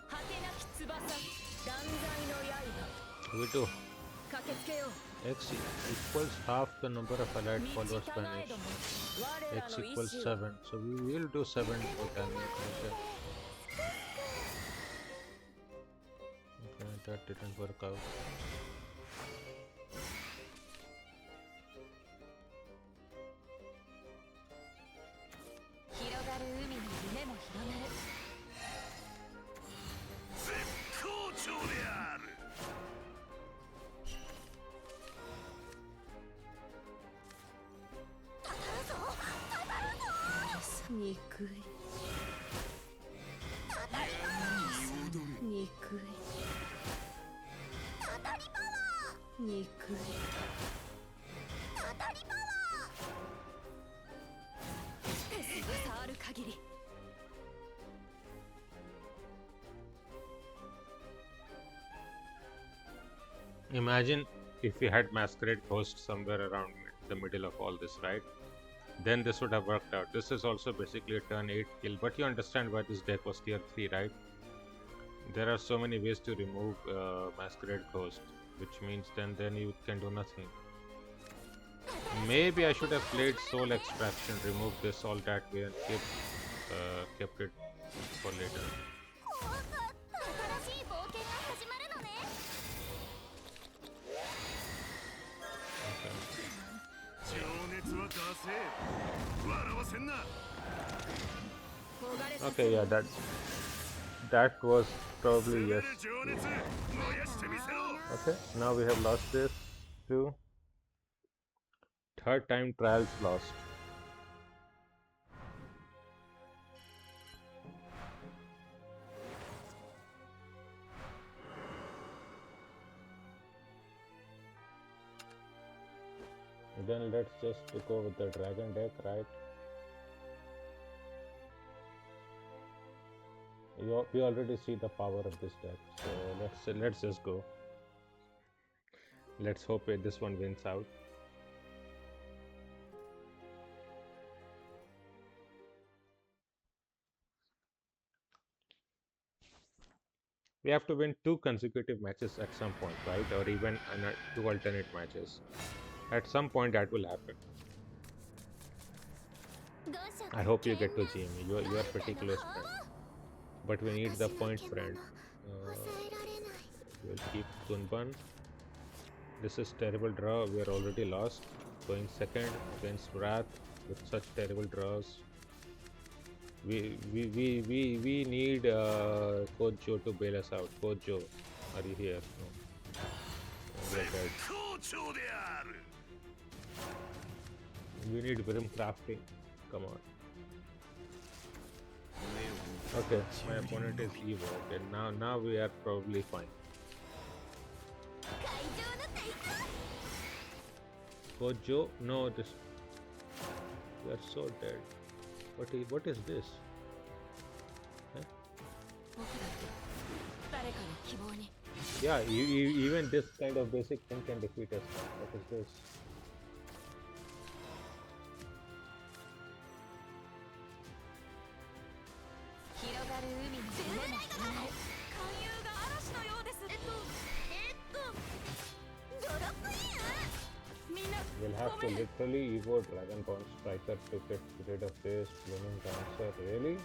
果てなき翼、断罪の刃。 We do. 駆けつけよう。 X equals half the number of allied followers 道違え banished. ども我ら X の意 equals 志を。 7. So we will do 7 for damage. Okay, that didn't work out. 広がる海に夢も広がる。絶好調である。憎い。憎い。憎い。手が触る限り。 Imagine if we had Masquerade Ghost somewhere around the middle of all this, right? Then this would have worked out. This is also basically a turn 8 kill, but you understand why this deck was tier 3, right? There are so many ways to remove Masquerade Ghost, which means then you can do nothing. Maybe I should have played Soul Extraction, removed this all that way and kept it for later. 怖かった。新しい冒険が始まるのね。 Okay. 情熱は出せ。笑わせんな。 焦がれさせ Okay, る。 yeah, that was probably 全 yes. て情熱燃やしてみせろ。 Okay, now we have lost this too. Third time trials lost. Then let's just go with the dragon deck, right? We already see the power of this deck, so let's just go. Let's hope this one wins out. We have to win 2 consecutive matches at some point, right? Or even 2 alternate matches. At some point that will happen. I hope you get to GM. You are pretty close, friend. But we need the point, friend. We'll keep Dunban. This is terrible draw. We are already lost. Going second against Wrath with such terrible draws. We need Coach Joe to bail us out. Coach Joe, are you here? No. We are dead. We need Grim crafting. Come on. Okay, my opponent is Evo. Okay, now we are probably fine. Coach Joe, no, this. We are so dead. What is this? Huh? Yeah, even this kind of basic thing can defeat us. What is this? We'll have to literally Evo Dragonborn Striker to get rid of this blooming dancer. Really?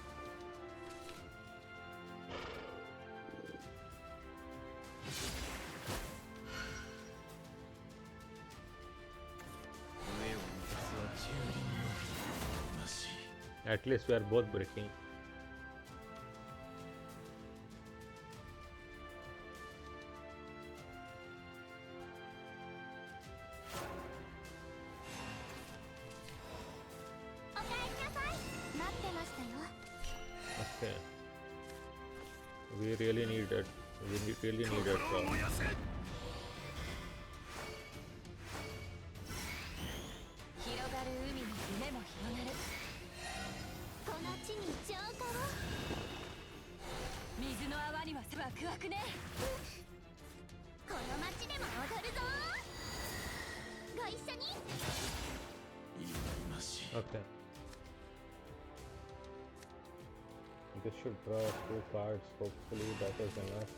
At least we are both breaking. Okay. We really need it. We really need it. Okay. This should draw 2 cards. Hopefully that is enough.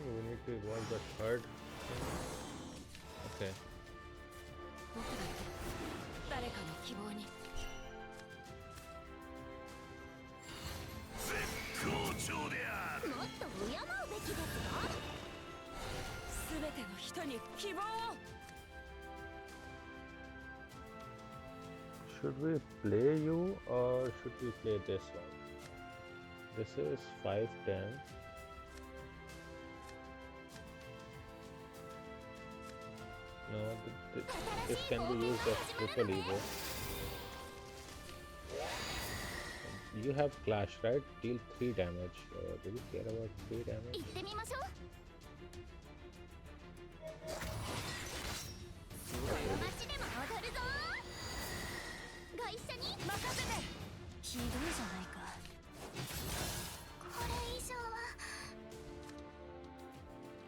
We need to evolve the third. Okay. Should we play you or should we play this one? This is 510. No, this can be used as triple Evo. You have Clash, right? Deal 3 damage. Do you care about 3 damage?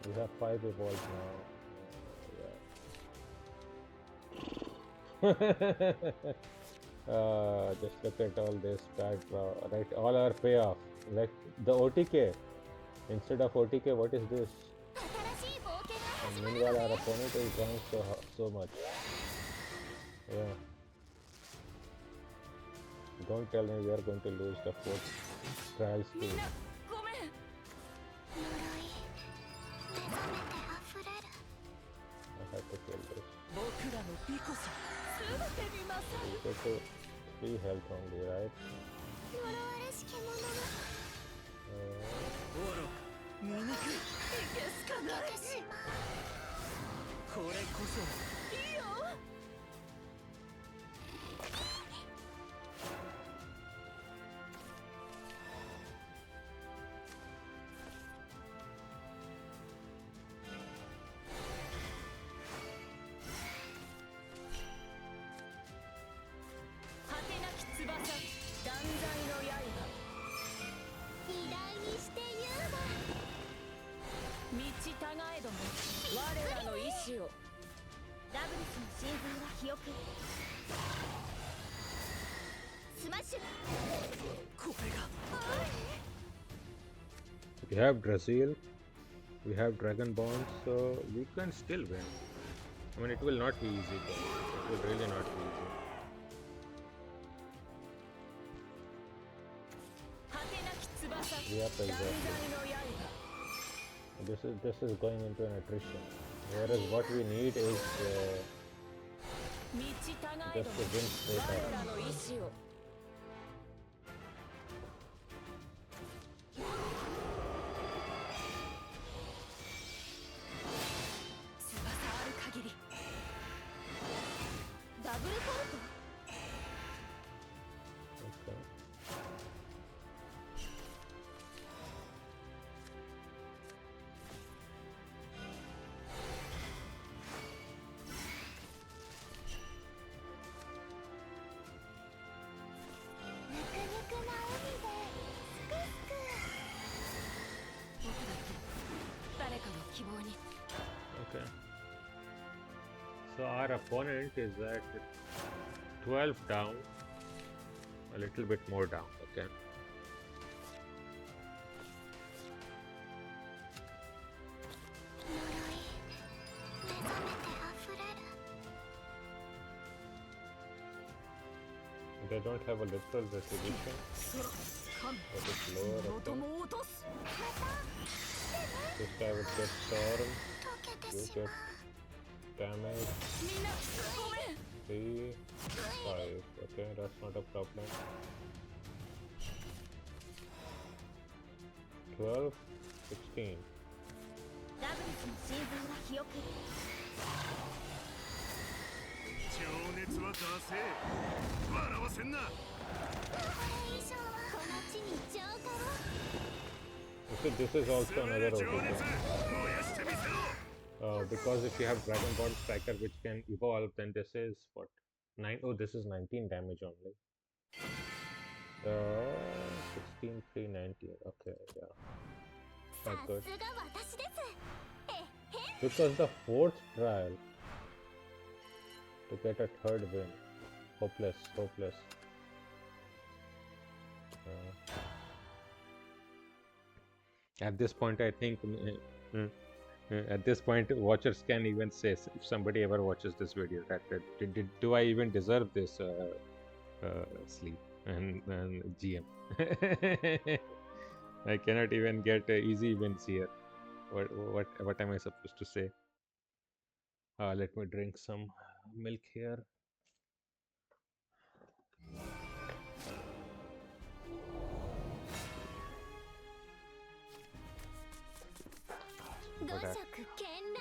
We have 5 evolves now. Just look at all this bad draw, right? All our payoff, like the OTK. Instead of OTK, what is this? And meanwhile, our opponent is drawing so much. Yeah. Don't tell me we are going to lose the 4th trials too. I have to kill this. Go to 3 health only, right? 醜い。いけすかない。これこそいいよ。果てなき翼、断罪の刃。偉大にして言うわ。道たがえども我らの意志を。ダブルスの神髄は肥沃。スマッシュ。これが We have Brazil, we have Dragon Bond, so we can still win. I mean, it will not be easy, though. It will really not be easy. 果てなき翼、 We have to 断罪 exactly. の刃。This is going into an attrition. Whereas what we need is 道たがえ just ど to も win straight 我ら up. の意志を。翼ある限り。ダブルフォルト。 Okay.ぬくぬくな海で。すくすく。僕だって誰かの希望に。 Okay. So our opponent is at 12 down, a little bit more down. Okay. 呪い。目覚めて溢れる。 They don't have a literal retribution, 空、神、 but it's lower. 元 Okay. も落とす。 This guy would get storm, 溶けて you しま get う。 damage. みんなごめん。 3, 5. Okay, that's not a problem. 12, 16. ダブルスの神髄は肥沃。情熱は出せ笑わせんな。これ以上はこの地に浄化を。 This is also 全 another て情熱 OTP. 燃やしてみせろ。 Because if you have Dragon Ball Striker which can evolve, then this is what? 9? Oh, this is 19 damage only. 16, 3, 19. Okay, yeah. さ Not す good. が私です。えへん。 Because the fourth trial to get a third win. Hopeless, hopeless. At this point, I think at this point, watchers can even say, if somebody ever watches this video, that do I even deserve this sleep and GM? I cannot even get easy wins here. What am I supposed to say? Let me drink some milk here. But 五色絢爛。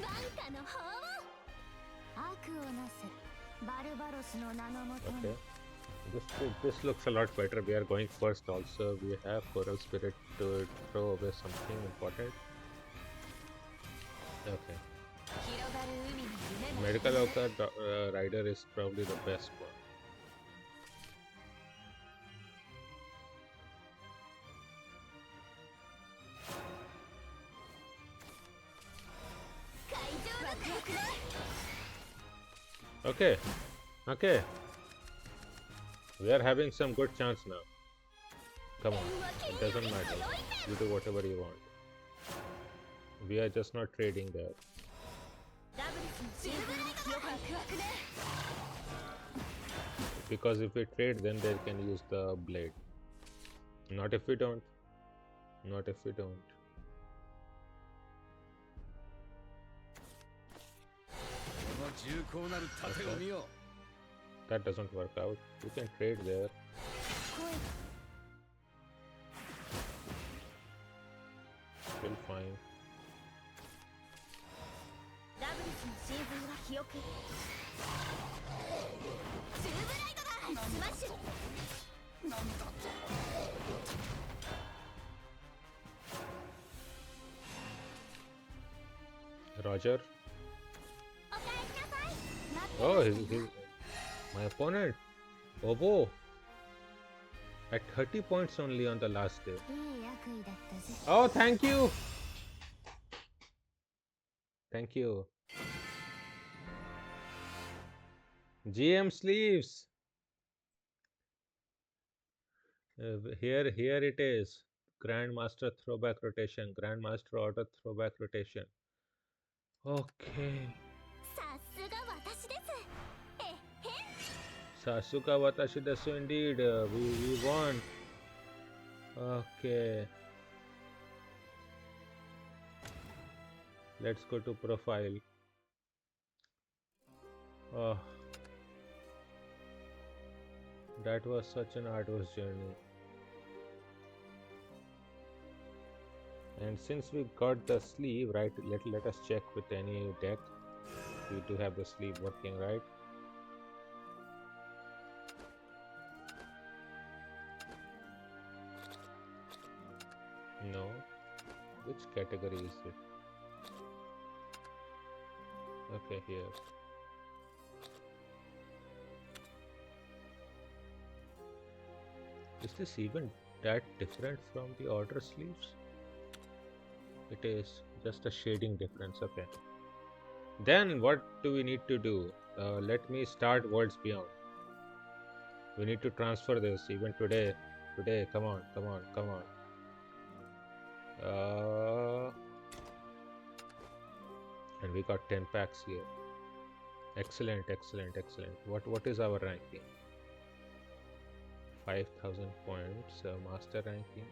万家の法を。悪をなす。バルバロスの名のもとに。 okay, this looks a lot better. We are going first. Also, we have Coral Spirit to throw away something important. Okay, 広がる海の夢も。 Medical Oka Rider is probably the best one. 会場の空気。 Okay, okay. We are having some good chance now. Come on, it doesn't matter. You do whatever you want. We are just not trading there. ダブルスの神髄は肥沃。 Because if we trade, then they can use the blade. Not if we don't. Not if we don't. この重厚なる盾を見よ。 That doesn't work out. You can trade there. 声が。fine. ダブルスのシーズンは記憶。ツーブライドだ。スマッシュ。Roger. おかえりなさい。待って Oh, ましたよ。 my opponent. Obo. At 30 points only on the last day. いい役位だったぜ。 Oh, thank you. Thank you. GM sleeves. Here it is. Grandmaster throwback rotation. Grandmaster order throwback rotation. Okay. さすが私です。えへん。 Sasuka watashi desu indeed. We won. Okay. Let's go to profile. Oh, that was such an arduous journey. And since we got the sleeve, right, let us check with any deck. We do have the sleeve working, right? No. Which category is it? Okay, here. Is this even that different from the order sleeves? It is just a shading difference. Okay. Then what do we need to do? Let me start Worlds Beyond. We need to transfer this even today. Today, come on. And we got 10 packs here. Excellent. What is our ranking? 5,000 points. Master ranking.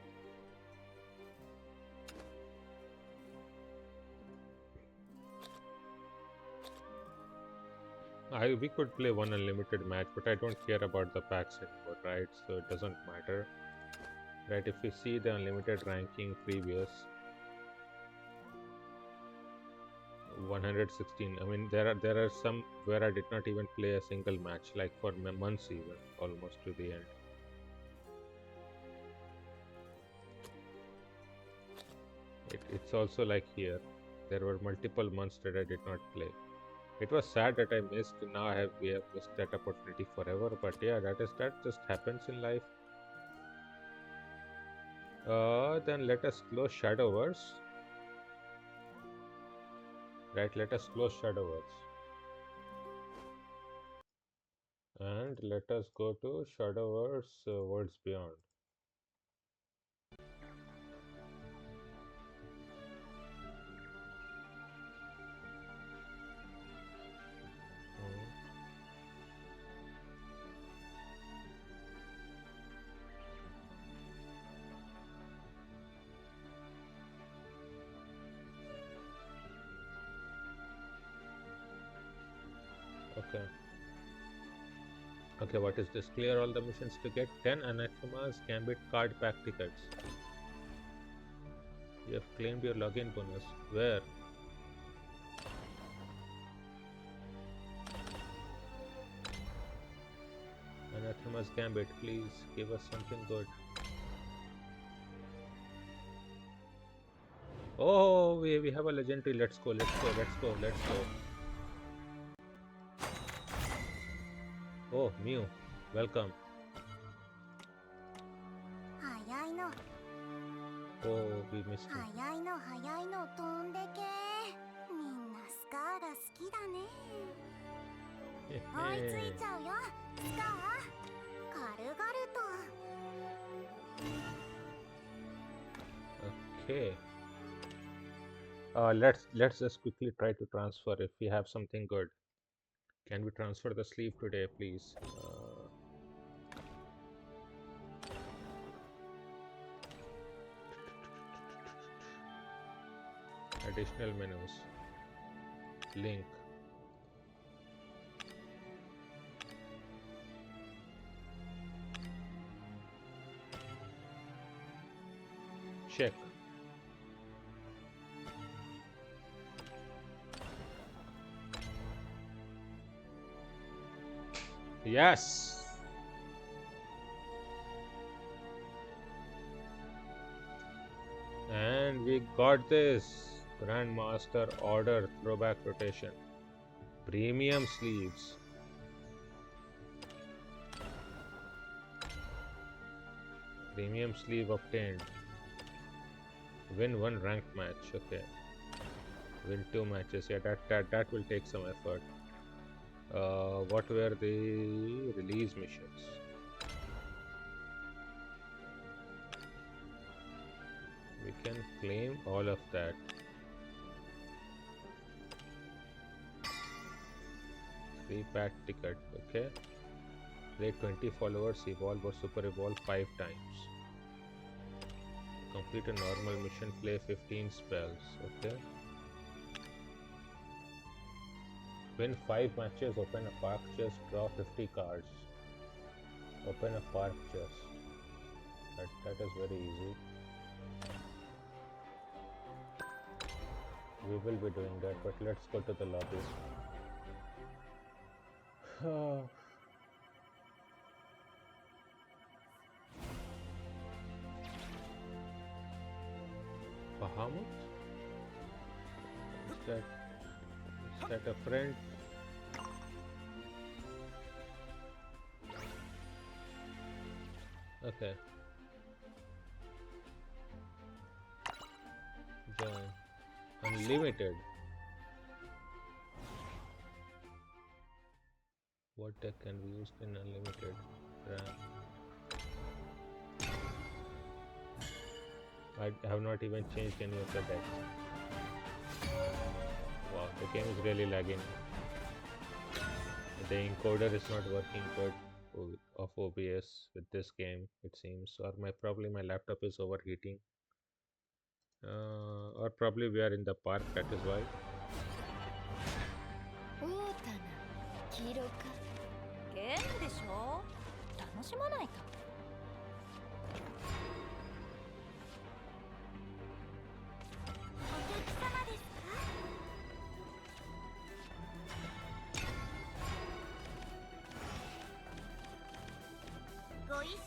We could play one unlimited match, but I don't care about the packs anymore, right? So it doesn't matter, right? If we see the unlimited ranking previous 116, I mean there are some where I did not even play a single match, like for months, even almost to the end. It's also like here, there were multiple months that I did not play. It was sad that I missed. Now we have missed that opportunity forever. But yeah, that just happens in life. Then let us close Shadowverse. Right, let us close Shadowverse. And let us go to Shadowverse Worlds Beyond. Okay, what is this? Clear all the missions to get 10 Anathema's Gambit card pack tickets. You have claimed your login bonus. Where? Anathema's Gambit, please give us something good. Oh, we have a legendary. Let's go. Oh, Mew, welcome. 早いの Oh, we missed him. 早いの飛んでけ。みんなスカーが好きだね。追いついちゃうよスカー。軽々と。 Okay. Let's just quickly try to transfer if we have something good. Can we transfer the sleeve today, please? Additional menus. Link. Check. Yes! And we got this Grandmaster Order throwback rotation. Premium sleeves. Premium sleeve obtained. Win one ranked match. Okay. Win 2 matches. Yeah, that will take some effort. What were the release missions? We can claim all of that. 3-pack ticket. Okay. Play 20 followers, evolve or super evolve 5 times. Complete a normal mission, play 15 spells. Okay. Win 5 matches, open a park chest, draw 50 cards. Open a park chest. That is very easy. We will be doing that, but let's go to the lobby. Bahamut? Is that a friend? Okay. Join. Unlimited. What deck can be used in unlimited? I have not even changed any of the decks. Wow, the game is really lagging. The encoder is not working good of OBS with this game, it seems, or probably my laptop is overheating, or probably we are in the park, that is why. 黄色かゲームでしょ楽しまないとお客様ですかご一緒に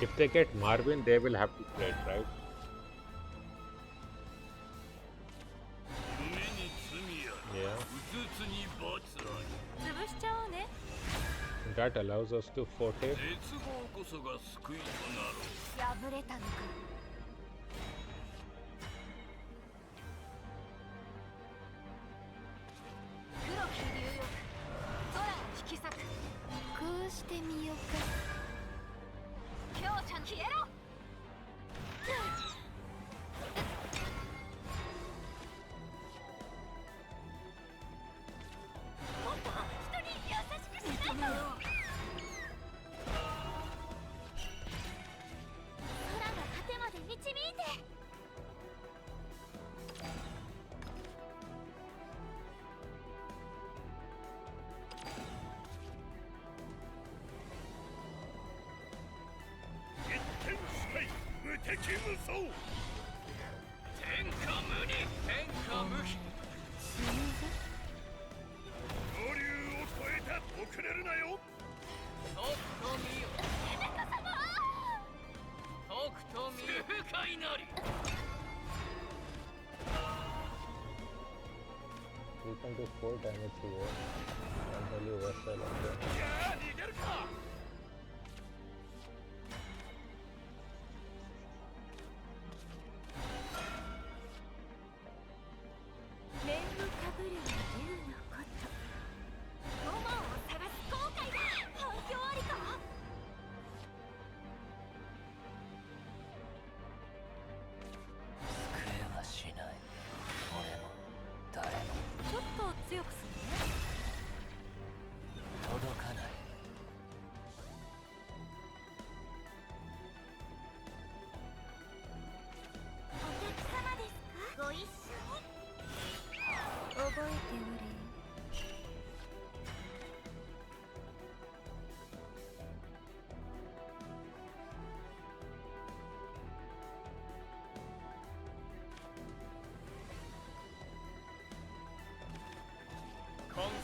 If they get Marvin, they will have to trade, right? Yeah. That allows us to forte. GM0 天下無二天下無比五竜を超えた遅れるなよとくと見よとくと見よ痛快なり You can do 4 damage to you until you rest a lot. 逃げるか What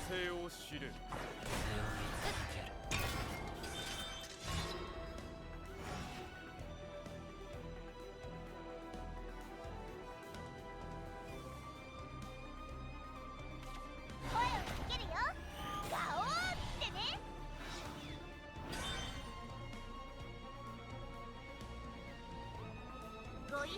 性を知れ。手を見つける。声をかけるよ。ガオーってね。ご一緒に。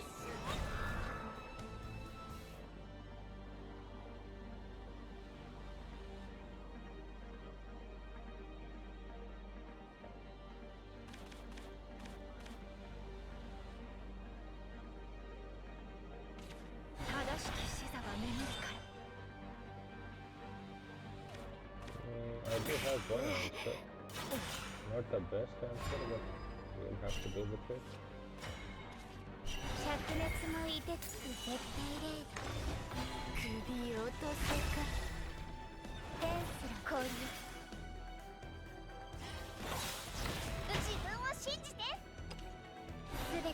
正しき視座は眠るから。I do have one answer. Not the best answer, but we'll have to do with it. 灼熱もいてつく絶対レード。首落とせか。天すら凍る。自分を信じて。すべて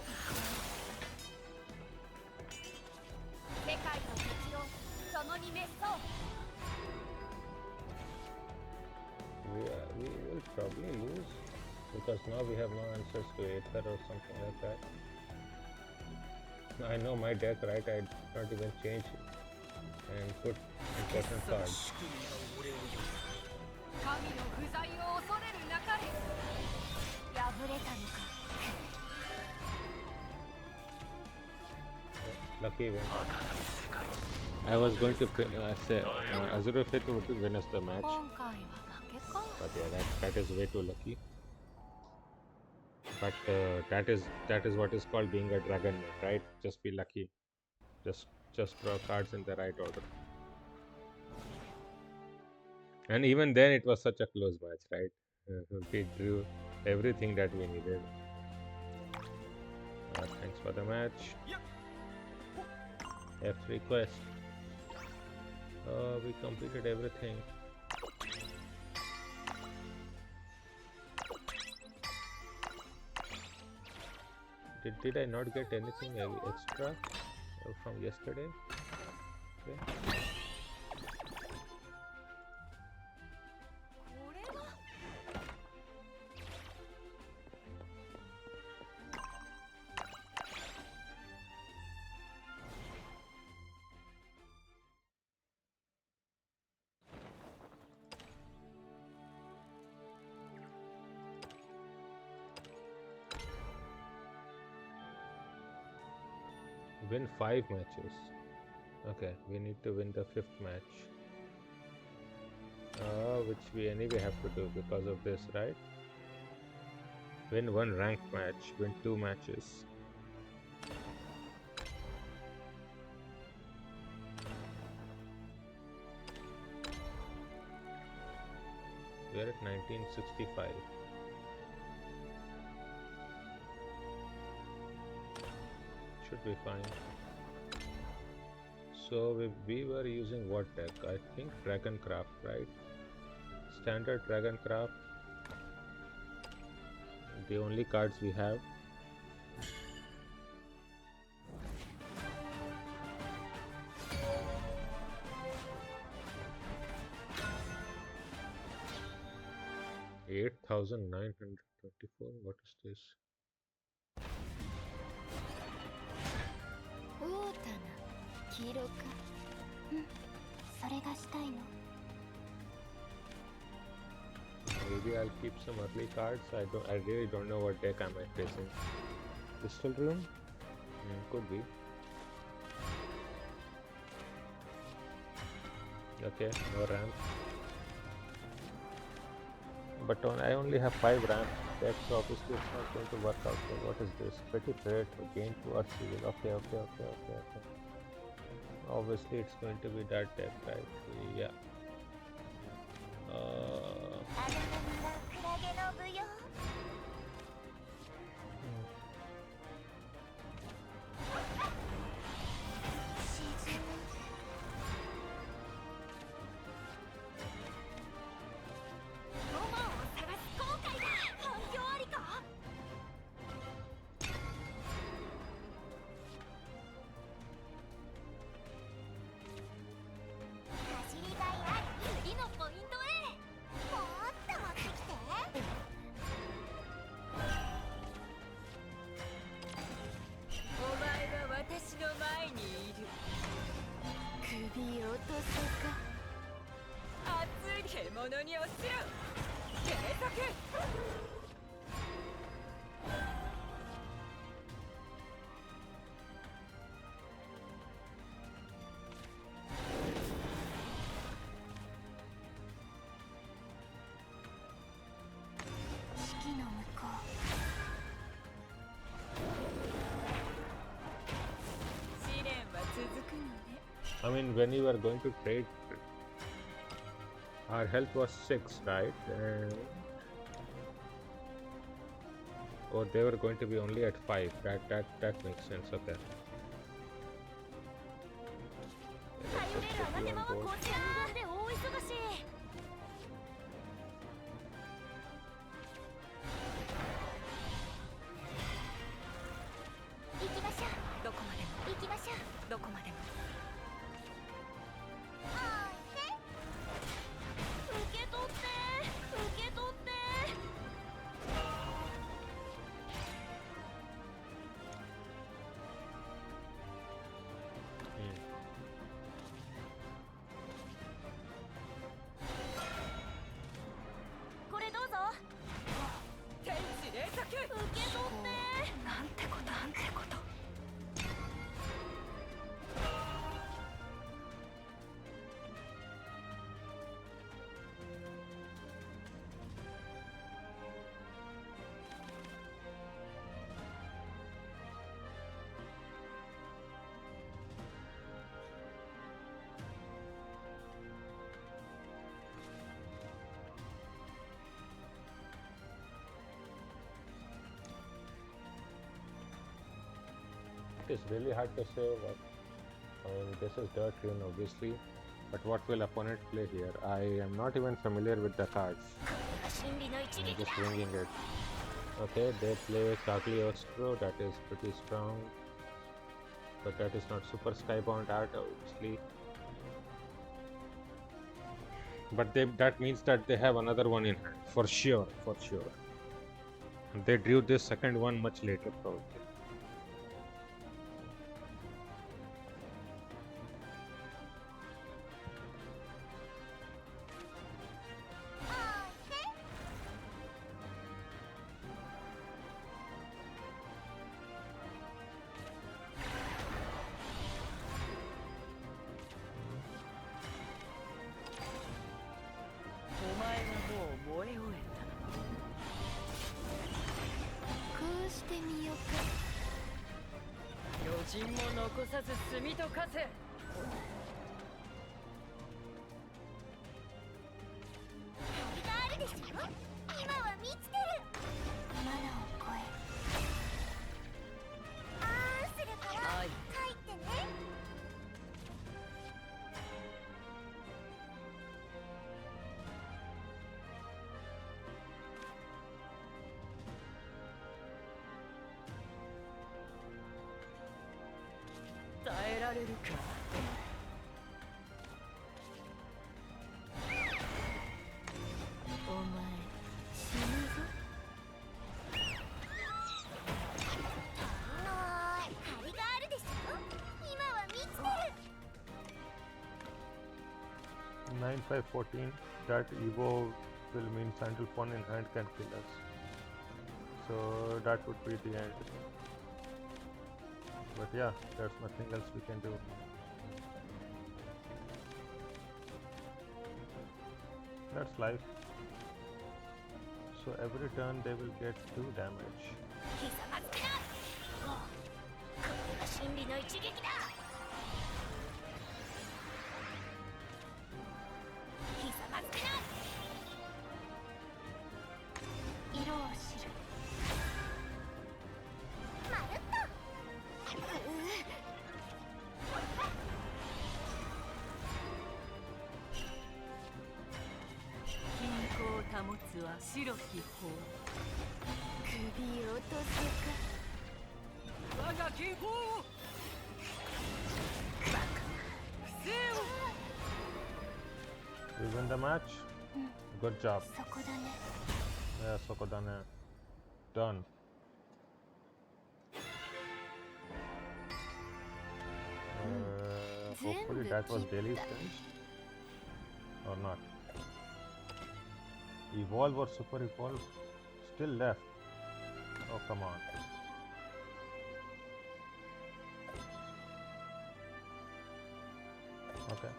世界の敵を共に滅相。We will probably lose because now we have no answers to Aether or something like that. I know my deck, right? I did not even change it and put important その cards. 仕組みが俺を呼ぶ。神の不在を恐れるなかれ。破れたのか。 Lucky win. I was going to say Azure Fate would win us the match, 今回は負けか。 but yeah, that is way too lucky. But that is what is called being a dragon man, right? Just be lucky. Just draw cards in the right order. And even then, it was such a close match, right? We drew everything that we needed. Thanks for the match. F request. We completed everything. Did I not get anything extra from yesterday? Okay. これは Win 5 matches. Okay, we need to win the 5th match. Which we anyway have to do because of this, right? Win 1 ranked match, win 2 matches. We are at 1965. Should be fine. So we were using what deck? I think Dragoncraft, right? Standard Dragoncraft. The only cards we have. $8,924. What is this? オータナ黄色か。うんそれがしたいの。 Maybe I'll keep some early cards. I really don't know what deck am I facing. Crystal Room? Could be. Okay, no ramp. But I only have 5 ramp decks, so obviously it's not going to work out. So what is this? Pretty threat, gain 2 or civil. Okay. Obviously it's going to be that deck, right? Yeah. あれがクラゲの舞踊。沈む。ロマンを探す後悔だ。反響ありか。走りがいある。次のポインのに落ちろ継続四季の向こう I mean, when you were going to trade, our health was 6, right? And oh, they were going to be only at 5. That makes sense. Okay. Let's just put you on board. で大忙しい行きましょうどこまでも行きましょうどこまでも受け取って受け取ってこれどうぞ天地霊作受け取ってなんてことなんてこと It's really hard to say what. I mean, this is dirt green, obviously. But what will opponent play here? I am not even familiar with the cards. 心理の一 I'm 撃 just だ winging it. Okay, they play Cagliostro, that is pretty strong. But that is not super skybound art, obviously. But that means that they have another one in hand, for sure, for sure. And they drew this second one much later, probably. Nine, 5, 14. That Evo will mean Sandal Pawn in hand can kill us. So that would be the end. But yeah, there's nothing else we can do. That's life. So every turn they will get 2 damage. ひざまずくなこれは心理の一撃だひざまずくな色を知るまるっと均衡を保つは白き方首を落とすか我が警報をバカ不正を We win the match? Good job. そこだね Yeah, Sokodane. Done. Hopefully that was daily finished. Or not. Evolve or super evolve? Still left. Oh, come on. Okay.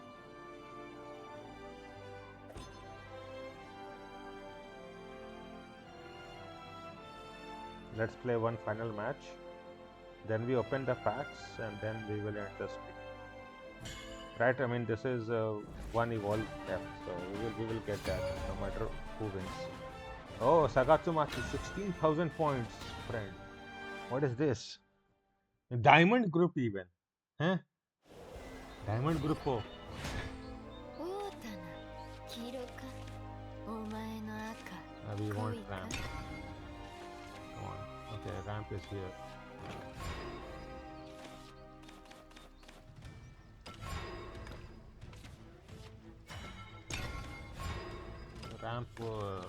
Let's play one final match. Then we open the packs and then we will end the stream. Right? I mean, this is one evolve left, so we will get that no matter who wins. Oh, Sagatsumachi, 16,000 points, friend. What is this? Diamond group even. Huh? Diamond group. Oh. オータナ黄色かお前の赤 We 濃 want いか ramp. Come on. Okay, ramp is here. Ramp. Are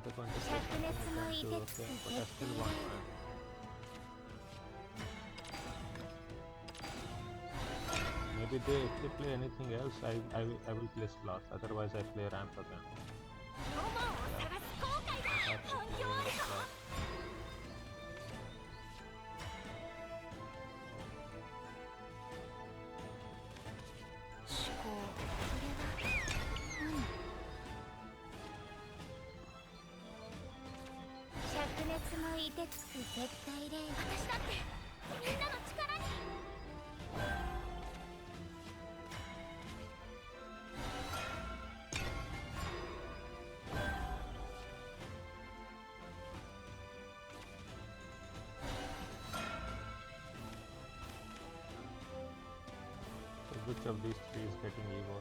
they going to灼熱の凍てつく okay, but I still want ramp. Maybe if they play anything else, I will play sloth. Otherwise, I play ramp again. 友を探す後悔だ I have to 反響 play ありか sloth. So which of these three is getting evil?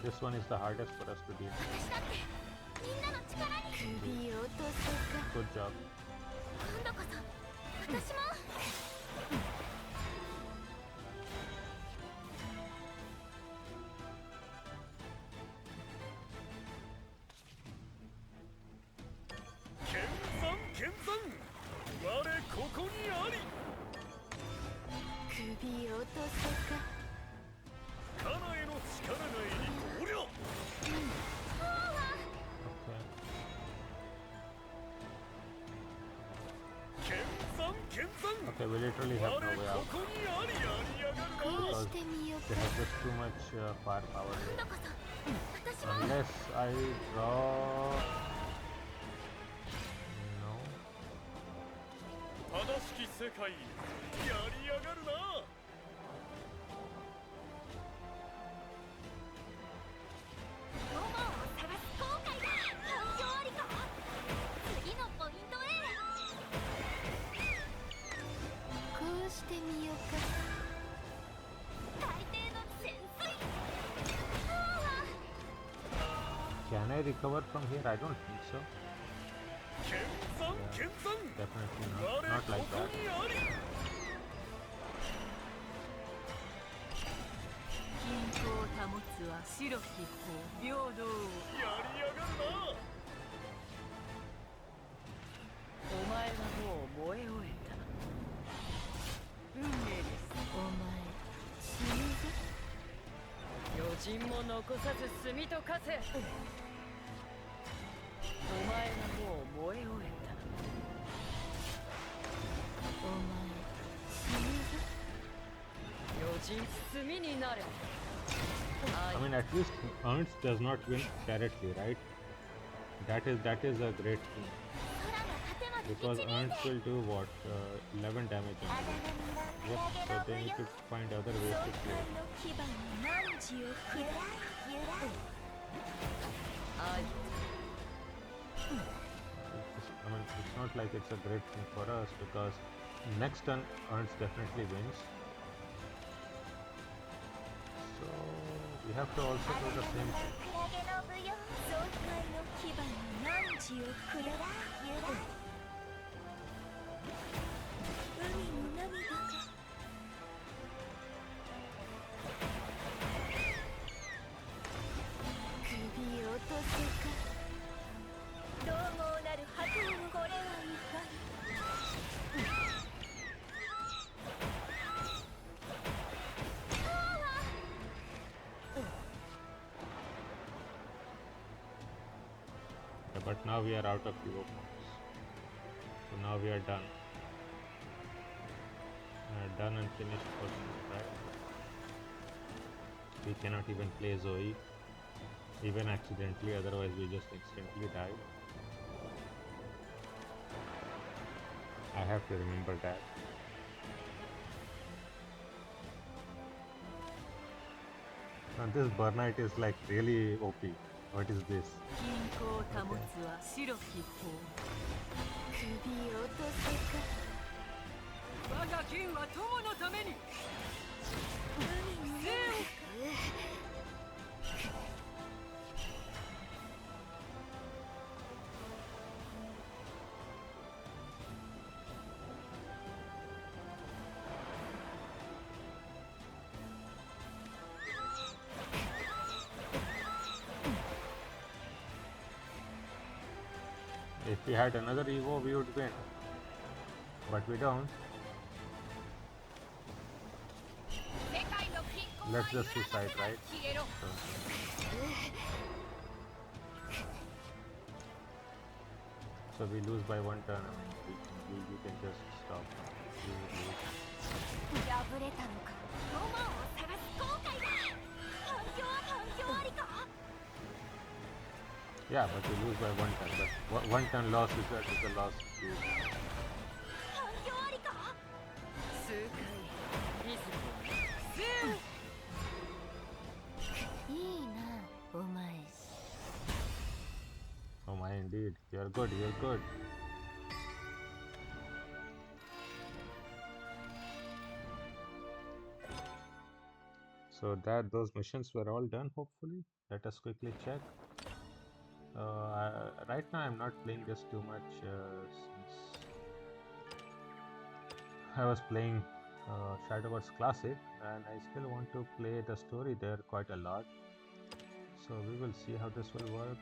This one is the hardest for us to deal. 私だってみんなの力に首を落とすか Good job. 今度こそ私も 剣山剣山我ここにあり首を落とすかカナへの力が入り投了 Okay. 剣山剣山 Okay, we literally have 我 no way こ out こにありありやがるこう な してみよう they か have just too much firepower. 今度こそ私も Unless I draw. No. 正しき世界やりやがるな友を探す後悔だ反響ありか次のポイントへこうしてみようか大抵の潜水 Can I recover from here? I don't think so. 剣山剣山 Definitely 我 not. Not こ like こ that. にあり均衡を保つは白き方平等やりやがるなお前はもう燃え終えた運命ですお前死ぬぞ余人も残さず炭と化せお前はもう燃え終えたお前死ぬぞ余人炭になれ I mean, at least Ernst does not win directly, right? That is a great thing. 空の果てまで Because 導いて Ernst will do what? 11 damage on you. Yep, so they need to find other ways to play. の牙に汝をくらいゆらい愛 I mean, it's not like it's a great thing for us because next turn Ernst definitely wins. So we have to also do the same thing. クラゲの舞踊爽快の牙に汝をくらいゆらい海の涙が首を落とせか獰猛なる白雲これはいかに But now we are out of Evo points. So now we are done. Done and finished for now, right? We cannot even play Zoe, even accidentally, otherwise we just instantly die. I have to remember that. And this Burnite is like really OP. What is this? 均衡を保つは白き方。首落とせか。我が剣は友のために。海の中か。If we had another Evo, we would win. But we don't. Let's just suicide, right? So we lose by one turn. I mean, we can just stop. We would lose. 破れたのか。ロマンを探す後悔だ。反響ありか。 Yeah, but we lose by one turn. But one turn loss is a loss. 反響ありか。数回いずれ。いいな、お前。 Oh my, indeed. You're good. You're good. So those missions were all done. Hopefully, let us quickly check. Right now, I'm not playing this too much since I was playing Shadowverse Classic, and I still want to play the story there quite a lot. So we will see how this will work.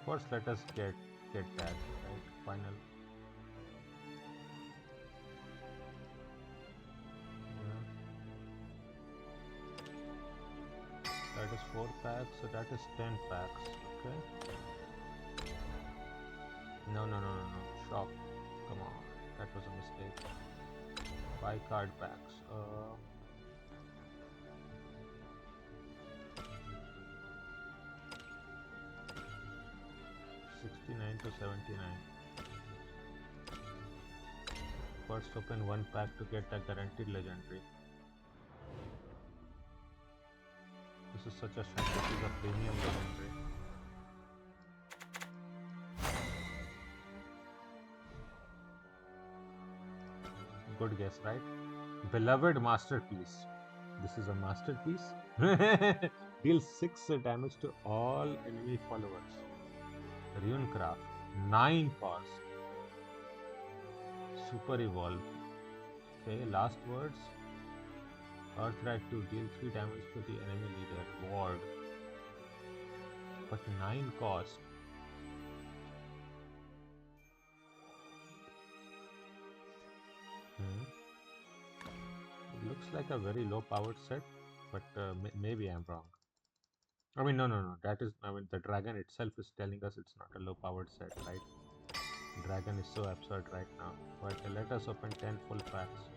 First, let us get that right final. Yeah. That is 4 packs, so that is 10 packs. Okay. No. Shop. Come on, that was a mistake. 5 card packs. 69 to 79. First open 1 pack to get a guaranteed legendary. This is such a shame. This is a premium legendary. Good guess, right? Beloved masterpiece. This is a masterpiece. Deals 6 damage to all enemy followers. Runecraft, 9 cost. Super Evolve. Okay, last words. Earthright 2, deal 3 damage to the enemy leader. Ward. But 9 cost. It looks like a very low powered set, but maybe I'm wrong. I mean, no. That is, I mean, the dragon itself is telling us it's not a low powered set, right? Dragon is so absurd right now. But let us open 10 full packs.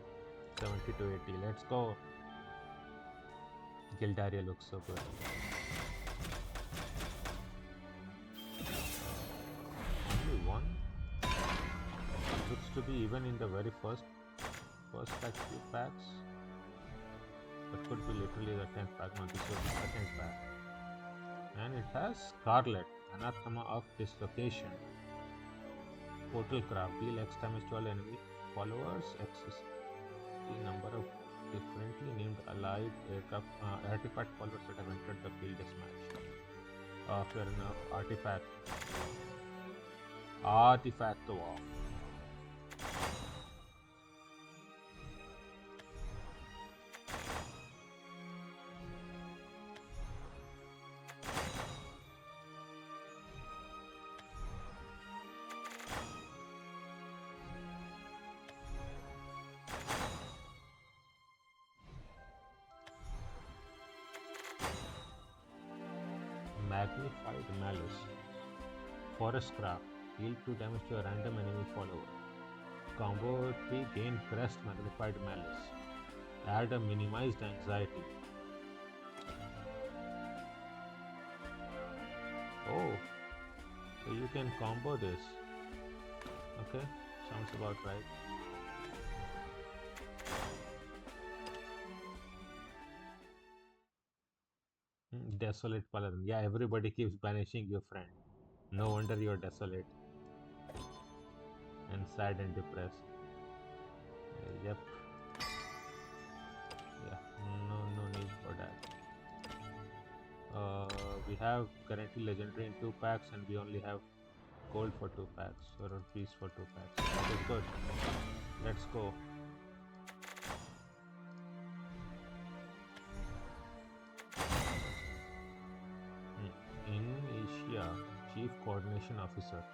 70 to 80. Let's go. Gildaria looks so good. Only one? Looks to be even in the very first like few packs. That could be literally the 10th pack. No, this was the second pack. And it has Scarlet, Anathema of Dislocation. Portal Craft, deal X damage to all enemy followers. X is the number of differently named allied aircraft, artifact followers that have entered the field this match. Fair enough. Artifact. Wow. Magnified Malice. Forest Craft. Deal 2 damage to a random enemy follower. Combo 3 gain Crest Magnified Malice. Add a minimized anxiety. Oh, so you can combo this. Okay, sounds about right. Desolate Paladin. Yeah, everybody keeps banishing your friend. No wonder you're desolate and sad and depressed. Yep. Yeah, no need for that. We have currently legendary in 2 packs and we only have gold for 2 packs or rupees for 2 packs. That is good. Let's go. In Asia, Chief Coordination Officer.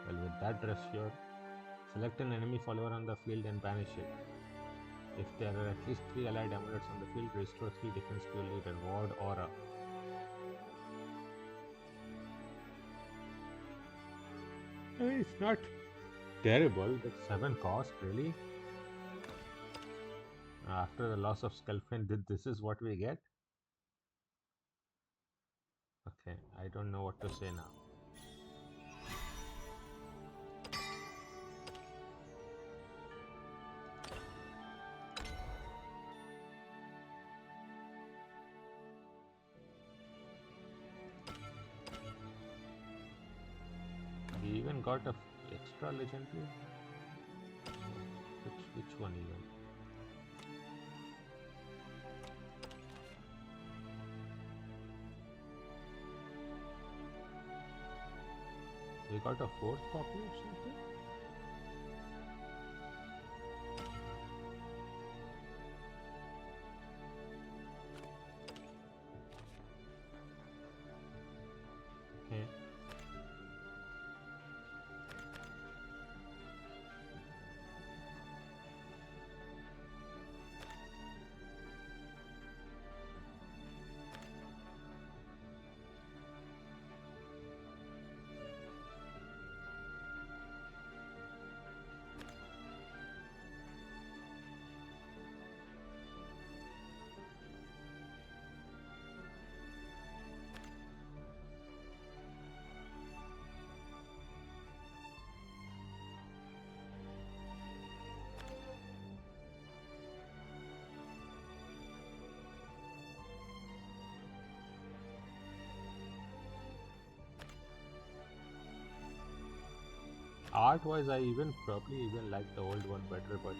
Well, with that dress sure. Select an enemy follower on the field and banish it. If there are at least 3 allied amulets on the field, restore 3 defense to your leader. Ward Aura. It's not terrible, but 7 cost, really? After the loss of Skelfin, this is what we get? Okay, I don't know what to say now. We even got a extra legendary. Which one even? We got a 4th copy or something? Okay. Art wise, I probably even like the old one better, but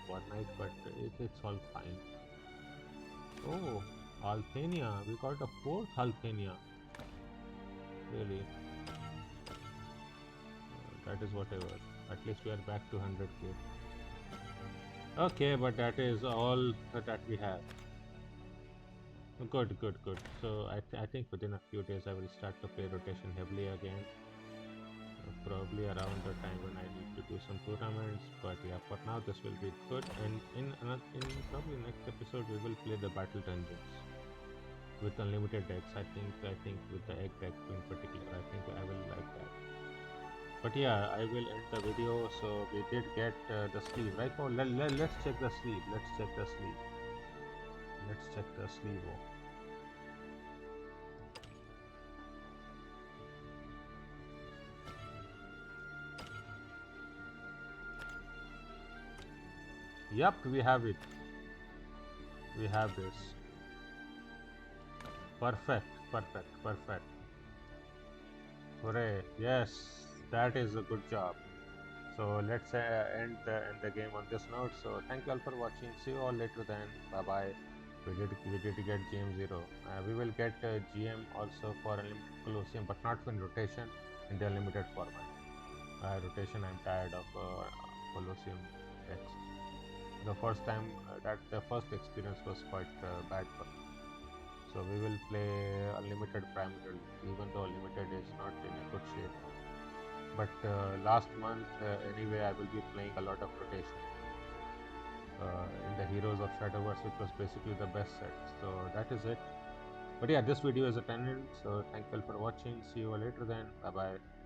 Fortnite, but it's all fine. Oh, Althania, we got a 4th Althania. Really? That is whatever. At least we are back to 100k. Okay, but that is all that we have. Good. So I think within a few days I will start to play rotation heavily again. Probably around the time when I need to do some tournaments, but yeah, for now this will be good. And in probably next episode we will play the battle dungeons with unlimited decks. I think with the egg deck in particular, I think I will like that. But yeah, I will end the video. So we did get the sleeve, right? Oh, let's check the sleeve. Let's check the sleeve. Oh. Yep, we have it. We have this. Perfect. Hooray! Yes, that is a good job. So let's end the game on this note. So thank you all for watching. See you all later then. Bye bye. We did get GM0. We will get GM also for Unlimited Colosseum, but not in rotation, in the limited format. Rotation, I'm tired of Colosseum decks. The first time the first experience was quite bad for me. So we will play unlimited primarily, even though limited is not in a good shape. But last month, anyway, I will be playing a lot of rotation in the Heroes of Shadowverse, which was basically the best set. So that is it. But yeah, this video is at an end. So thank you all for watching. See you all later then. Bye bye.